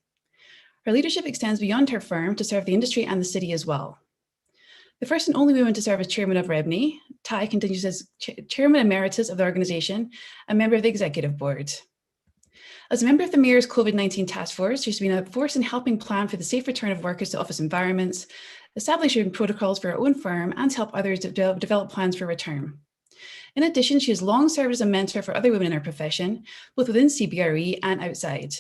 Speaker 1: Her leadership extends beyond her firm to serve the industry and the city as well. The first and only woman to serve as chairman of Revney, Tai continues as chairman emeritus of the organization and member of the executive board. As a member of the Mayor's COVID-19 task force, she's been a force in helping plan for the safe return of workers to office environments, establishing protocols for her own firm, and to help others develop plans for return. In addition, she has long served as a mentor for other women in her profession, both within CBRE and outside.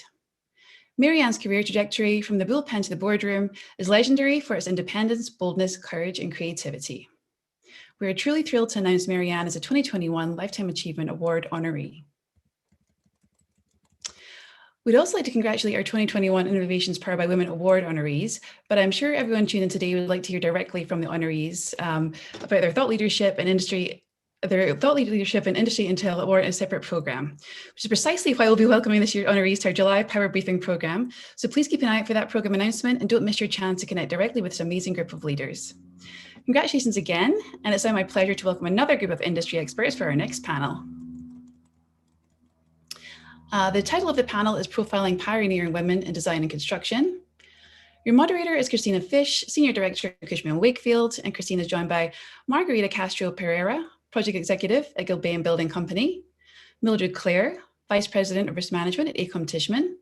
Speaker 1: Marianne's career trajectory from the bullpen to the boardroom is legendary for its independence, boldness, courage, and creativity. We are truly thrilled to announce Marianne as a 2021 Lifetime Achievement Award honoree. We'd also like to congratulate our 2021 Innovations Powered by Women Award honorees, but I'm sure everyone tuned in today would like to hear directly from the honorees about their thought leadership and industry intel award in a separate program, which is precisely why we'll be welcoming this year's honorees to our July Power Briefing program. So please keep an eye out for that program announcement and don't miss your chance to connect directly with this amazing group of leaders. Congratulations again, and it's now my pleasure to welcome another group of industry experts for our next panel. The title of the panel is Profiling Pioneering Women in Design and Construction. Your moderator is Christina Fish, Senior Director at Cushman & Wakefield, and Christina is joined by Margarita Castro Pereira, Project Executive at Gilbane Building Company, Mildred Clare, Vice President of Risk Management at AECOM Tishman,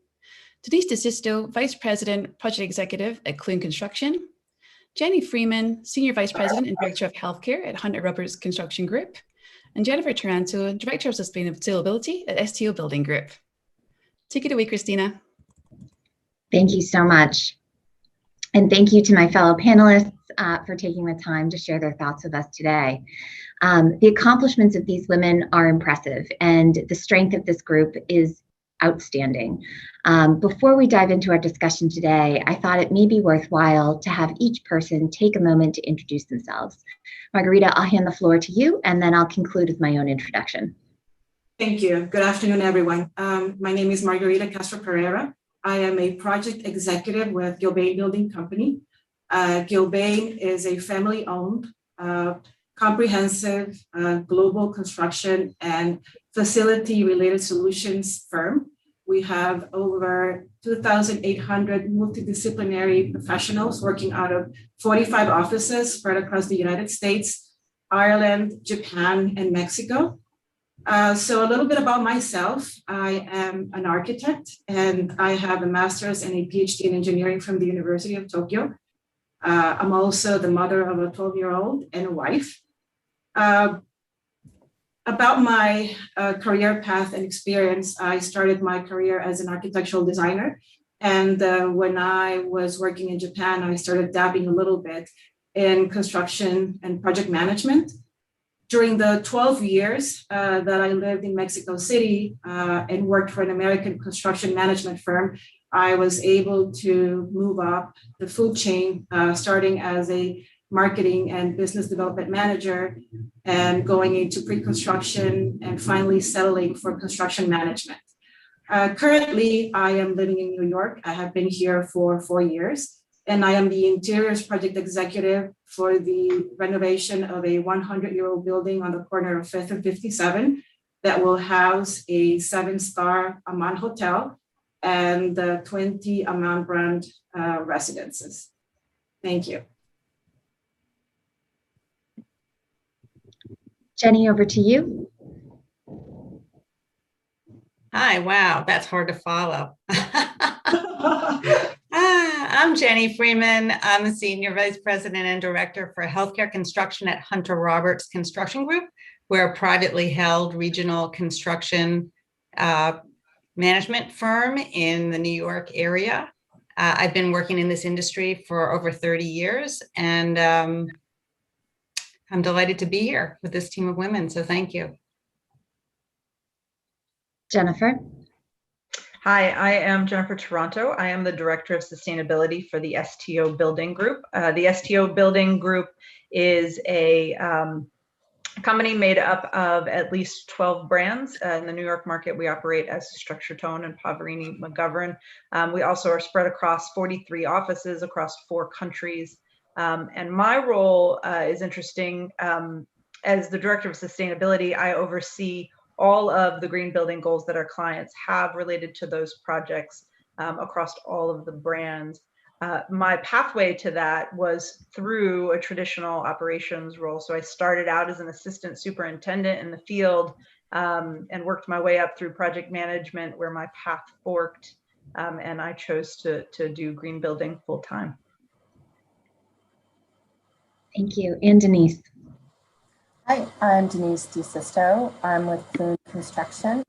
Speaker 1: Denise DeSisto, Vice President, Project Executive at Clune Construction, Jenny Freeman, Senior Vice President and Director of Healthcare at Hunter Roberts Construction Group, and Jennifer Taranto, Director of Sustainability at STO Building Group. Take it away, Christina.
Speaker 16: Thank you so much. And thank you to my fellow panelists for taking the time to share their thoughts with us today. The accomplishments of these women are impressive, and the strength of this group is outstanding. Before we dive into our discussion today, I thought it may be worthwhile to have each person take a moment to introduce themselves. Margarita, I'll hand the floor to you, and then I'll conclude with my own introduction.
Speaker 17: Thank you. Good afternoon, everyone. My name is Margarita Castro Pereira. I am a project executive with Gilbane Building Company. Gilbane is a family-owned, comprehensive global construction and facility-related solutions firm. We have over 2,800 multidisciplinary professionals working out of 45 offices spread across the United States, Ireland, Japan, and Mexico. So a little bit about myself. I am an architect, and I have a master's and a PhD in engineering from the University of Tokyo. I'm also the mother of a 12-year-old and a wife. About my career path and experience, I started my career as an architectural designer. And when I was working in Japan, I started dabbling a little bit in construction and project management. During the 12 years that I lived in Mexico City and worked for an American construction management firm, I was able to move up the food chain, starting as a marketing and business development manager and going into pre-construction and finally settling for construction management. Currently, I am living in New York. I have been here for 4 years, and I am the interiors project executive for the renovation of a 100-year-old building on the corner of 5th and 57 that will house a 7-star Aman hotel and 20 Aman brand residences. Thank you.
Speaker 16: Jenny, over to you.
Speaker 18: Hi, wow, that's hard to follow. I'm Jenny Freeman. I'm the Senior Vice President and Director for Healthcare Construction at Hunter Roberts Construction Group, We're a privately held regional construction management firm in the New York area. I've been working in this industry for over 30 years, and I'm delighted to be here with this team of women, so thank you.
Speaker 16: Jennifer?
Speaker 19: Hi, I am Jennifer Toronto. I am the Director of Sustainability for the STO Building Group. The STO Building Group is a company made up of at least 12 brands. In the New York market, we operate as Structure Tone and Pavarini McGovern. We also are spread across 43 offices across 4 countries. And my role is interesting. As the Director of Sustainability, I oversee all of the green building goals that our clients have related to those projects across all of the brands. My pathway to that was through a traditional operations role. So I started out as an assistant superintendent in the field and worked my way up through project management, where my path forked, and I chose to do green building full time.
Speaker 16: Thank you. And Denise?
Speaker 20: Hi, I'm Denise DeSisto. I'm with Clune Construction.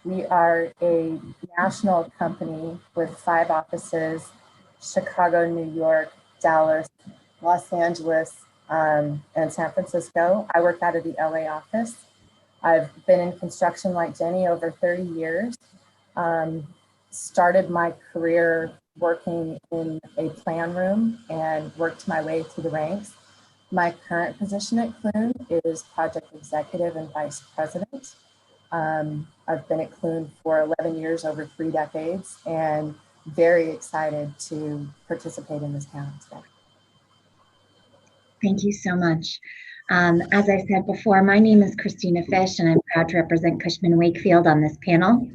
Speaker 20: We are a national company with 5 offices: Chicago, New York, Dallas, Los Angeles, and San Francisco. I work out of the LA office. I've been in construction like Jenny over 30 years. Started my career working in a plan room and worked my way through the ranks. My current position at Clune is project executive and vice president. I've been at Clune for 11 years, over 3 decades, and very excited to participate in this panel today.
Speaker 16: Thank you so much. As I said before, my name is Christina Fish, and I'm proud to represent Cushman & Wakefield on this panel.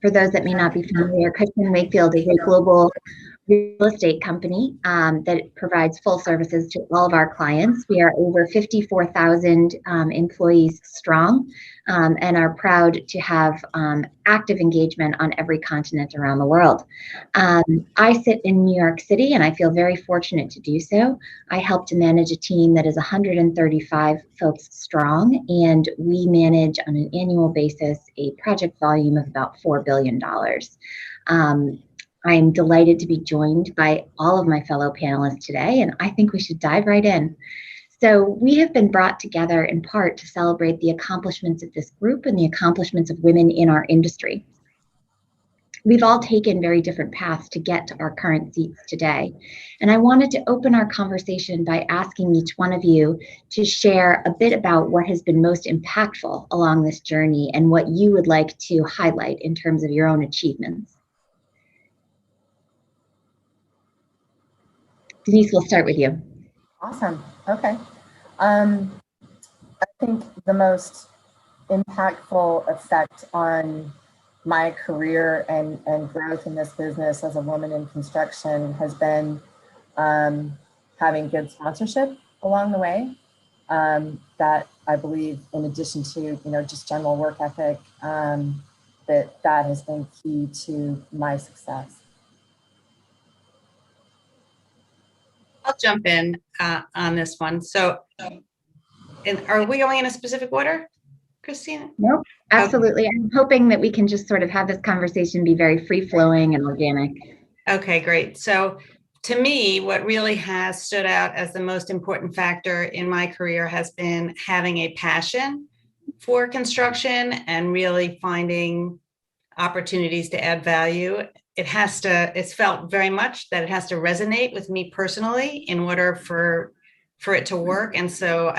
Speaker 16: For those that may not be familiar, Cushman & Wakefield is a global real estate company that provides full services to all of our clients. We are over 54,000 employees strong and are proud to have active engagement on every continent around the world. I sit in New York City, and I feel very fortunate to do so. I help to manage a team that is 135 folks strong, and we manage on an annual basis a project volume of about $4 billion. I'm delighted to be joined by all of my fellow panelists today, and I think we should dive right in. So we have been brought together in part to celebrate the accomplishments of this group and the accomplishments of women in our industry. We've all taken very different paths to get to our current seats today. And I wanted to open our conversation by asking each one of you to share a bit about what has been most impactful along this journey and what you would like to highlight in terms of your own achievements. Denise, we'll start with you.
Speaker 20: Awesome. Okay. I think the most impactful effect on my career and growth in this business as a woman in construction has been having good sponsorship along the way. That I believe, in addition to just general work ethic, that has been key to my success.
Speaker 18: I'll jump in on this one. So, are we going in a specific order, Christina?
Speaker 16: No, absolutely. I'm hoping that we can just sort of have this conversation be very free-flowing and organic.
Speaker 18: Okay, great. So, to me, what really has stood out as the most important factor in my career has been having a passion for construction and really finding opportunities to add value. It's felt very much that it has to resonate with me personally in order for it to work. And so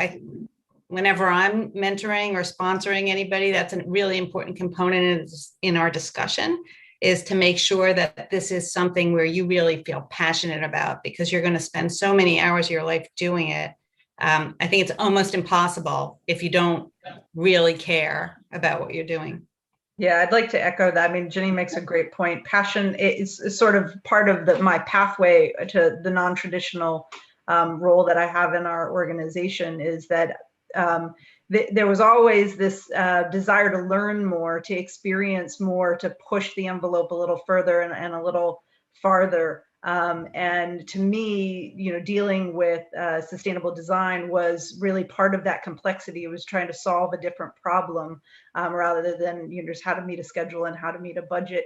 Speaker 18: whenever I'm mentoring or sponsoring anybody, that's a really important component in our discussion, is to make sure that this is something where you really feel passionate about, because you're going to spend so many hours of your life doing it. I think it's almost impossible if you don't really care about what you're doing.
Speaker 19: Yeah, I'd like to echo that. I mean, Jenny makes a great point. Passion is sort of part of my pathway to the non-traditional role that I have in our organization, is that there was always this desire to learn more, to experience more, to push the envelope a little further and a little farther. And to me, dealing with sustainable design was really part of that complexity. It was trying to solve a different problem rather than just how to meet a schedule and how to meet a budget,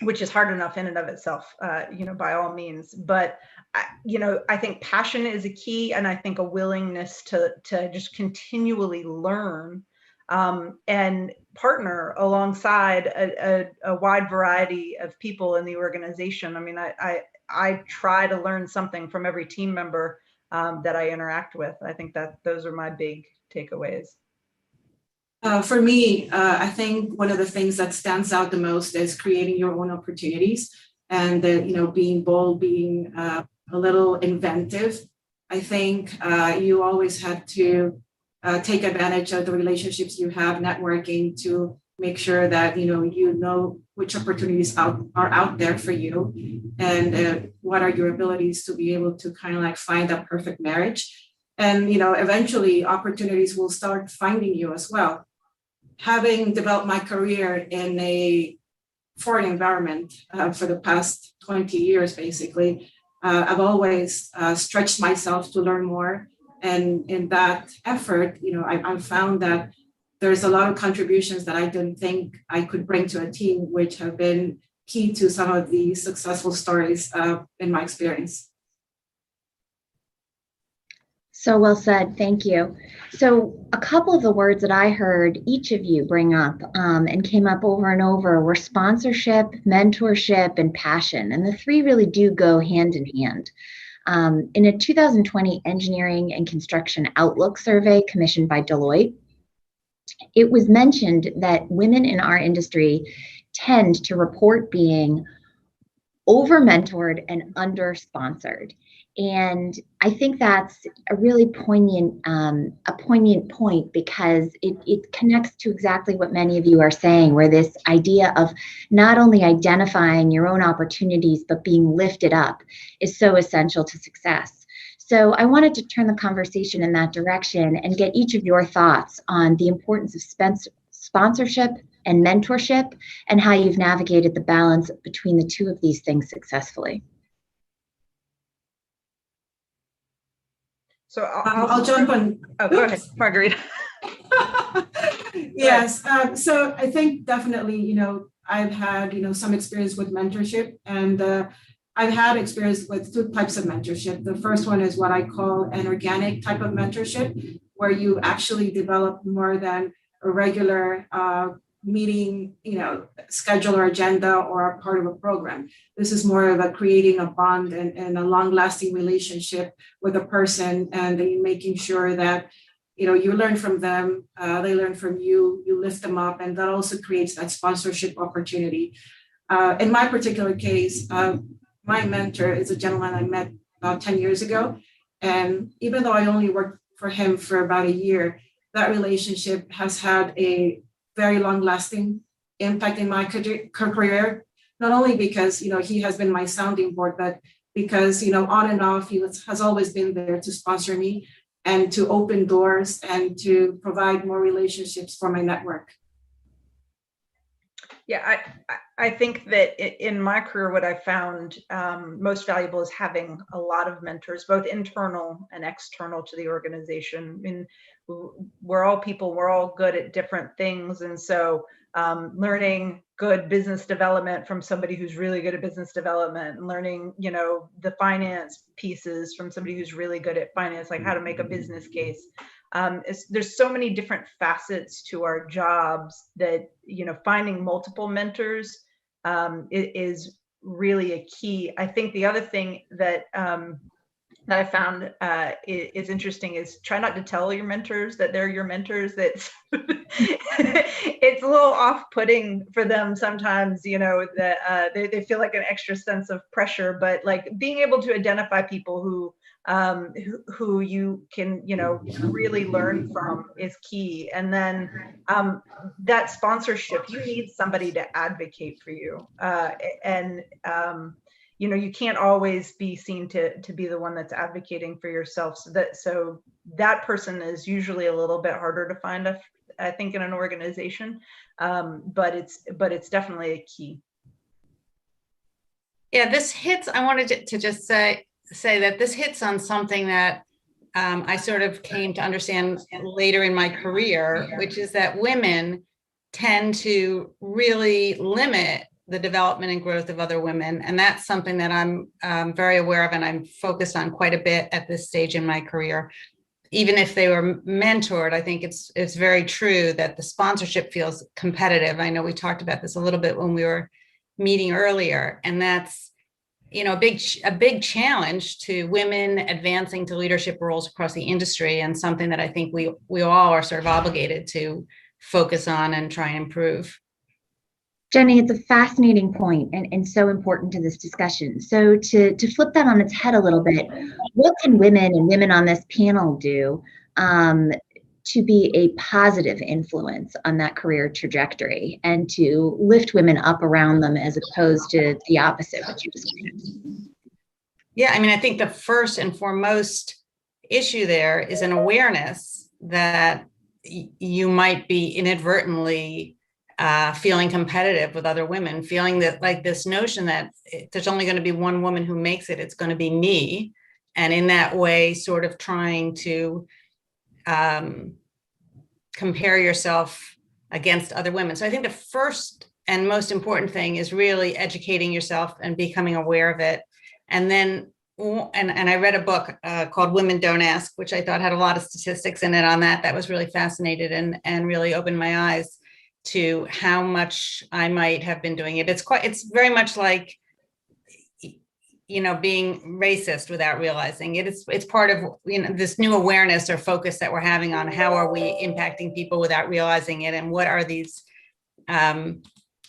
Speaker 19: which is hard enough in and of itself, by all means. But I think passion is a key, and I think a willingness to just continually learn and partner alongside a wide variety of people in the organization. I mean, I try to learn something from every team member that I interact with. I think that those are my big takeaways.
Speaker 17: For me, I think one of the things that stands out the most is creating your own opportunities and being bold, being a little inventive. I think you always have to take advantage of the relationships you have, networking, to make sure that you know which opportunities are out there for you, and what are your abilities to be able to kind of like find that perfect marriage. And eventually opportunities will start finding you as well. Having developed my career in a foreign environment for the past 20 years, basically, I've always stretched myself to learn more. And in that effort, I've found that there's a lot of contributions that I didn't think I could bring to a team, which have been key to some of the successful stories in my experience.
Speaker 16: So well said, thank you. So a couple of the words that I heard each of you bring up and came up over and over were sponsorship, mentorship, and passion. And the three really do go hand in hand. In a 2020 Engineering and Construction Outlook survey commissioned by Deloitte, it was mentioned that women in our industry tend to report being over-mentored and under-sponsored. And I think that's a really poignant point, because it connects to exactly what many of you are saying, where this idea of not only identifying your own opportunities, but being lifted up is so essential to success. So I wanted to turn the conversation in that direction and get each of your thoughts on the importance of sponsorship and mentorship, and how you've navigated the balance between the two of these things successfully.
Speaker 19: So
Speaker 17: I'll jump on.
Speaker 19: Oh, go ahead, Margarita.
Speaker 17: Yes. So I think definitely, I've had, some experience with mentorship, and I've had experience with two types of mentorship. The first one is what I call an organic type of mentorship, where you actually develop more than a regular meeting, schedule or agenda or a part of a program. This is more of a creating a bond and a long-lasting relationship with a person, and making sure that you learn from them, they learn from you, you lift them up, and that also creates that sponsorship opportunity. In my particular case, my mentor is a gentleman I met about 10 years ago, and even though I only worked for him for about a year, that relationship has had a very long-lasting impact in my career, not only because he has been my sounding board, but because on and off he has always been there to sponsor me and to open doors and to provide more relationships for my network.
Speaker 19: Yeah, I think that in my career, what I found most valuable is having a lot of mentors, both internal and external to the organization. I mean, we're all people, we're all good at different things. And so learning good business development from somebody who's really good at business development, and learning, the finance pieces from somebody who's really good at finance, like how to make a business case. There's so many different facets to our jobs that, finding multiple mentors is really a key. I think the other thing that that I found is interesting is try not to tell your mentors that they're your mentors. That's it's a little off-putting for them sometimes, that they feel like an extra sense of pressure, but like being able to identify people who you can, really learn from is key. And then that sponsorship, you need somebody to advocate for you. You can't always be seen to be the one that's advocating for yourself. So that person is usually a little bit harder to find, I think, in an organization. But it's definitely a key.
Speaker 18: Yeah, this hits, I wanted to just say that this hits on something that I sort of came to understand later in my career, which is that women tend to really limit the development and growth of other women. And that's something that I'm very aware of and I'm focused on quite a bit at this stage in my career. Even if they were mentored, I think it's very true that the sponsorship feels competitive. I know we talked about this a little bit when we were meeting earlier, and that's, you know, a big challenge to women advancing to leadership roles across the industry, and something that I think we all are sort of obligated to focus on and try and improve.
Speaker 16: Jenny, it's a fascinating point and so important to this discussion. So to flip that on its head a little bit, what can women and women on this panel do to be a positive influence on that career trajectory and to lift women up around them as opposed to the opposite, which you described?
Speaker 18: Yeah, I mean, I think the first and foremost issue there is an awareness that you might be inadvertently feeling competitive with other women, feeling that, like, this notion that there's only going to be one woman who makes it, it's going to be me. And in that way, sort of trying to compare yourself against other women. So I think the first and most important thing is really educating yourself and becoming aware of it. And then, and I read a book called Women Don't Ask, which I thought had a lot of statistics in it on that was really fascinated and really opened my eyes to how much I might have been doing it. It's very much like, you know, being racist without realizing it. It's part of, you know, this new awareness or focus that we're having on how are we impacting people without realizing it, and what are these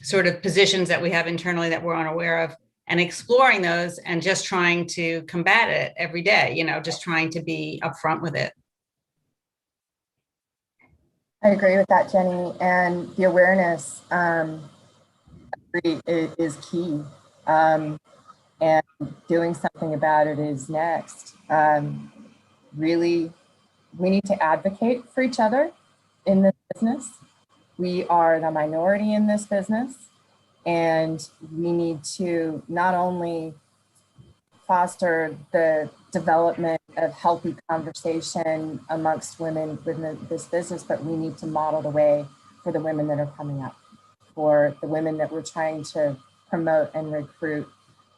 Speaker 18: sort of positions that we have internally that we're unaware of, and exploring those and just trying to combat it every day, you know, just trying to be upfront with it.
Speaker 20: I agree with that, Jenny. And the awareness is key. And doing something about it is next. Really, we need to advocate for each other in this business. We are the minority in this business, and we need to not only foster the development of healthy conversation amongst women within this business, but we need to model the way for the women that are coming up, for the women that we're trying to promote and recruit.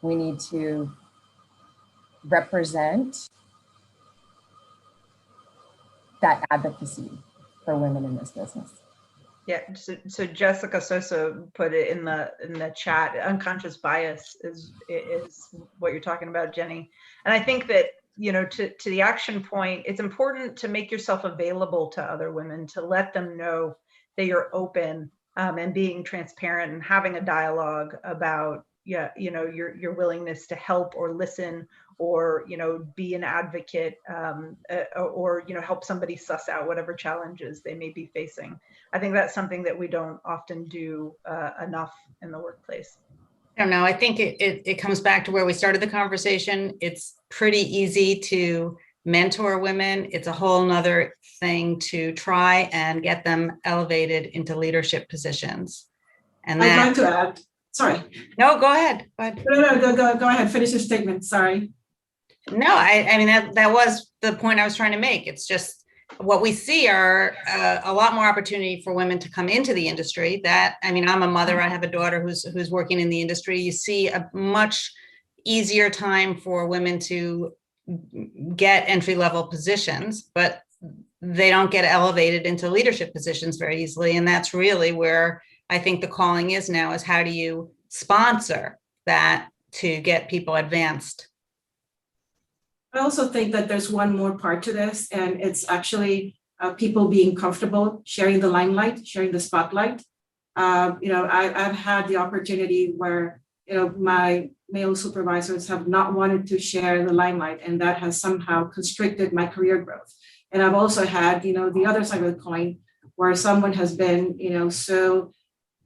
Speaker 20: We need to represent that advocacy for women in this business.
Speaker 19: Yeah, so Jessica Sosa put it in the chat. Unconscious bias is what you're talking about, Jenny. And I think that, you know, to the action point, it's important to make yourself available to other women, to let them know that you're open and being transparent and having a dialogue about, yeah, you know, your willingness to help or listen, or, you know, be an advocate, or, you know, help somebody suss out whatever challenges they may be facing. I think that's something that we don't often do enough in the workplace.
Speaker 18: I don't know. I think it comes back to where we started the conversation. It's pretty easy to mentor women. It's a whole nother thing to try and get them elevated into leadership positions. And
Speaker 17: I'd like to add, sorry.
Speaker 18: No, go ahead. Go ahead.
Speaker 17: No, go ahead. Finish your statement. Sorry.
Speaker 18: No, I mean, that was the point I was trying to make. It's just what we see are a lot more opportunity for women to come into the industry. That, I mean, I'm a mother, I have a daughter who's working in the industry. You see a much easier time for women to get entry-level positions, but they don't get elevated into leadership positions very easily. And that's really where I think the calling is now, is how do you sponsor that to get people advanced?
Speaker 17: I also think that there's one more part to this, and it's actually people being comfortable sharing the limelight, sharing the spotlight. You know, I've had the opportunity where, you know, my male supervisors have not wanted to share the limelight, and that has somehow constricted my career growth. And I've also had, you know, the other side of the coin, where someone has been, you know, so,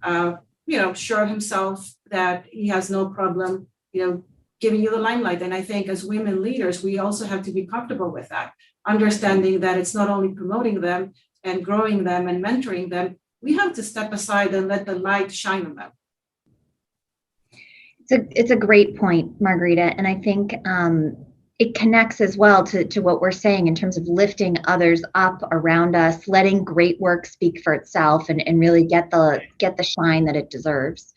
Speaker 17: you know, sure of himself that he has no problem, you know, giving you the limelight. And I think as women leaders, we also have to be comfortable with that, understanding that it's not only promoting them and growing them and mentoring them, we have to step aside and let the light shine on them.
Speaker 16: It's a great point, Margarita. And I think it connects as well to what we're saying in terms of lifting others up around us, letting great work speak for itself and really get the shine that it deserves.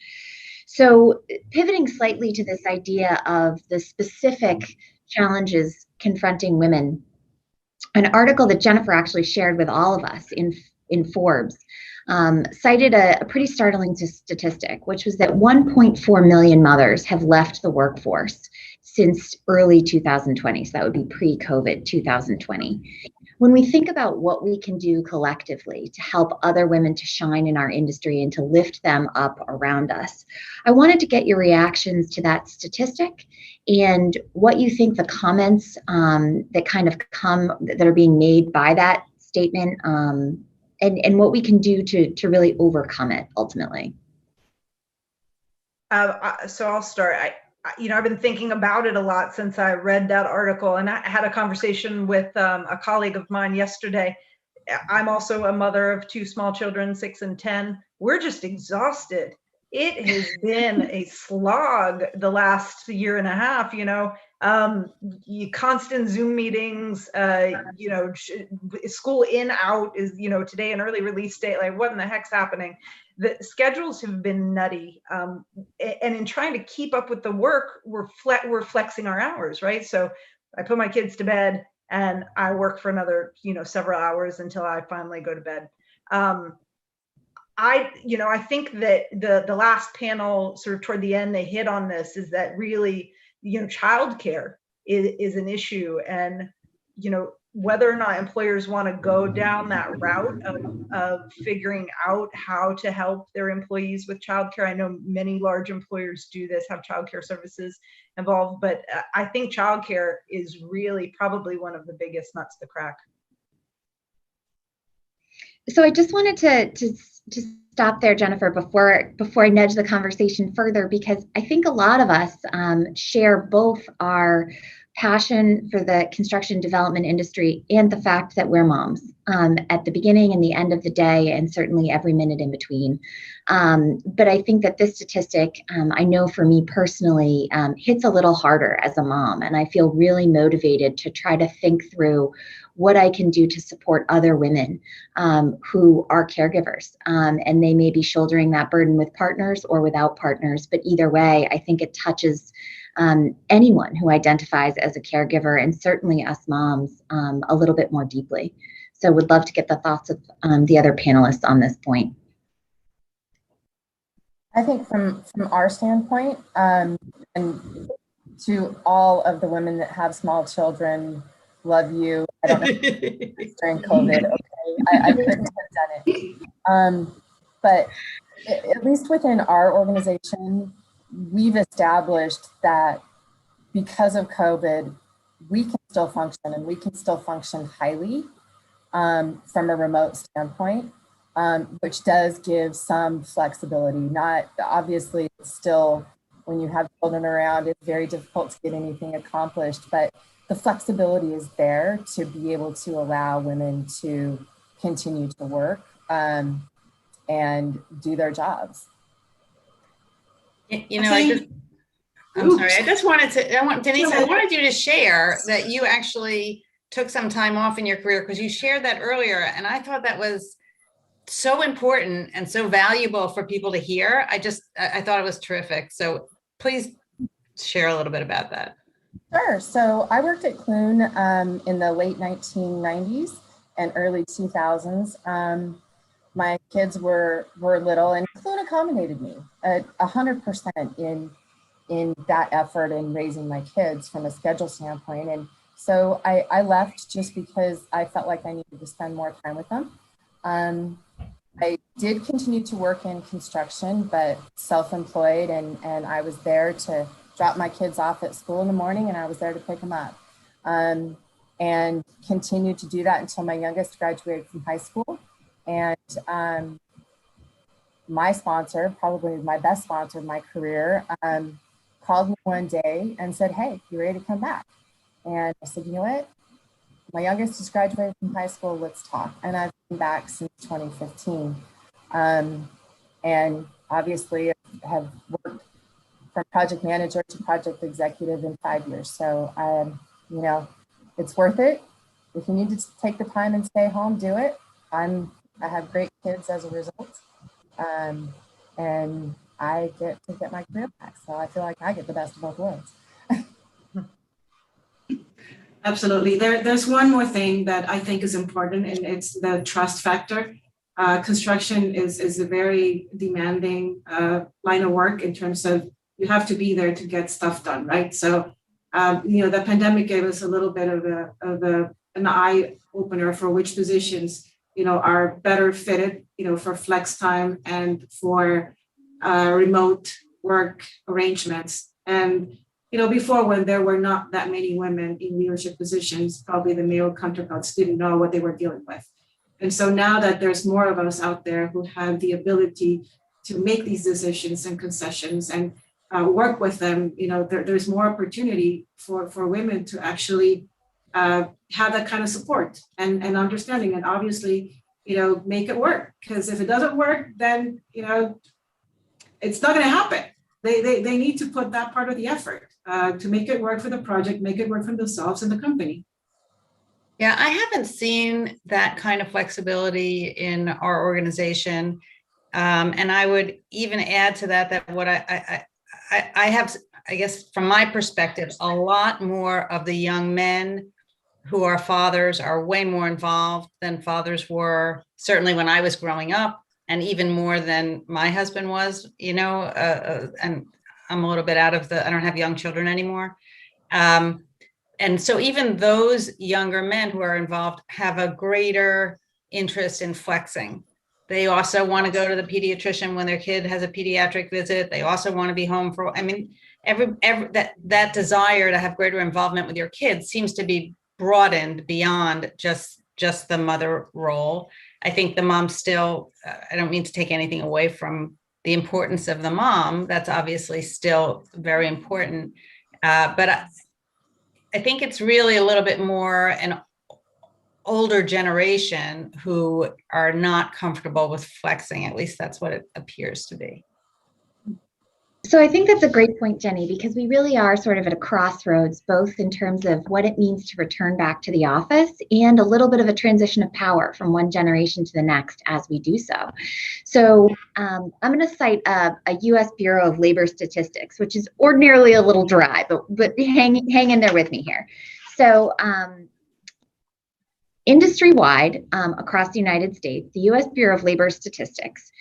Speaker 16: So pivoting slightly to this idea of the specific challenges confronting women, an article that Jennifer actually shared with all of us in Forbes cited a pretty startling statistic, which was that 1.4 million mothers have left the workforce since early 2020. So that would be pre-COVID 2020. When we think about what we can do collectively to help other women to shine in our industry and to lift them up around us, I wanted to get your reactions to that statistic and what you think the comments that kind of that are being made by that statement and what we can do to really overcome it ultimately.
Speaker 19: So I'll start. I've been thinking about it a lot since I read that article, and I had a conversation with a colleague of mine yesterday. I'm also a mother of 2 small children, 6 and 10. We're just exhausted. It has been a slog the last year and a half, constant Zoom meetings, school in, out is, today an early release date, like what in the heck's happening? The schedules have been nutty. And in trying to keep up with the work, we're flexing our hours, right? So I put my kids to bed and I work for another, several hours until I finally go to bed. I think that the last panel sort of toward the end, they hit on this, is that really, childcare is an issue. And, whether or not employers want to go down that route of figuring out how to help their employees with childcare. I know many large employers do this, have childcare services involved, but I think childcare is really probably one of the biggest nuts to crack.
Speaker 16: So I just wanted to stop there, Jennifer, before I nudge the conversation further, because I think a lot of us share both our passion for the construction development industry and the fact that we're moms at the beginning and the end of the day, and certainly every minute in between. But I think that this statistic, I know for me personally, hits a little harder as a mom, and I feel really motivated to try to think through what I can do to support other women who are caregivers. And they may be shouldering that burden with partners or without partners, but either way, I think it touches anyone who identifies as a caregiver, and certainly us moms a little bit more deeply. So would love to get the thoughts of the other panelists on this point.
Speaker 20: I think from our standpoint, and to all of the women that have small children, love you. I don't know during COVID, okay, I couldn't have done it. But at least within our organization, we've established that because of COVID, we can still function, and we can still function highly from a remote standpoint, which does give some flexibility. Not obviously, it's still, when you have children around, it's very difficult to get anything accomplished, but the flexibility is there to be able to allow women to continue to work and do their jobs.
Speaker 18: I'm sorry. Denise, I wanted you to share that you actually took some time off in your career, because you shared that earlier. And I thought that was so important and so valuable for people to hear. I thought it was terrific. So please share a little bit about that.
Speaker 20: Sure. So I worked at Clune in the late 1990s and early 2000s. My kids were little, and Clune accommodated me 100% in that effort in raising my kids from a schedule standpoint. And so I left just because I felt like I needed to spend more time with them. I did continue to work in construction, but self-employed, and I was there to drop my kids off at school in the morning, and I was there to pick them up. And continued to do that until my youngest graduated from high school. And my sponsor, probably my best sponsor of my career, called me one day and said, "Hey, you ready to come back?" And I said, "You know what? My youngest just graduated from high school. Let's talk." And I've been back since 2015. And obviously have worked from project manager to project executive in 5 years. So, you know, it's worth it. If you need to take the time and stay home, do it. I have great kids as a result. And I get to get my career back. So I feel like I get the best of both worlds.
Speaker 17: Absolutely. There's one more thing that I think is important, and it's the trust factor. Construction is a very demanding line of work in terms of you have to be there to get stuff done, right? So, you know, the pandemic gave us a little bit of an eye opener for which positions, you know, are better fitted, you know, for flex time and for remote work arrangements. And, you know, before, when there were not that many women in leadership positions, probably the male counterparts didn't know what they were dealing with. And so now that there's more of us out there who have the ability to make these decisions and concessions and work with them, you know, there's more opportunity for women to actually have that kind of support and understanding, and obviously, you know, make it work. Because if it doesn't work, then, you know, it's not going to happen. They need to put that part of the effort to make it work for the project, make it work for themselves and the company.
Speaker 18: Yeah, I haven't seen that kind of flexibility in our organization. And I would even add to that what I have, I guess, from my perspective, a lot more of the young men who are fathers are way more involved than fathers were, certainly when I was growing up, and even more than my husband was, you know, and I'm a little bit out of I don't have young children anymore. And so even those younger men who are involved have a greater interest in flexing. They also want to go to the pediatrician when their kid has a pediatric visit. They also want to be home for, I mean, that desire to have greater involvement with your kids seems to be broadened beyond just the mother role. I think the mom still, I don't mean to take anything away from the importance of the mom. That's obviously still very important. But I think it's really a little bit more an older generation who are not comfortable with flexing. At least that's what it appears to be.
Speaker 16: So I think that's a great point, Jenny, because we really are sort of at a crossroads, both in terms of what it means to return back to the office and a little bit of a transition of power from one generation to the next as we do so. So I'm going to cite a U.S. Bureau of Labor Statistics, which is ordinarily a little dry, but hang in there with me here. So industry-wide, across the United States, the U.S. Bureau of Labor Statistics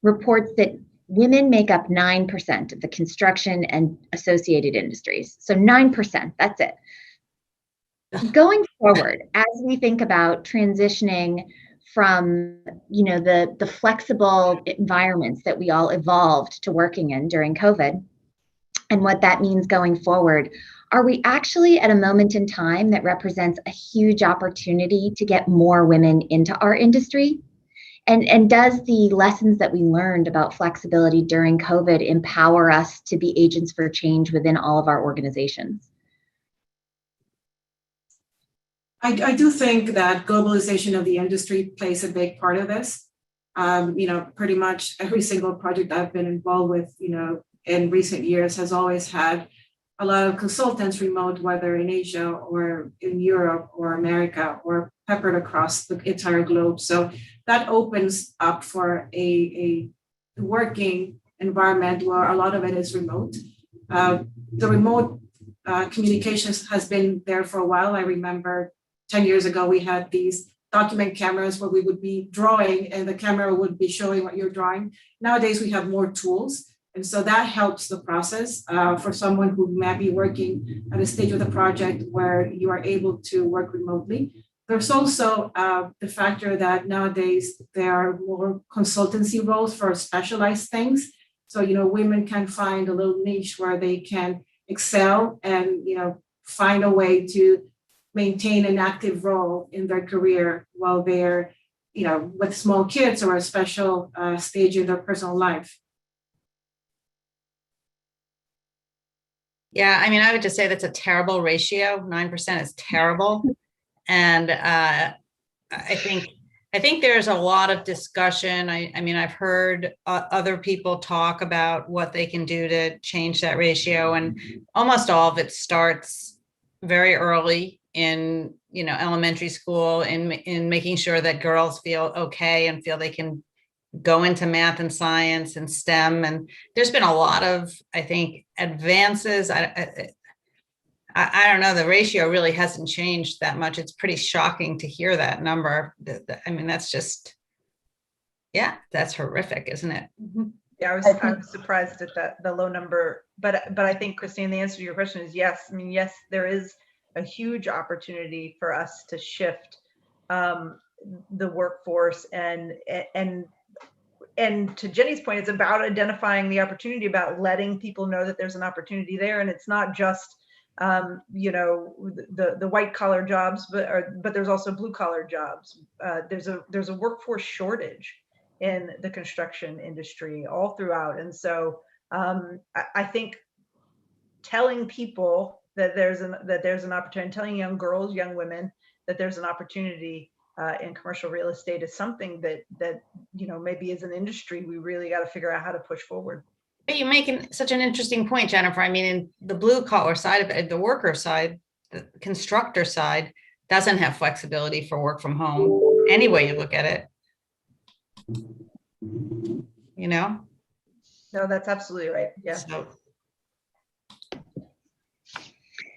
Speaker 16: reports that women make up 9% of the construction and associated industries. So 9%, that's it. Going forward, as we think about transitioning from, you know, the flexible environments that we all evolved to working in during COVID, and what that means going forward, are we actually at a moment in time that represents a huge opportunity to get more women into our industry? And does the lessons that we learned about flexibility during COVID empower us to be agents for change within all of our organizations?
Speaker 17: I do think that globalization of the industry plays a big part of this. You know, pretty much every single project I've been involved with, you know, in recent years has always had a lot of consultants remote, whether in Asia or in Europe or America or peppered across the entire globe. So that opens up for a working environment where a lot of it is remote. The remote communications has been there for a while. I remember 10 years ago, we had these document cameras where we would be drawing and the camera would be showing what you're drawing. Nowadays, we have more tools. And so that helps the process for someone who might be working at a stage of the project where you are able to work remotely. There's also the factor that nowadays there are more consultancy roles for specialized things. So, you know, women can find a little niche where they can excel and, you know, find a way to maintain an active role in their career while they're, you know, with small kids or a special stage in their personal life.
Speaker 18: Yeah, I mean, I would just say that's a terrible ratio. 9% is terrible. And I think I think there's a lot of discussion. I mean, I've heard other people talk about what they can do to change that ratio, and almost all of it starts very early in, elementary school, in making sure that girls feel okay and feel they can go into math and science and STEM. And there's been a lot of, I think, advances. I don't know, the ratio really hasn't changed that much. It's pretty shocking to hear that number. I mean, that's just, yeah, that's horrific, isn't it?
Speaker 19: Yeah, I was surprised at the low number, but I think, Christine, the answer to your question is yes. I mean, yes, there is a huge opportunity for us to shift the workforce, and to Jenny's point, it's about identifying the opportunity, about letting people know that there's an opportunity there, and it's not just the white collar jobs, but there's also blue collar jobs. There's a workforce shortage in the construction industry all throughout, and so I think telling people that there's an opportunity, telling young girls, young women that there's an opportunity in commercial real estate is something that maybe as an industry we really got to figure out how to push forward.
Speaker 18: But you're making such an interesting point, Jennifer. I mean, in the blue collar side of it, the worker side, the constructor side doesn't have flexibility for work from home any way you look at it.
Speaker 19: No, that's absolutely right. Yeah.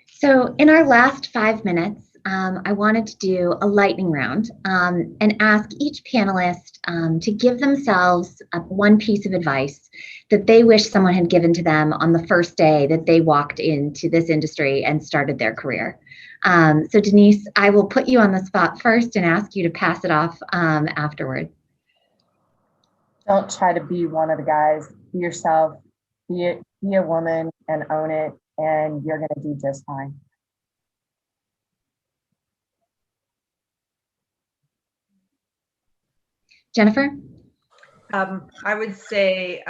Speaker 16: So in our last 5 minutes, I wanted to do a lightning round and ask each panelist to give themselves one piece of advice that they wish someone had given to them on the first day that they walked into this industry and started their career. So Denise, I will put you on the spot first and ask you to pass it off afterward.
Speaker 20: Don't try to be one of the guys. Be yourself. Be a woman and own it, and you're going to do just fine.
Speaker 16: Jennifer?
Speaker 19: I would say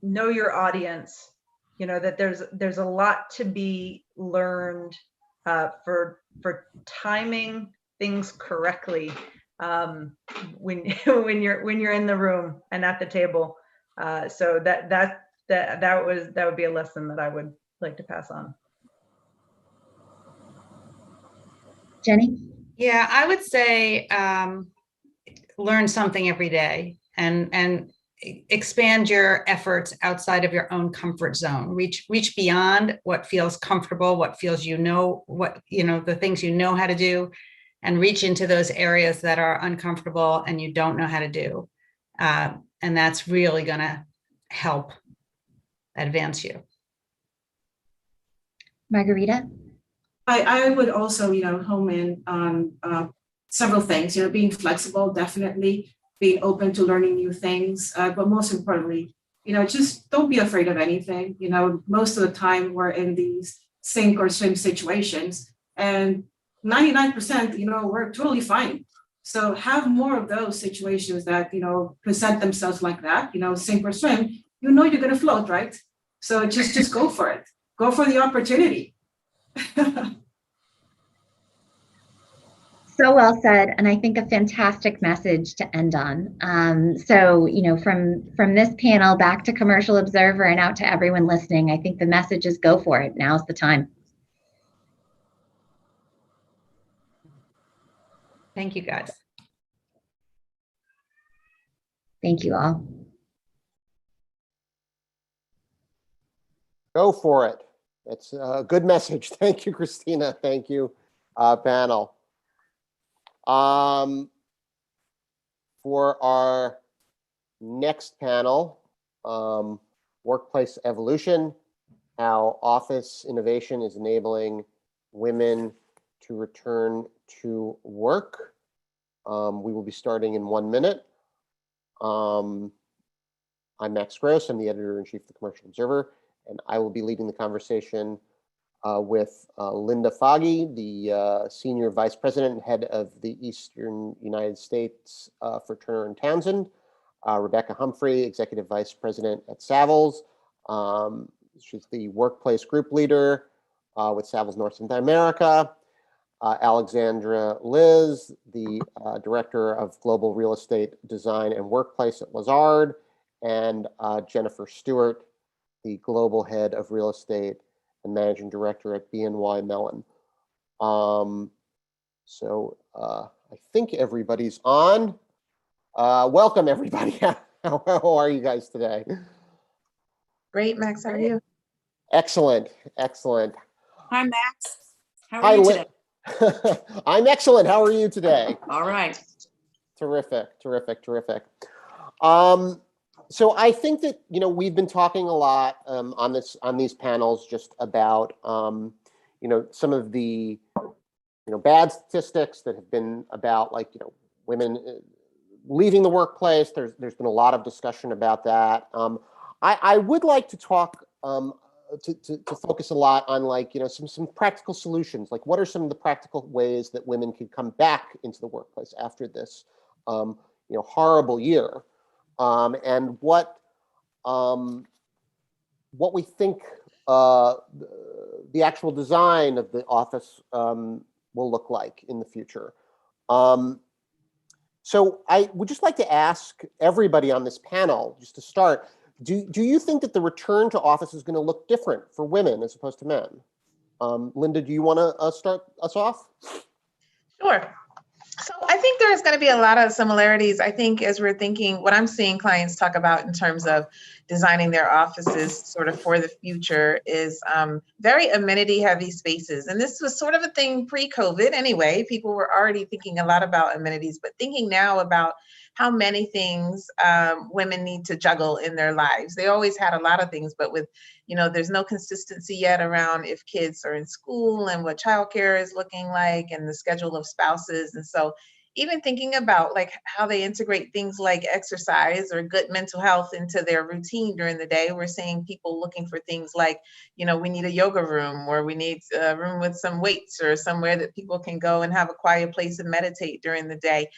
Speaker 19: know your audience. That there's a lot to be learned for timing things correctly when you're in the room and at the table. So that would be a lesson that I would like to pass on.
Speaker 16: Jenny?
Speaker 18: Yeah, I would say learn something every day and expand your efforts outside of your own comfort zone. Reach beyond what feels comfortable, what feels the things you know how to do, and reach into those areas that are uncomfortable and you don't know how to do. And that's really going to help advance you.
Speaker 16: Margarita?
Speaker 17: I would also, home in on several things, being flexible, definitely, being open to learning new things, but most importantly, just don't be afraid of anything. Most of the time we're in these sink or swim situations, and 99%, we're totally fine. So have more of those situations that, present themselves like that, sink or swim, you're going to float, right? So just go for it. Go for the opportunity.
Speaker 16: So well said, and I think a fantastic message to end on. So, from this panel back to Commercial Observer and out to everyone listening, I think the message is go for it. Now's the time.
Speaker 18: Thank you, guys.
Speaker 16: Thank you all.
Speaker 15: Go for it. That's a good message. Thank you, Christina. Thank you, panel. For our next panel, workplace evolution, how office innovation is enabling women to return to work. We will be starting in 1 minute. I'm Max Gross. I'm the editor-in-chief of the Commercial Observer, and I will be leading the conversation with Linda Foggy, the Senior Vice President and Head of the Eastern United States for Turner & Townsend, Rebecca Humphrey, Executive Vice President at Savills. She's the Workplace Group Leader with Savills North America. Alexandra Liz, the Director of Global Real Estate Design and Workplace at Lazard, and Jennifer Stewart, the Global Head of Real Estate and Managing Director at BNY Mellon. So I think everybody's on. Welcome, everybody. How are you guys today?
Speaker 21: Great, Max. How are you?
Speaker 15: Excellent, excellent.
Speaker 21: Hi, Max. How
Speaker 15: Hi,
Speaker 21: are you today?
Speaker 15: I'm excellent. How are you today?
Speaker 21: All right.
Speaker 15: Terrific, terrific, terrific. So I think that, you know, we've been talking a lot on these panels just about, you know, some of the, you know, bad statistics that have been about, like, you know, women leaving the workplace. There's been a lot of discussion about that. I would like to talk to focus a lot on, like, you know, some practical solutions. Like, what are some of the practical ways that women can come back into the workplace after this, you know, horrible year, and what we think the actual design of the office will look like in the future. So I would just like to ask everybody on this panel, just to start, do you think that the return to office is going to look different for women as opposed to men? Linda, do you want to start us off?
Speaker 21: Sure. So I think there's going to be a lot of similarities. I think as we're thinking, what I'm seeing clients talk about in terms of designing their offices sort of for the future is very amenity heavy spaces. And this was sort of a thing pre-COVID anyway. People were already thinking a lot about amenities, but thinking now about how many things women need to juggle in their lives. They always had a lot of things, but with, you know, there's no consistency yet around if kids are in school and what childcare is looking like and the schedule of spouses. And so even thinking about like how they integrate things like exercise or good mental health into their routine during the day, we're seeing people looking for things like, you know, we need a yoga room, or we need a room with some weights, or somewhere that people can go and have a quiet place and meditate during the day.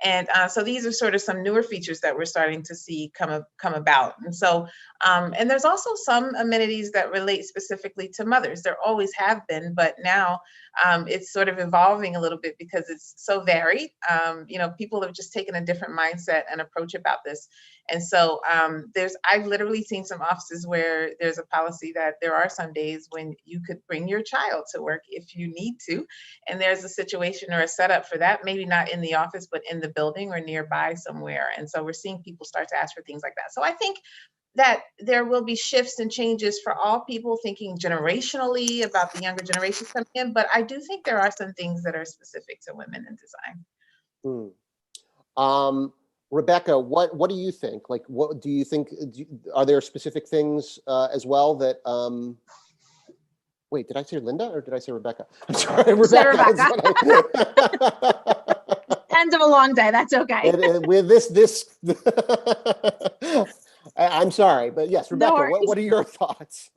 Speaker 21: And so these are sort of some newer features that we're starting to see come about. And so, and there's also some amenities that relate specifically to mothers. There always have been, but now it's sort of evolving a little bit because it's so varied. You know, people have just taken a different mindset and approach about this. And so I've literally seen some offices where there's a policy that there are some days when you could bring your child to work if you need to. And there's a situation or a setup for that, maybe not in the office, but in the building or nearby somewhere. And so we're seeing people start to ask for things like that. So I think that there will be shifts and changes for all people, thinking generationally about the younger generations coming in. But I do think there are some things that are specific to women in design.
Speaker 15: Rebecca, what do you think? Like, what do you think? Are there specific things as well that? Wait, did I say Linda or did I say Rebecca? I'm sorry, Rebecca.
Speaker 14: End of a long day. That's okay.
Speaker 15: With this. I'm sorry, but yes, Rebecca,
Speaker 14: No,
Speaker 15: what are your thoughts?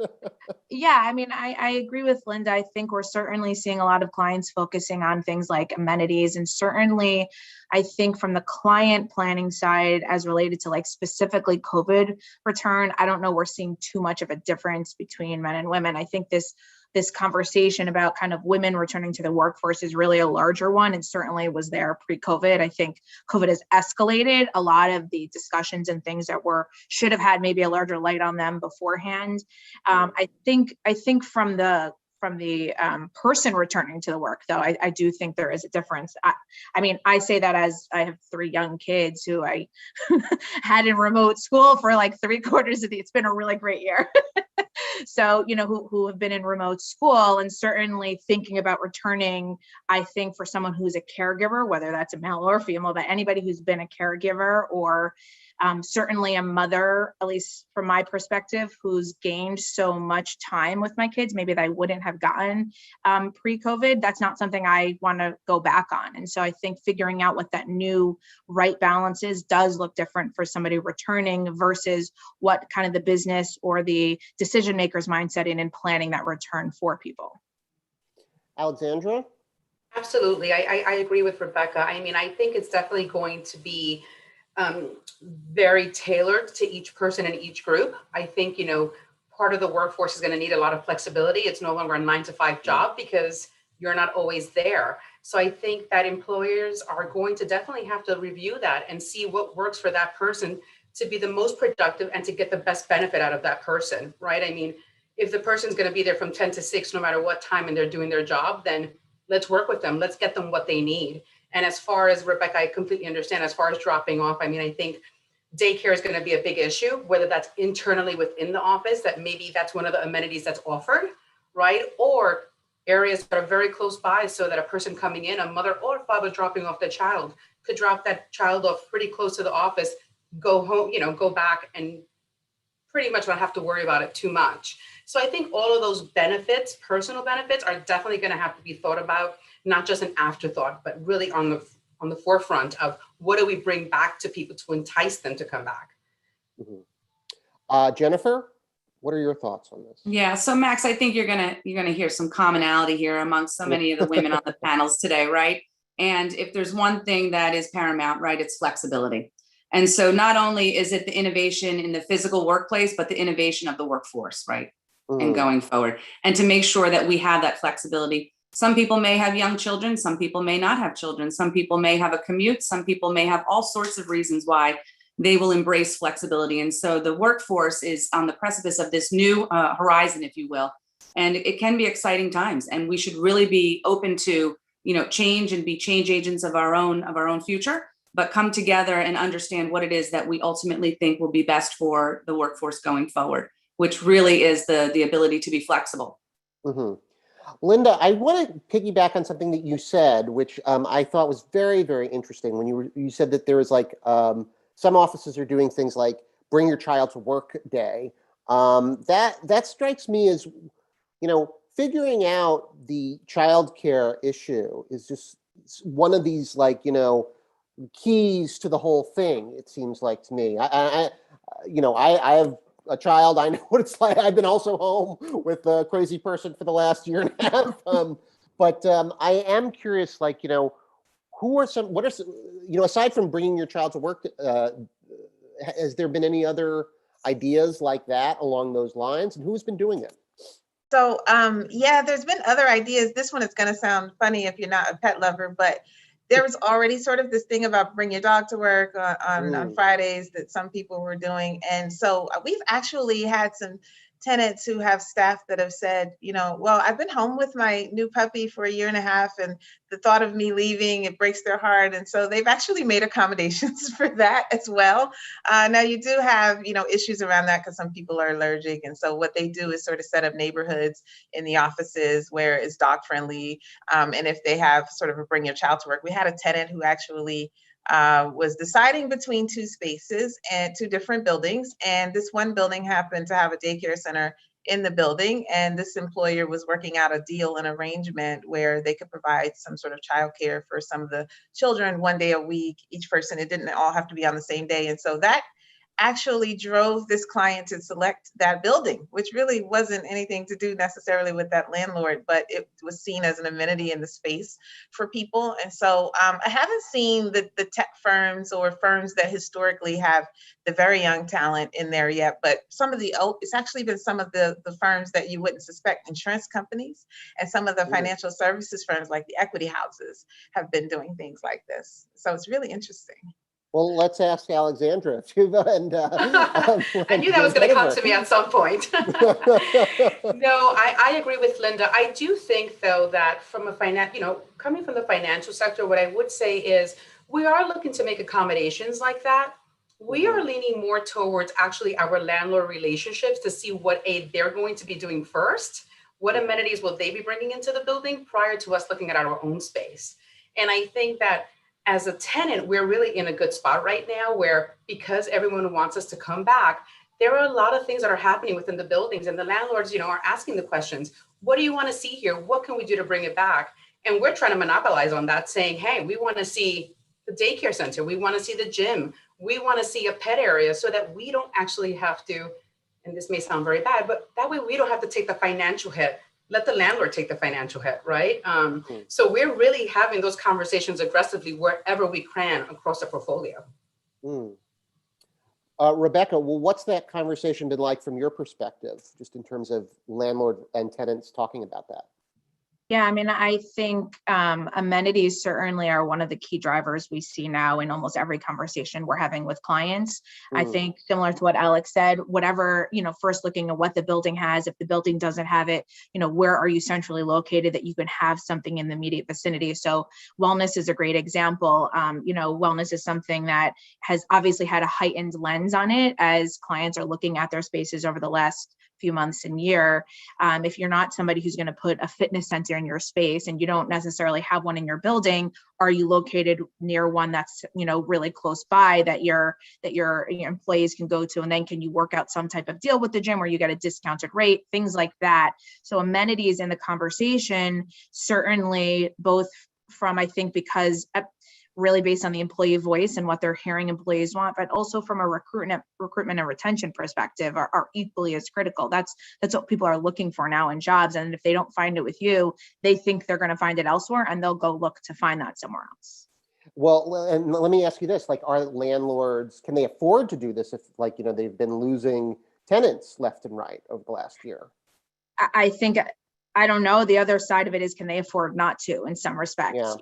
Speaker 14: Yeah, I mean, I agree with Linda. I think we're certainly seeing a lot of clients focusing on things like amenities. And certainly, I think from the client planning side, as related to like specifically COVID return, I don't know we're seeing too much of a difference between men and women. I think this conversation about kind of women returning to the workforce is really a larger one, and certainly was there pre-COVID. I think COVID has escalated a lot of the discussions and things that should have had maybe a larger light on them beforehand. I think from the person returning to the work, though, I do think there is a difference. I mean, I say that as I have 3 young kids who I had in remote school for like 3/4 of it's been a really great year. So, you know, who have been in remote school, and certainly thinking about returning, I think for someone who's a caregiver, whether that's a male or female, but anybody who's been a caregiver or certainly a mother, at least from my perspective, who's gained so much time with my kids, maybe that I wouldn't have gotten pre-COVID, that's not something I want to go back on. And so I think figuring out what that new right balance is does look different for somebody returning versus what kind of the business or the decision maker's mindset in planning that return for people.
Speaker 15: Alexandra?
Speaker 22: Absolutely. I agree with Rebecca. I mean, I think it's definitely going to be very tailored to each person in each group. I think, you know, part of the workforce is going to need a lot of flexibility. It's no longer a 9-to-5 job because you're not always there. So I think that employers are going to definitely have to review that and see what works for that person to be the most productive and to get the best benefit out of that person, right? I mean, if the person's going to be there from 10 to 6, no matter what time and they're doing their job, then let's work with them. Let's get them what they need. And as far as Rebecca, I completely understand, as far as dropping off, I mean, I think daycare is going to be a big issue, whether that's internally within the office, that maybe that's one of the amenities that's offered, right? Or areas that are very close by so that a person coming in, a mother or father dropping off the child, could drop that child off pretty close to the office, go home, go back and pretty much not have to worry about it too much. So I think all of those benefits, personal benefits, are definitely going to have to be thought about, not just an afterthought, but really on the forefront of what do we bring back to people to entice them to come back.
Speaker 15: Jennifer, what are your thoughts on this?
Speaker 3: Yeah, so Max, I think you're gonna hear some commonality here amongst so many of the women on the panels today, right? And if there's one thing that is paramount, right, it's flexibility. And so not only is it the innovation in the physical workplace, but the innovation of the workforce, right? And going forward. And to make sure that we have that flexibility. Some people may have young children, some people may not have children, some people may have a commute, some people may have all sorts of reasons why they will embrace flexibility. And so the workforce is on the precipice of this new horizon, if you will. And it can be exciting times. And we should really be open to, change and be change agents of our own future, but come together and understand what it is that we ultimately think will be best for the workforce going forward, which really is the ability to be flexible.
Speaker 15: Linda, I want to piggyback on something that you said, which I thought was very, very interesting. When you said that there was like some offices are doing things like bring your child to work day. That strikes me as, figuring out the childcare issue is just one of these keys to the whole thing. It seems like to me. I have a child. I know what it's like. I've been also home with a crazy person for the last year and a half. But I am curious, aside from bringing your child to work, has there been any other ideas like that along those lines, and who's been doing it?
Speaker 21: So there's been other ideas. This one is going to sound funny if you're not a pet lover, but there was already sort of this thing about bring your dog to work on Fridays that some people were doing. And so we've actually had some tenants who have staff that have said, well, I've been home with my new puppy for a year and a half, and the thought of me leaving, it breaks their heart. And so they've actually made accommodations for that as well. Now you do have, issues around that because some people are allergic. And so what they do is sort of set up neighborhoods in the offices where it's dog friendly. And if they have sort of a bring your child to work, we had a tenant who actually was deciding between two spaces and two different buildings. And this one building happened to have a daycare center in the building. And this employer was working out a deal, an arrangement where they could provide some sort of childcare for some of the children 1 day a week, each person. It didn't all have to be on the same day. And so that actually drove this client to select that building, which really wasn't anything to do necessarily with that landlord, but it was seen as an amenity in the space for people. And so I haven't seen the tech firms or firms that historically have the very young talent in there yet, but it's actually been some of the firms that you wouldn't suspect, insurance companies, and some of the financial services firms like the equity houses have been doing things like this. So it's really interesting.
Speaker 15: Well, let's ask Alexandra.
Speaker 22: I knew that was going to come to me at some point. No, I agree with Linda. I do think, though, that from coming from the financial sector, what I would say is we are looking to make accommodations like that. We are leaning more towards actually our landlord relationships to see what they're going to be doing first. What amenities will they be bringing into the building prior to us looking at our own space? And I think that as a tenant, we're really in a good spot right now where, because everyone wants us to come back, there are a lot of things that are happening within the buildings, and the landlords, are asking the questions. What do you want to see here? What can we do to bring it back? And we're trying to monopolize on that, saying, hey, we want to see the daycare center. We want to see the gym. We want to see a pet area so that we don't actually have to, and this may sound very bad, but that way we don't have to take the financial hit. Let the landlord take the financial hit, right? So we're really having those conversations aggressively wherever we can across the portfolio.
Speaker 15: Rebecca, well, what's that conversation been like from your perspective, just in terms of landlord and tenants talking about that?
Speaker 2: Yeah, I mean, I think amenities certainly are one of the key drivers we see now in almost every conversation we're having with clients. I think similar to what Alex said, whatever, first looking at what the building has, if the building doesn't have it, where are you centrally located that you can have something in the immediate vicinity. So wellness is a great example. Wellness is something that has obviously had a heightened lens on it as clients are looking at their spaces over the last few months and year. If you're not somebody who's going to put a fitness center in your space and you don't necessarily have one in your building, are you located near one that's really close by that your employees can go to, and then can you work out some type of deal with the gym where you get a discounted rate, things like that. So amenities in the conversation, certainly both from, I think, because really based on the employee voice and what they're hearing employees want, but also from a recruitment and retention perspective are equally as critical. That's what people are looking for now in jobs. And if they don't find it with you, they think they're going to find it elsewhere and they'll go look to find that somewhere else.
Speaker 15: Well, and let me ask you this, like, are landlords, can they afford to do this if, like, they've been losing tenants left and right over the last year?
Speaker 2: I think, I don't know. The other side of it is, can they afford not to in some respects?
Speaker 15: Yeah.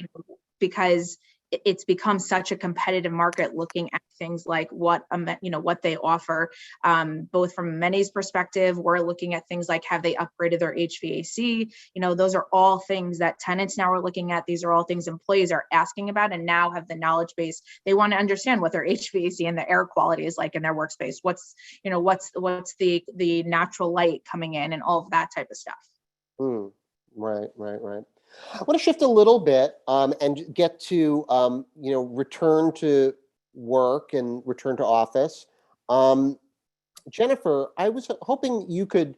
Speaker 2: Because it's become such a competitive market looking at things like what they offer, both from amenities perspective. We're looking at things like, have they upgraded their HVAC? Those are all things that tenants now are looking at. These are all things employees are asking about and now have the knowledge base. They want to understand what their HVAC and the air quality is like in their workspace. What's the natural light coming in and all of that type of stuff.
Speaker 15: Right. I want to shift a little bit and get to, return to work and return to office. Jennifer, I was hoping you could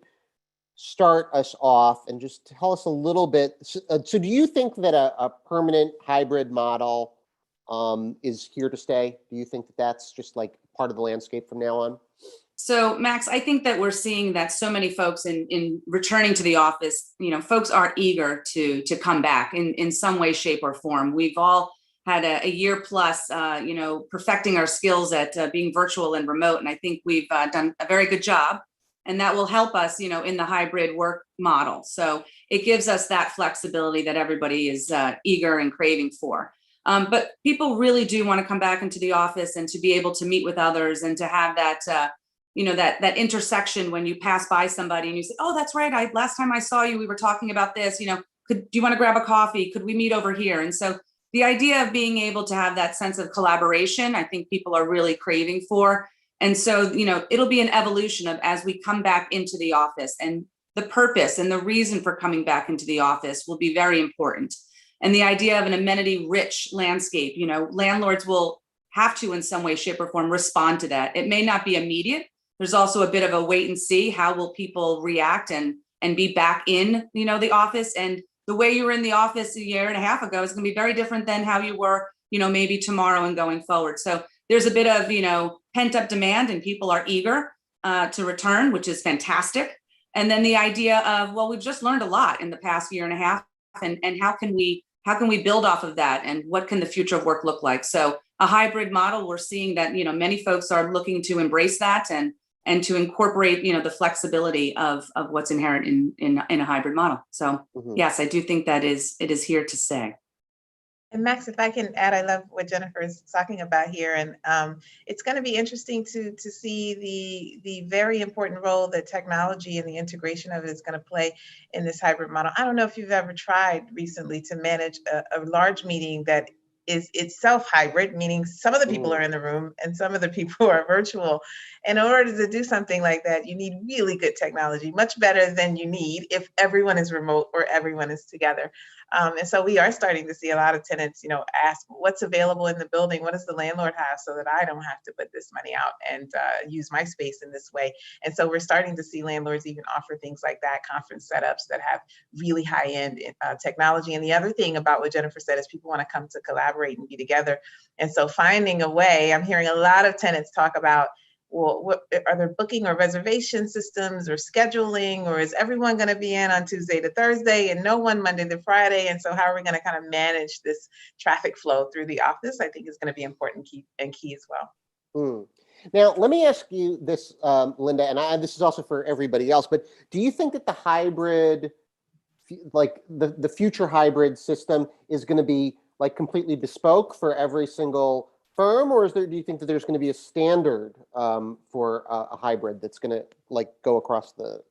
Speaker 15: start us off and just tell us a little bit. So do you think that a permanent hybrid model is here to stay? Do you think that that's just like part of the landscape from now on?
Speaker 3: So Max, I think that we're seeing that so many folks in returning to the office, folks are eager to come back in some way, shape, or form. We've all had a year plus, perfecting our skills at being virtual and remote. And I think we've done a very good job, and that will help us, in the hybrid work model. So it gives us that flexibility that everybody is eager and craving for. But people really do want to come back into the office and to be able to meet with others and to have that, that intersection when you pass by somebody and you say, oh, that's right. Last time I saw you, we were talking about this, do you want to grab a coffee? Could we meet over here? And so the idea of being able to have that sense of collaboration, I think people are really craving for. And so, it'll be an evolution of as we come back into the office, and the purpose and the reason for coming back into the office will be very important. And the idea of an amenity rich landscape, landlords will have to in some way, shape, or form respond to that. It may not be immediate. There's also a bit of a wait and see. How will people react and be back in, the office? And the way you were in the office a year and a half ago is going to be very different than how you were, maybe tomorrow and going forward. So there's a bit of, pent up demand, and people are eager to return, which is fantastic. And then the idea of, well, we've just learned a lot in the past year and a half, and how can we build off of that, and what can the future of work look like? So a hybrid model, we're seeing that, many folks are looking to embrace that and to incorporate, the flexibility of what's inherent in a hybrid model. So yes, I do think that it is here to stay.
Speaker 21: And Max, if I can add, I love what Jennifer is talking about here, and it's going to be interesting to see the very important role that technology and the integration of it is going to play in this hybrid model. I don't know if you've ever tried recently to manage a large meeting that is itself hybrid, meaning some of the people are in the room and some of the people are virtual. And in order to do something like that, you need really good technology, much better than you need if everyone is remote or everyone is together. And so we are starting to see a lot of tenants, ask what's available in the building, what does the landlord have, so that I don't have to put this money out and use my space in this way. And so we're starting to see landlords even offer things like that, conference setups that have really high-end technology. And the other thing about what Jennifer said is people want to come to collaborate and be together. And so finding a way, I'm hearing a lot of tenants talk about, well, what are there booking or reservation systems or scheduling, or is everyone going to be in on Tuesday to Thursday and no one Monday to Friday? And so how are we going to kind of manage this traffic flow through the office? I think is going to be important key as well.
Speaker 15: Now, let me ask you this, Linda, and this is also for everybody else, but do you think that the hybrid like the future hybrid system is going to be like completely bespoke for every single firm, or do you think that there's going to be a standard for a hybrid that's going to like go across the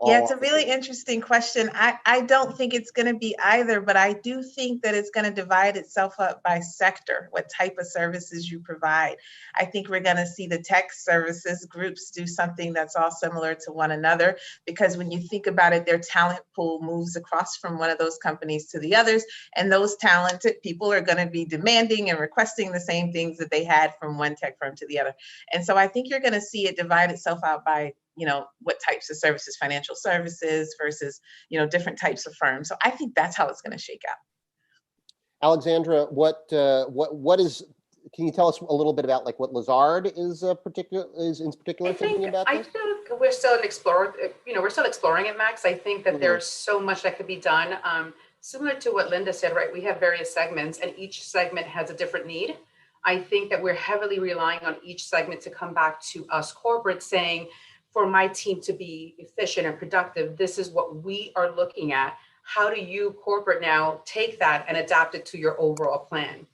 Speaker 21: Yeah, it's a really interesting question. I don't think it's going to be either, but I do think that it's going to divide itself up by sector, what type of services you provide. I think we're going to see the tech services groups do something that's all similar to one another, because when you think about it, their talent pool moves across from one of those companies to the others, and those talented people are going to be demanding and requesting the same things that they had from one tech firm to the other. And so I think you're going to see it divide itself out by, you know, what types of services, financial services versus, you know, different types of firms. So I think that's how it's going to shake out.
Speaker 15: Alexandra, what is, can you tell us a little bit about like what Lazard is in particular thinking about this?
Speaker 22: I feel we're still we're still exploring it, Max. I think that there's so much that could be done. Similar to what Linda said, right? We have various segments and each segment has a different need. I think that we're heavily relying on each segment to come back to us corporate saying, for my team to be efficient and productive, this is what we are looking at. How do you corporate now take that and adapt it to your overall plan?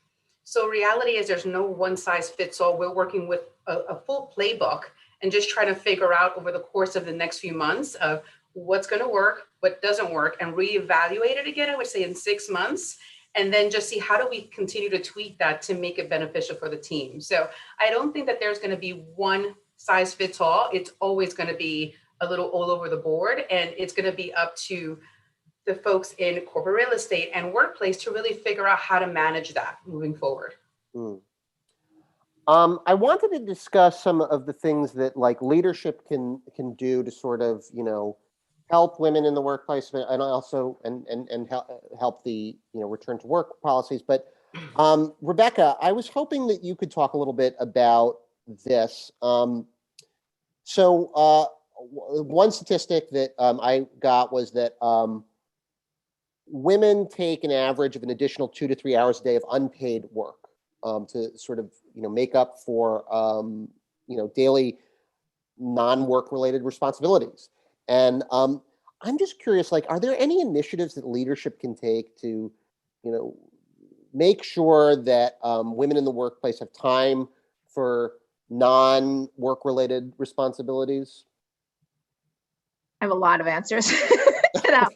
Speaker 22: So reality is there's no one size fits all. We're working with a full playbook and just trying to figure out over the course of the next few months of what's going to work, what doesn't work, and reevaluate it again, I would say in 6 months, and then just see how do we continue to tweak that to make it beneficial for the team. So I don't think that there's going to be one size fits all. It's always going to be a little all over the board, and it's going to be up to the folks in corporate real estate and workplace to really figure out how to manage that moving forward.
Speaker 15: I wanted to discuss some of the things that like leadership can do to sort of, you know, help women in the workplace, and also and help the, you know, return to work policies. But Rebecca, I was hoping that you could talk a little bit about this. So one statistic that I got was that women take an average of an additional 2 to 3 hours a day of unpaid work to sort of, you know, make up for, you know, daily non-work related responsibilities. And I'm just curious, like, are there any initiatives that leadership can take to, you know, make sure that women in the workplace have time for non-work related responsibilities?
Speaker 2: I have a lot of answers to that.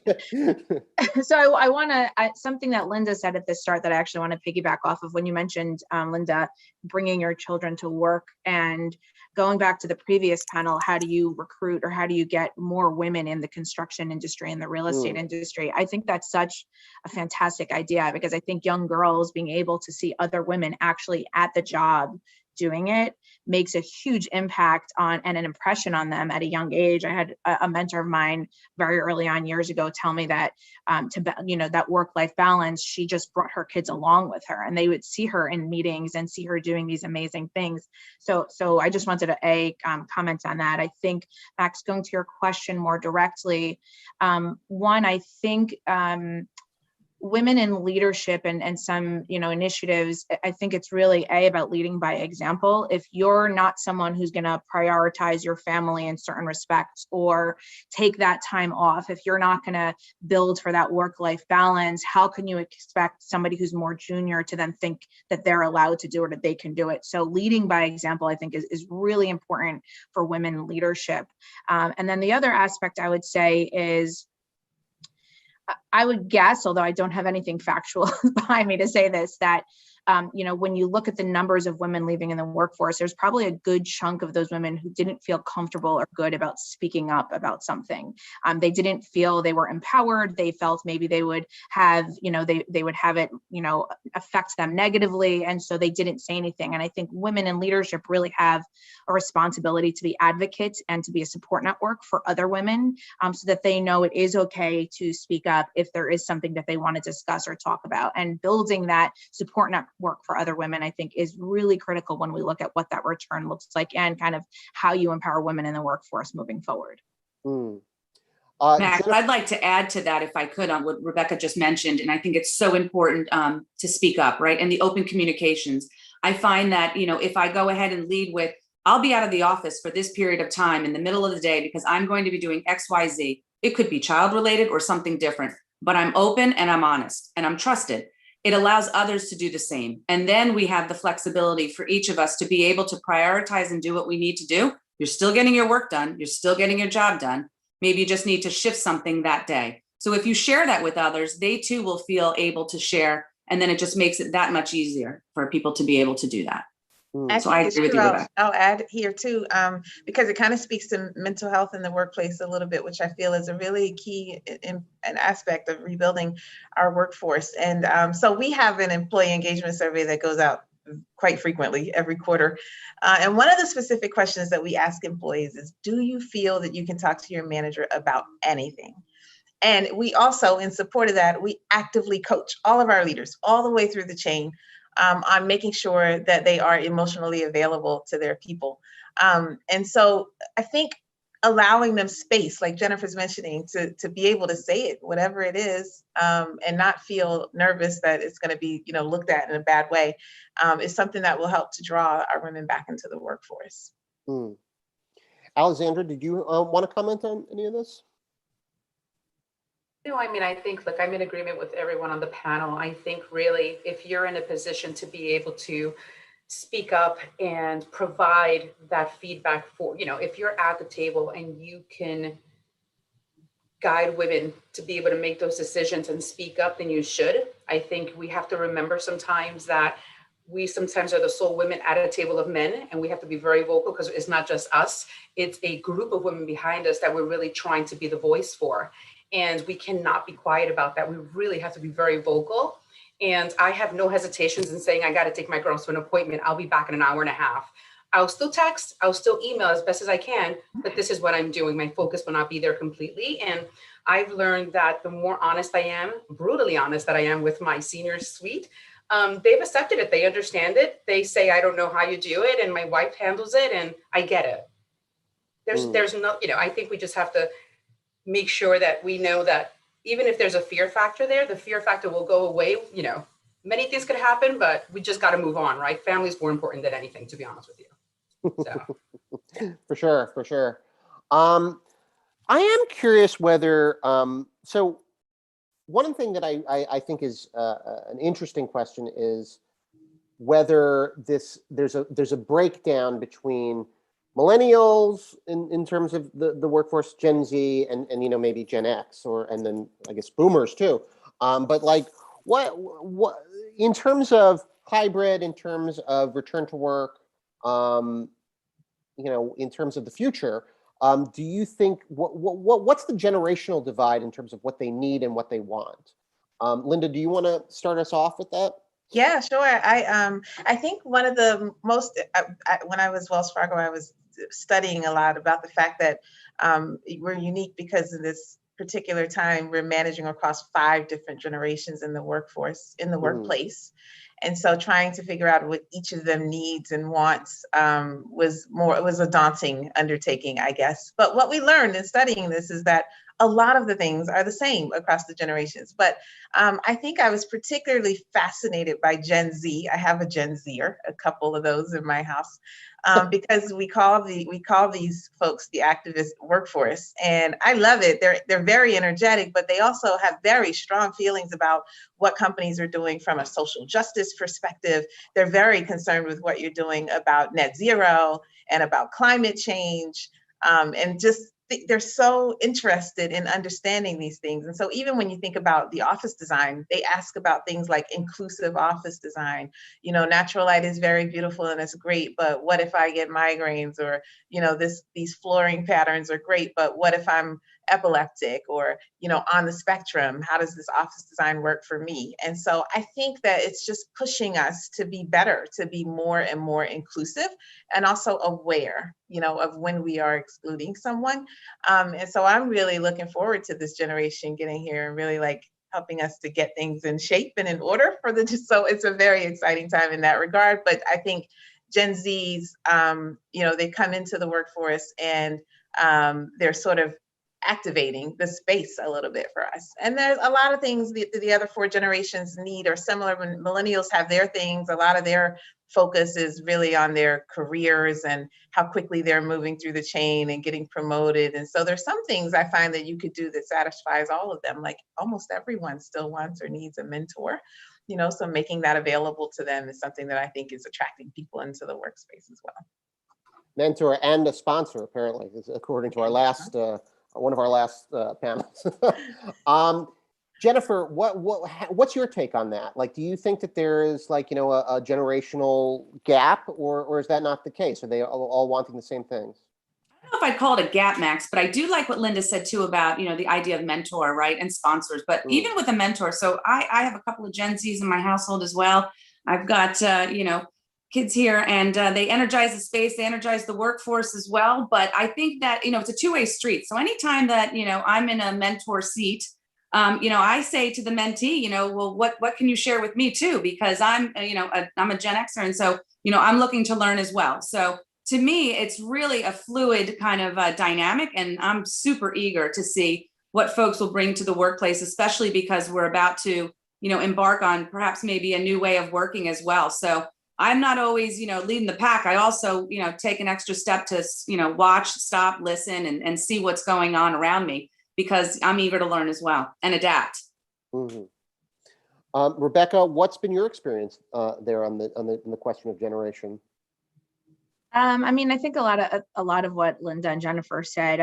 Speaker 2: So I want to, something that Linda said at the start that I actually want to piggyback off of when you mentioned, Linda, bringing your children to work, and going back to the previous panel, how do you recruit or how do you get more women in the construction industry and the real estate industry? I think that's such a fantastic idea, because I think young girls being able to see other women actually at the job doing it makes a huge impact on and an impression on them at a young age. I had a mentor of mine very early on years ago tell me that that work-life balance, she just brought her kids along with her, and they would see her in meetings and see her doing these amazing things. So I just wanted to comment on that. I think, Max, going to your question more directly, one, I think women in leadership and some, initiatives, I think it's really about leading by example. If you're not someone who's going to prioritize your family in certain respects or take that time off, if you're not going to build for that work-life balance, how can you expect somebody who's more junior to then think that they're allowed to do it, that they can do it? So leading by example, I think is really important for women in leadership. And then the other aspect I would say is, I would guess, although I don't have anything factual behind me to say this, that when you look at the numbers of women leaving in the workforce, there's probably a good chunk of those women who didn't feel comfortable or good about speaking up about something. They didn't feel they were empowered. They felt maybe they would have, they would have it, affect them negatively. And so they didn't say anything. And I think women in leadership really have a responsibility to be advocates and to be a support network for other women, so that they know it is okay to speak up if there is something that they want to discuss or talk about. And building that support network for other women, I think, is really critical when we look at what that return looks like and kind of how you empower women in the workforce moving forward.
Speaker 3: Max, I'd like to add to that, if I could, on what Rebecca just mentioned, and I think it's so important to speak up, right? And the open communications. I find that, if I go ahead and lead with, I'll be out of the office for this period of time in the middle of the day because I'm going to be doing X, Y, Z. It could be child related or something different, but I'm open and I'm honest and I'm trusted. It allows others to do the same. And then we have the flexibility for each of us to be able to prioritize and do what we need to do. You're still getting your work done. You're still getting your job done. Maybe you just need to shift something that day. So if you share that with others, they too will feel able to share. And then it just makes it that much easier for people to be able to do that. So I agree with you, Rebecca.
Speaker 21: I'll add here too, because it kind of speaks to mental health in the workplace a little bit, which I feel is a really key an aspect of rebuilding our workforce. And so we have an employee engagement survey that goes out quite frequently every quarter. And one of the specific questions that we ask employees is, do you feel that you can talk to your manager about anything? And we also, in support of that, we actively coach all of our leaders all the way through the chain on making sure that they are emotionally available to their people. And so I think allowing them space, like Jennifer's mentioning, to be able to say it, whatever it is, and not feel nervous that it's going to be, looked at in a bad way, is something that will help to draw our women back into the workforce.
Speaker 15: Alexandra, did you want to comment on any of this?
Speaker 22: No, I mean, I think, look, I'm in agreement with everyone on the panel. I think really, if you're in a position to be able to speak up and provide that feedback for, if you're at the table and you can guide women to be able to make those decisions and speak up, then you should. I think we have to remember sometimes that we sometimes are the sole women at a table of men, and we have to be very vocal because it's not just us. It's a group of women behind us that we're really trying to be the voice for. And we cannot be quiet about that. We really have to be very vocal. And I have no hesitations in saying, I got to take my girls to an appointment. I'll be back in an hour and a half. I'll still text, I'll still email as best as I can, but this is what I'm doing. My focus will not be there completely. And I've learned that the more honest I am, brutally honest that I am with my senior suite, they've accepted it. They understand it. They say, I don't know how you do it. And my wife handles it and I get it. There's no, I think we just have to make sure that we know that even if there's a fear factor there, the fear factor will go away. Many things could happen, but we just got to move on, right? Family's more important than anything, to be honest with you. So.
Speaker 15: For sure. I am curious whether, so one thing that I think is an interesting question is whether there's a breakdown between millennials in terms of the workforce, Gen Z and maybe Gen X and then I guess boomers too. But like what in terms of hybrid, in terms of return to work, in terms of the future, do you think what's the generational divide in terms of what they need and what they want? Linda, do you want to start us off with that?
Speaker 21: Yeah, sure. I think one of the most when I was Wells Fargo, I was studying a lot about the fact that we're unique because in this particular time we're managing across 5 different generations in the workforce, in the workplace. And so trying to figure out what each of them needs and wants was a daunting undertaking, I guess. But what we learned in studying this is that a lot of the things are the same across the generations. But I think I was particularly fascinated by Gen Z. I have a Gen Zer, a couple of those in my house, because we call these folks the activist workforce, and I love it. They're very energetic, but they also have very strong feelings about what companies are doing from a social justice perspective. They're very concerned with what you're doing about net zero and about climate change, and just they're so interested in understanding these things. And so even when you think about the office design, they ask about things like inclusive office design. Natural light is very beautiful and it's great, but what if I get migraines? Or, these flooring patterns are great, but what if I'm epileptic or, on the spectrum? How does this office design work for me? And so I think that it's just pushing us to be better, to be more and more inclusive and also aware, of when we are excluding someone. And so I'm really looking forward to this generation getting here and really helping us to get things in shape and in order so it's a very exciting time in that regard. But I think Gen Zs, they come into the workforce and they're sort of activating the space a little bit for us. And there's a lot of things the other 4 generations need are similar. When millennials have their things, a lot of their focus is really on their careers and how quickly they're moving through the chain and getting promoted. And so there's some things I find that you could do that satisfies all of them. Like almost everyone still wants or needs a mentor, so making that available to them is something that I think is attracting people into the workspace as well.
Speaker 15: Mentor and a sponsor, apparently, according to our last one of our last panels. Jennifer, what's your take on that? Like, do you think that there is like, a generational gap, or is that not the case? Are they all wanting the same things?
Speaker 3: I don't know if I'd call it a gap, Max, but I do like what Linda said too about, the idea of mentor, right? And sponsors, but even with a mentor. So I have a couple of Gen Zs in my household as well. I've got, kids here, and they energize the space, they energize the workforce as well. But I think that, it's a two-way street. So anytime that, I'm in a mentor seat, I say to the mentee, well, what can you share with me too? Because I'm, I'm a Gen Xer. And so, I'm looking to learn as well. So to me, it's really a fluid kind of dynamic. And I'm super eager to see what folks will bring to the workplace, especially because we're about to, embark on perhaps maybe a new way of working as well. So I'm not always, leading the pack. I also, take an extra step to, watch, stop, listen, and see what's going on around me, because I'm eager to learn as well and adapt.
Speaker 15: Mm-hmm. Rebecca, what's been your experience there on the question of generation?
Speaker 2: I think a lot of what Linda and Jennifer said.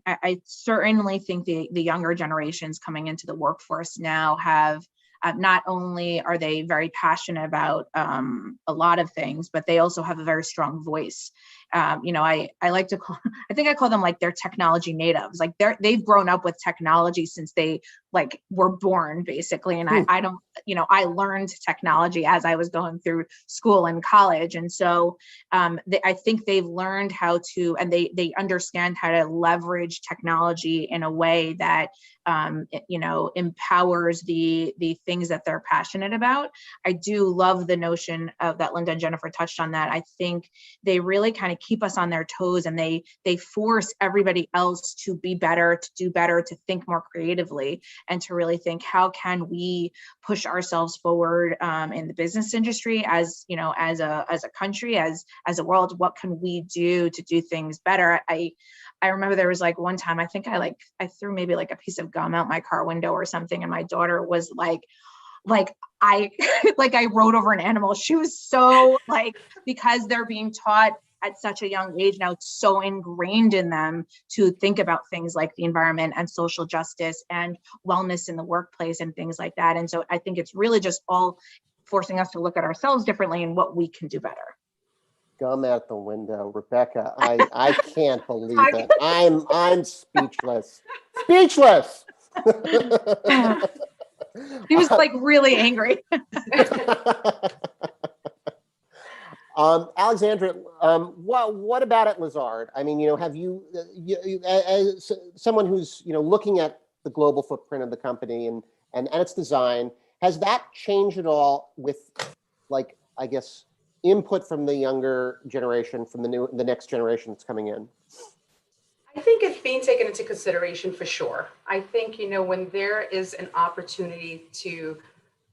Speaker 2: I certainly think the younger generations coming into the workforce now have. Not only are they very passionate about a lot of things, but they also have a very strong voice. I like to call, I think I call them like they're technology natives. Like they've grown up with technology since they were born, basically. And I don't, I learned technology as I was going through school and college. And so I think they've learned how to, and they understand how to leverage technology in a way that empowers the things that they're passionate about. I do love the notion of that Linda and Jennifer touched on that. I think they really kind of keep us on their toes, and they force everybody else to be better, to do better, to think more creatively, and to really think, how can we push ourselves forward in the business industry as a country, as a world? What can we do to do things better? I remember there was one time, I think I threw maybe a piece of gum out my car window or something, and my daughter was I rode over an animal. She was so because they're being taught at such a young age now, it's so ingrained in them to think about things like the environment and social justice and wellness in the workplace and things like that. And so I think it's really just all forcing us to look at ourselves differently and what we can do better.
Speaker 15: Gum out the window, Rebecca. I can't believe it. I'm speechless. Speechless.
Speaker 2: He was really angry.
Speaker 15: Alexandra, what about at Lazard? Have you as someone who's looking at the global footprint of the company and its design, has that changed at all with I guess input from the younger generation, from the next generation that's coming in?
Speaker 22: I think it's being taken into consideration for sure. I think, when there is an opportunity to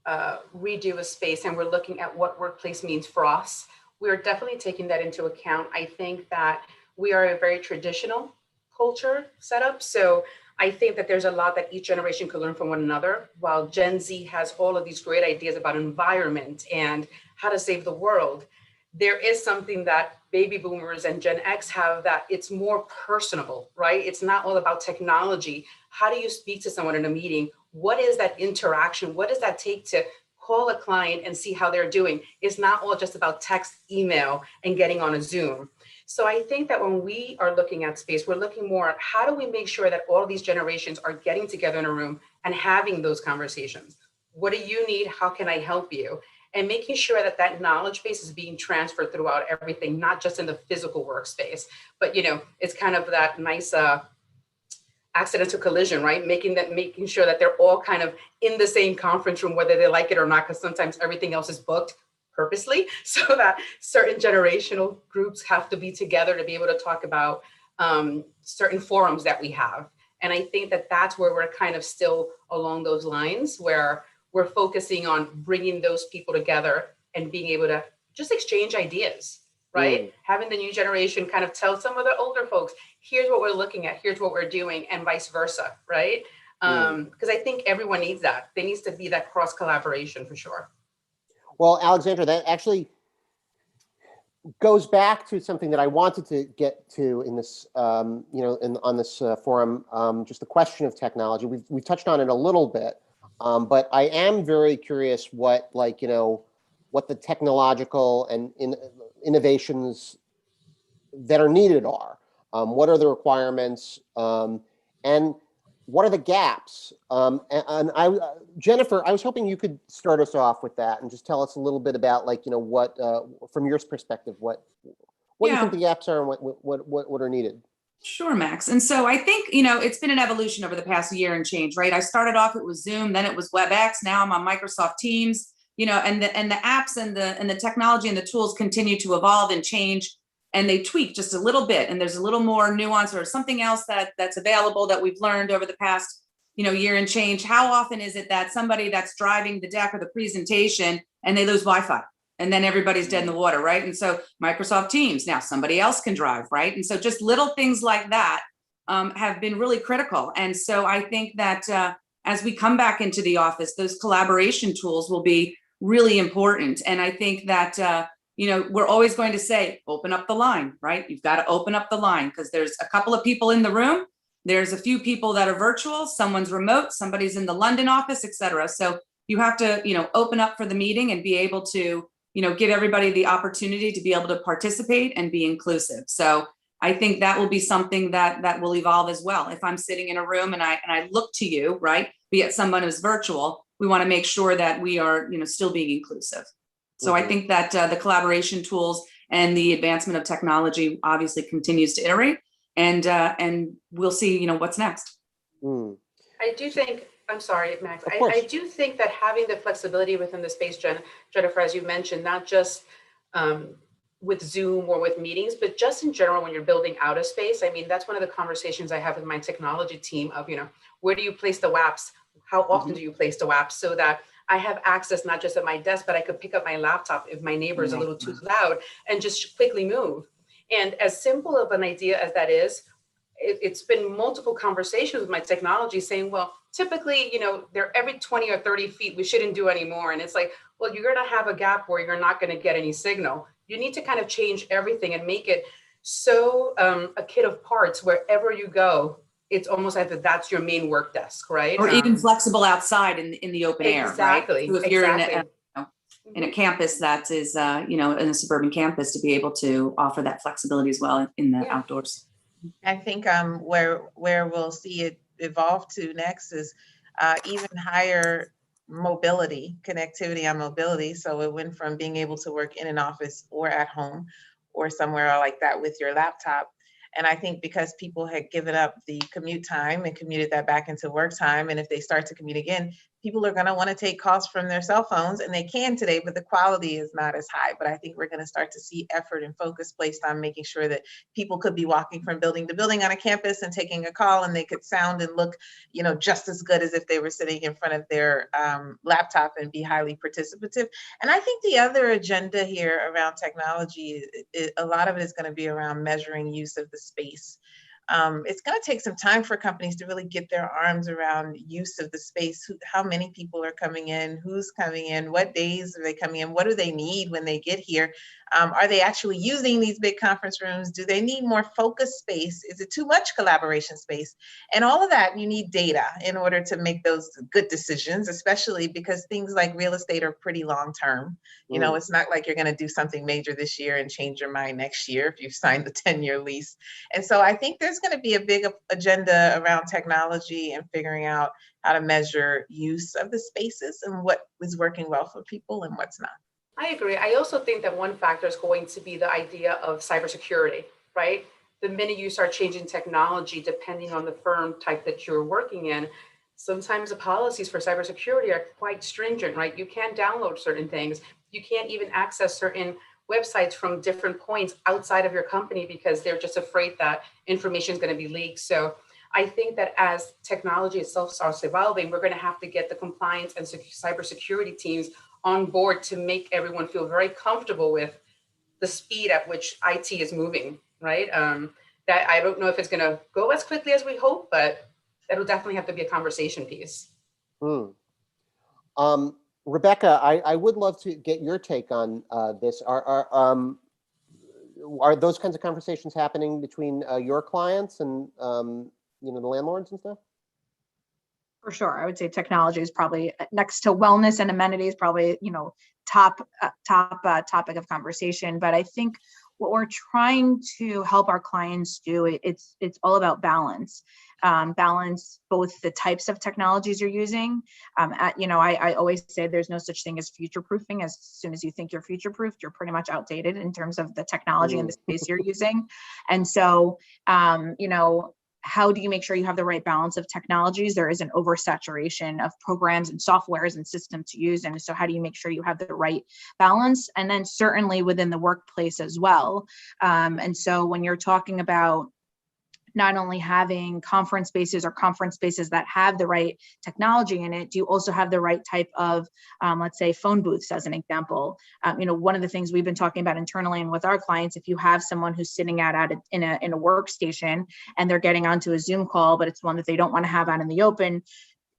Speaker 22: redo a space and we're looking at what workplace means for us, we're definitely taking that into account. I think that we are a very traditional culture setup. So I think that there's a lot that each generation could learn from one another. While Gen Z has all of these great ideas about environment and how to save the world, there is something that baby boomers and Gen X have, that it's more personable, right? It's not all about technology. How do you speak to someone in a meeting? What is that interaction? What does that take to call a client and see how they're doing? It's not all just about text, email, and getting on a Zoom. So I think that when we are looking at space, we're looking more at how do we make sure that all of these generations are getting together in a room and having those conversations. What do you need? How can I help you? And making sure that that knowledge base is being transferred throughout everything, not just in the physical workspace, but it's kind of that nice accidental collision, right? Making sure that they're all kind of in the same conference room, whether they like it or not, because sometimes everything else is booked purposely, so that certain generational groups have to be together to be able to talk about certain forums that we have. And I think that that's where we're kind of still along those lines, where we're focusing on bringing those people together and being able to just exchange ideas, right? Having the new generation kind of tell some of the older folks, here's what we're looking at, here's what we're doing, and vice versa, right? Because I think everyone needs that. There needs to be that cross collaboration for sure.
Speaker 15: Well, Alexandra, that actually goes back to something that I wanted to get to in this, on this forum, just the question of technology. We've touched on it a little bit, but I am very curious what the technological and innovations that are needed are. What are the requirements, and what are the gaps? Jennifer, I was hoping you could start us off with that and just tell us a little bit about, what, from your perspective, what you think the gaps are and what are needed.
Speaker 3: Sure, Max. And so I think, it's been an evolution over the past year and change, right? I started off, it was Zoom, then it was WebEx, now I'm on Microsoft Teams, and the apps and the technology and the tools continue to evolve and change, and they tweak just a little bit, and there's a little more nuance or something else that's available that we've learned over the past, year and change. How often is it that somebody that's driving the deck or the presentation and they lose Wi-Fi? And then everybody's dead in the water, right? And so Microsoft Teams, now somebody else can drive, right? And so just little things like that have been really critical. And so I think that as we come back into the office, those collaboration tools will be really important. And I think that, we're always going to say, open up the line, right? You've got to open up the line because there's a couple of people in the room. There's a few people that are virtual, someone's remote, somebody's in the London office, et cetera. So you have to, open up for the meeting and be able to, give everybody the opportunity to be able to participate and be inclusive. So I think that will be something that will evolve as well. If I'm sitting in a room and I look to you, right, be it someone who's virtual, we want to make sure that we are, still being inclusive. So I think that the collaboration tools and the advancement of technology obviously continues to iterate, and we'll see, what's next.
Speaker 22: I do think, I'm sorry, Max. I do think that having the flexibility within the space, Jennifer, as you mentioned, not just with Zoom or with meetings, but just in general, when you're building out a space, I mean, that's one of the conversations I have with my technology team of, where do you place the WAPs? How often do you place the WAPs so that I have access not just at my desk, but I could pick up my laptop if my neighbor is a little too loud and just quickly move. And as simple of an idea as that is, it's been multiple conversations with my technology saying, well, typically, they're every 20 or 30 feet, we shouldn't do anymore. And it's like, well, you're going to have a gap where you're not going to get any signal. You need to kind of change everything and make it so a kit of parts wherever you go. It's almost like that's your main work desk, right?
Speaker 3: Or even flexible outside in the open air, right? So if you're in a campus that is, in a suburban campus, to be able to offer that flexibility as well in the outdoors.
Speaker 21: I think where we'll see it evolve to next is even higher mobility, connectivity on mobility. So it went from being able to work in an office or at home or somewhere like that with your laptop. And I think because people had given up the commute time and commuted that back into work time, and if they start to commute again, people are going to want to take calls from their cell phones, and they can today, but the quality is not as high. But I think we're going to start to see effort and focus placed on making sure that people could be walking from building to building on a campus and taking a call, and they could sound and look, just as good as if they were sitting in front of their laptop and be highly participative. And I think the other agenda here around technology, a lot of it is going to be around measuring use of the space. It's going to take some time for companies to really get their arms around use of the space. How many people are coming in? Who's coming in? What days are they coming in? What do they need when they get here? Are they actually using these big conference rooms? Do they need more focused space? Is it too much collaboration space? And all of that, you need data in order to make those good decisions, especially because things like real estate are pretty long-term. It's not like you're going to do something major this year and change your mind next year if you've signed the 10-year lease. And so I think there's going to be a big agenda around technology and figuring out how to measure use of the spaces and what is working well for people and what's not.
Speaker 22: I agree. I also think that one factor is going to be the idea of cybersecurity, right? The minute you start changing technology, depending on the firm type that you're working in, sometimes the policies for cybersecurity are quite stringent, right? You can't download certain things. You can't even access certain websites from different points outside of your company because they're just afraid that information is going to be leaked. So I think that as technology itself starts evolving, we're going to have to get the compliance and cybersecurity teams on board to make everyone feel very comfortable with the speed at which IT is moving, right? That I don't know if it's going to go as quickly as we hope, but it'll definitely have to be a conversation piece.
Speaker 15: Rebecca, I would love to get your take on this. Are those kinds of conversations happening between your clients and the landlords and stuff?
Speaker 2: For sure, I would say technology is probably next to wellness and amenities, probably top topic of conversation. But I think what we're trying to help our clients do, it's all about balance. Balance both the types of technologies you're using. I always say there's no such thing as future proofing. As soon as you think you're future proofed, you're pretty much outdated in terms of the technology and the space you're using. And so, how do you make sure you have the right balance of technologies? There is an oversaturation of programs and softwares and systems to use. And so how do you make sure you have the right balance? And then certainly within the workplace as well. And so when you're talking about not only having conference spaces or conference spaces that have the right technology in it, do you also have the right type of, let's say, phone booths as an example? One of the things we've been talking about internally and with our clients, if you have someone who's sitting in a workstation and they're getting onto a Zoom call, but it's one that they don't want to have out in the open,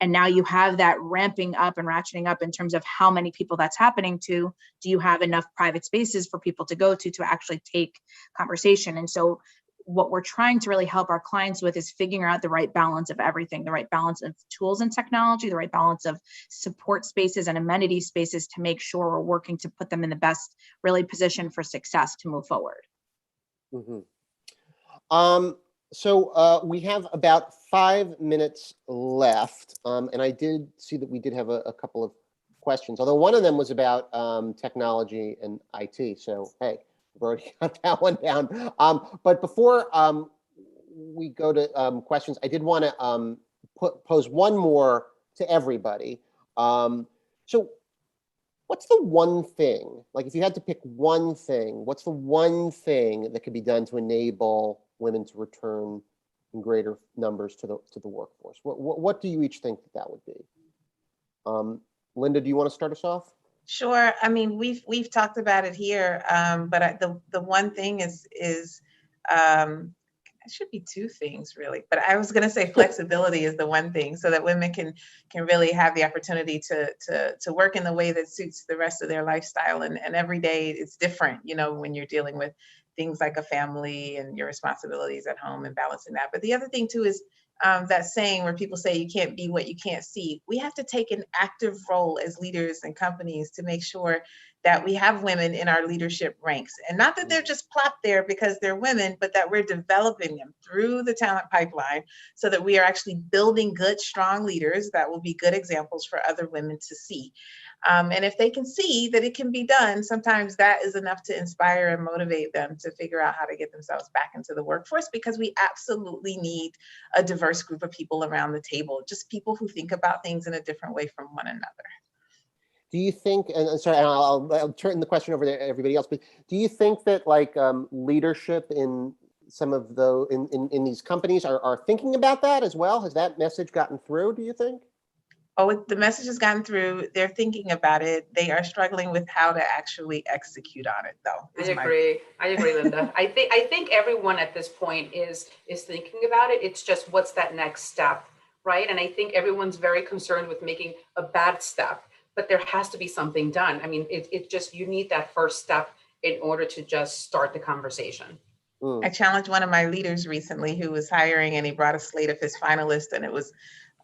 Speaker 2: and now you have that ramping up and ratcheting up in terms of how many people that's happening to, do you have enough private spaces for people to go to actually take conversation? And so what we're trying to really help our clients with is figuring out the right balance of everything, the right balance of tools and technology, the right balance of support spaces and amenity spaces to make sure we're working to put them in the best really position for success to move forward.
Speaker 15: So we have about 5 minutes left, and I did see that we did have a couple of questions, although one of them was about technology and IT. So, hey, we've already got that one down. But before we go to questions, I did want to pose one more to everybody. So what's the one thing, like if you had to pick one thing, what's the one thing that could be done to enable women to return in greater numbers to the workforce? What do you each think that would be? Linda, do you want to start us off?
Speaker 21: Sure. I mean, we've talked about it here, but the one thing is it should be two things really. But I was going to say flexibility is the one thing, so that women can really have the opportunity to work in the way that suits the rest of their lifestyle. And every day it's different, when you're dealing with things like a family and your responsibilities at home and balancing that. But the other thing too is that saying where people say you can't be what you can't see. We have to take an active role as leaders and companies to make sure that we have women in our leadership ranks, and not that they're just plopped there because they're women, but that we're developing them through the talent pipeline so that we are actually building good, strong leaders that will be good examples for other women to see. And if they can see that it can be done, sometimes that is enough to inspire and motivate them to figure out how to get themselves back into the workforce, because we absolutely need a diverse group of people around the table, just people who think about things in a different way from one another.
Speaker 15: Do you think, and sorry, I'll turn the question over to everybody else, but do you think that leadership in some of in these companies are thinking about that as well? Has that message gotten through, do you think?
Speaker 21: Oh, the message has gotten through. They're thinking about it. They are struggling with how to actually execute on it, though.
Speaker 22: I agree, Linda. I think everyone at this point is thinking about it. It's just what's that next step, right? And I think everyone's very concerned with making a bad step, but there has to be something done. I mean, it just, you need that first step in order to just start the conversation.
Speaker 21: I challenged one of my leaders recently who was hiring, and he brought a slate of his finalists, and it was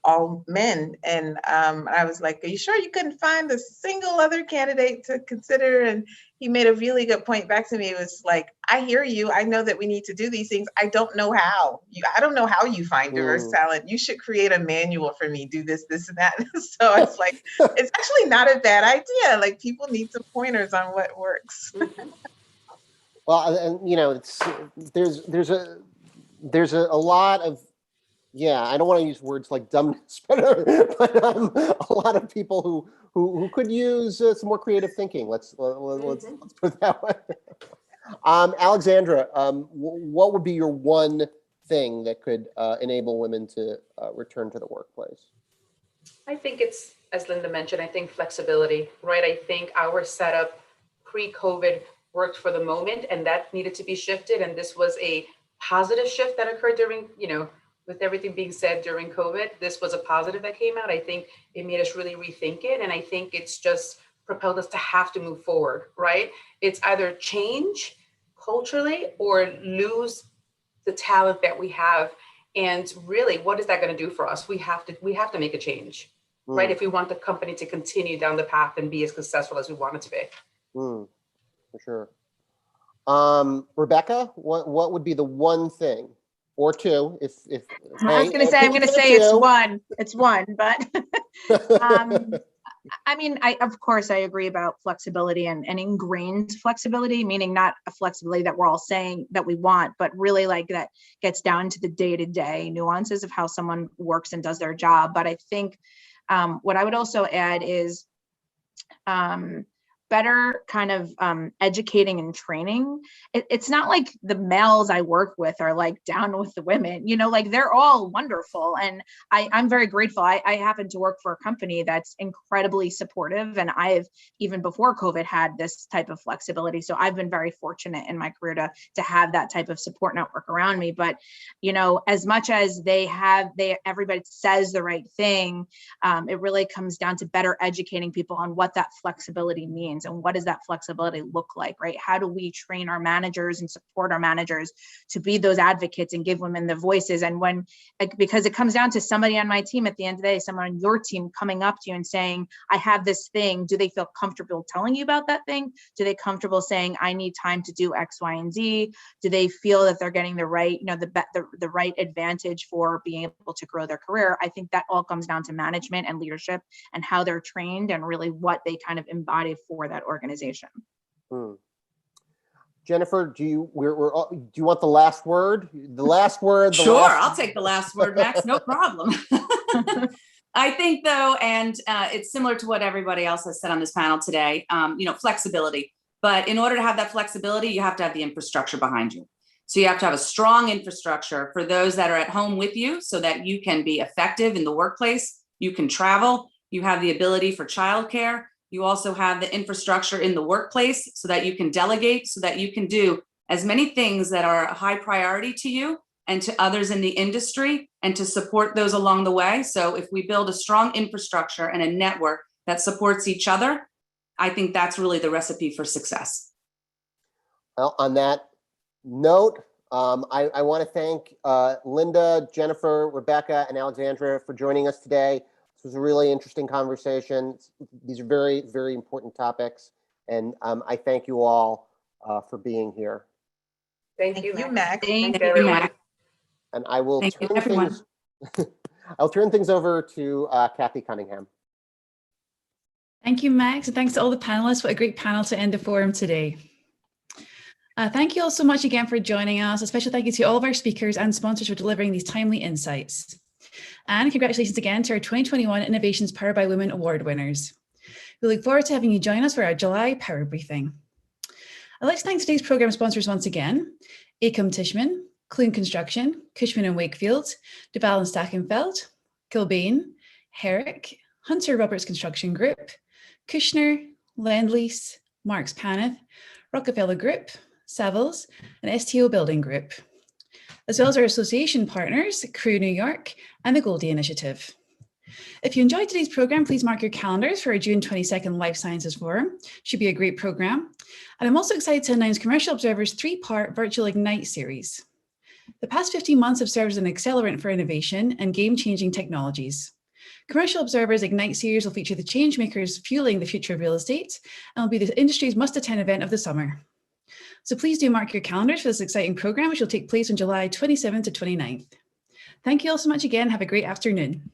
Speaker 21: all men. And I was like, are you sure you couldn't find a single other candidate to consider? And he made a really good point back to me. It was like, I hear you. I know that we need to do these things. I don't know how. I don't know how you find diverse talent. You should create a manual for me. Do this, this, and that. So it's like, it's actually not a bad idea. Like, people need some pointers on what works.
Speaker 15: Well, and it's there's a lot of, yeah, I don't want to use words like dumbness, but a lot of people who could use some more creative thinking. Let's put it that way. Alexandra, what would be your one thing that could enable women to return to the workplace?
Speaker 22: I think it's, as Linda mentioned, I think flexibility, right? I think our setup pre-COVID worked for the moment, and that needed to be shifted. And this was a positive shift that occurred during, with everything being said during COVID, this was a positive that came out. I think it made us really rethink it. And I think it's just propelled us to have to move forward, right? It's either change culturally or lose the talent that we have. And really, what is that going to do for us? We have to make a change, right? If we want the company to continue down the path and be as successful as we want it to be.
Speaker 15: For sure. Rebecca, what would be the one thing or two if
Speaker 2: I was going to say, I'm going to say it's one, but I mean, of course I agree about flexibility and ingrained flexibility, meaning not a flexibility that we're all saying that we want, but really like that gets down to the day-to-day nuances of how someone works and does their job. But I think what I would also add is better kind of educating and training. It's not like the males I work with are like down with the women, like they're all wonderful. And I'm very grateful. I happen to work for a company that's incredibly supportive. And I've, even before COVID, had this type of flexibility. So I've been very fortunate in my career to have that type of support network around me. But, as much as everybody says the right thing, it really comes down to better educating people on what that flexibility means. And what does that flexibility look like, right? How do we train our managers and support our managers to be those advocates and give women the voices? And because it comes down to somebody on my team at the end of the day, someone on your team coming up to you and saying, I have this thing. Do they feel comfortable telling you about that thing? Do they comfortable saying, I need time to do X, Y, and Z? Do they feel that they're getting the right, the right advantage for being able to grow their career? I think that all comes down to management and leadership and how they're trained and really what they kind of embody for that organization.
Speaker 15: Jennifer, do you want the last word? The last word.
Speaker 3: Sure, I'll take the last word, Max. No problem. I think though, and it's similar to what everybody else has said on this panel today. Flexibility. But in order to have that flexibility, you have to have the infrastructure behind you. So you have to have a strong infrastructure for those that are at home with you, so that you can be effective in the workplace. You can travel. You have the ability for childcare. You also have the infrastructure in the workplace so that you can delegate, so that you can do as many things that are a high priority to you and to others in the industry, and to support those along the way. So if we build a strong infrastructure and a network that supports each other, I think that's really the recipe for success.
Speaker 15: Well, on that note, I want to thank Linda, Jennifer, Rebecca, and Alexandra for joining us today. This was a really interesting conversation. These are very, very important topics. And I thank you all for being here.
Speaker 22: Thank you, Max.
Speaker 3: Thank you, Max.
Speaker 15: And I will I'll turn things over to Kathy Cunningham.
Speaker 1: Thank you, Max. And thanks to all the panelists. What a great panel to end the forum today. Thank you all so much again for joining us. A special thank you to all of our speakers and sponsors for delivering these timely insights. And congratulations again to our 2021 Innovations Powered by Women Award winners. We look forward to having you join us for our July Power Briefing. I'd like to thank today's program sponsors once again: Acom Tishman, Clune Construction, Cushman & Wakefield, DeVal and Stackenfeld, Kilbane, Herrick, Hunter Roberts Construction Group, Kushner, Lend-Lease, Marks Paneth, Rockefeller Group, Savills, and STO Building Group, as well as our association partners, Crew New York and the Goldie Initiative. If you enjoyed today's program, please mark your calendars for our June 22nd Life Sciences Forum. Should be a great program. And I'm also excited to announce Commercial Observer's 3-part Virtual Ignite series. The past 15 months have served as an accelerant for innovation and game-changing technologies. Commercial Observer's Ignite series will feature the change makers fueling the future of real estate and will be the industry's must-attend event of the summer. So please do mark your calendars for this exciting program, which will take place on July 27th to 29th. Thank you all so much again. Have a great afternoon.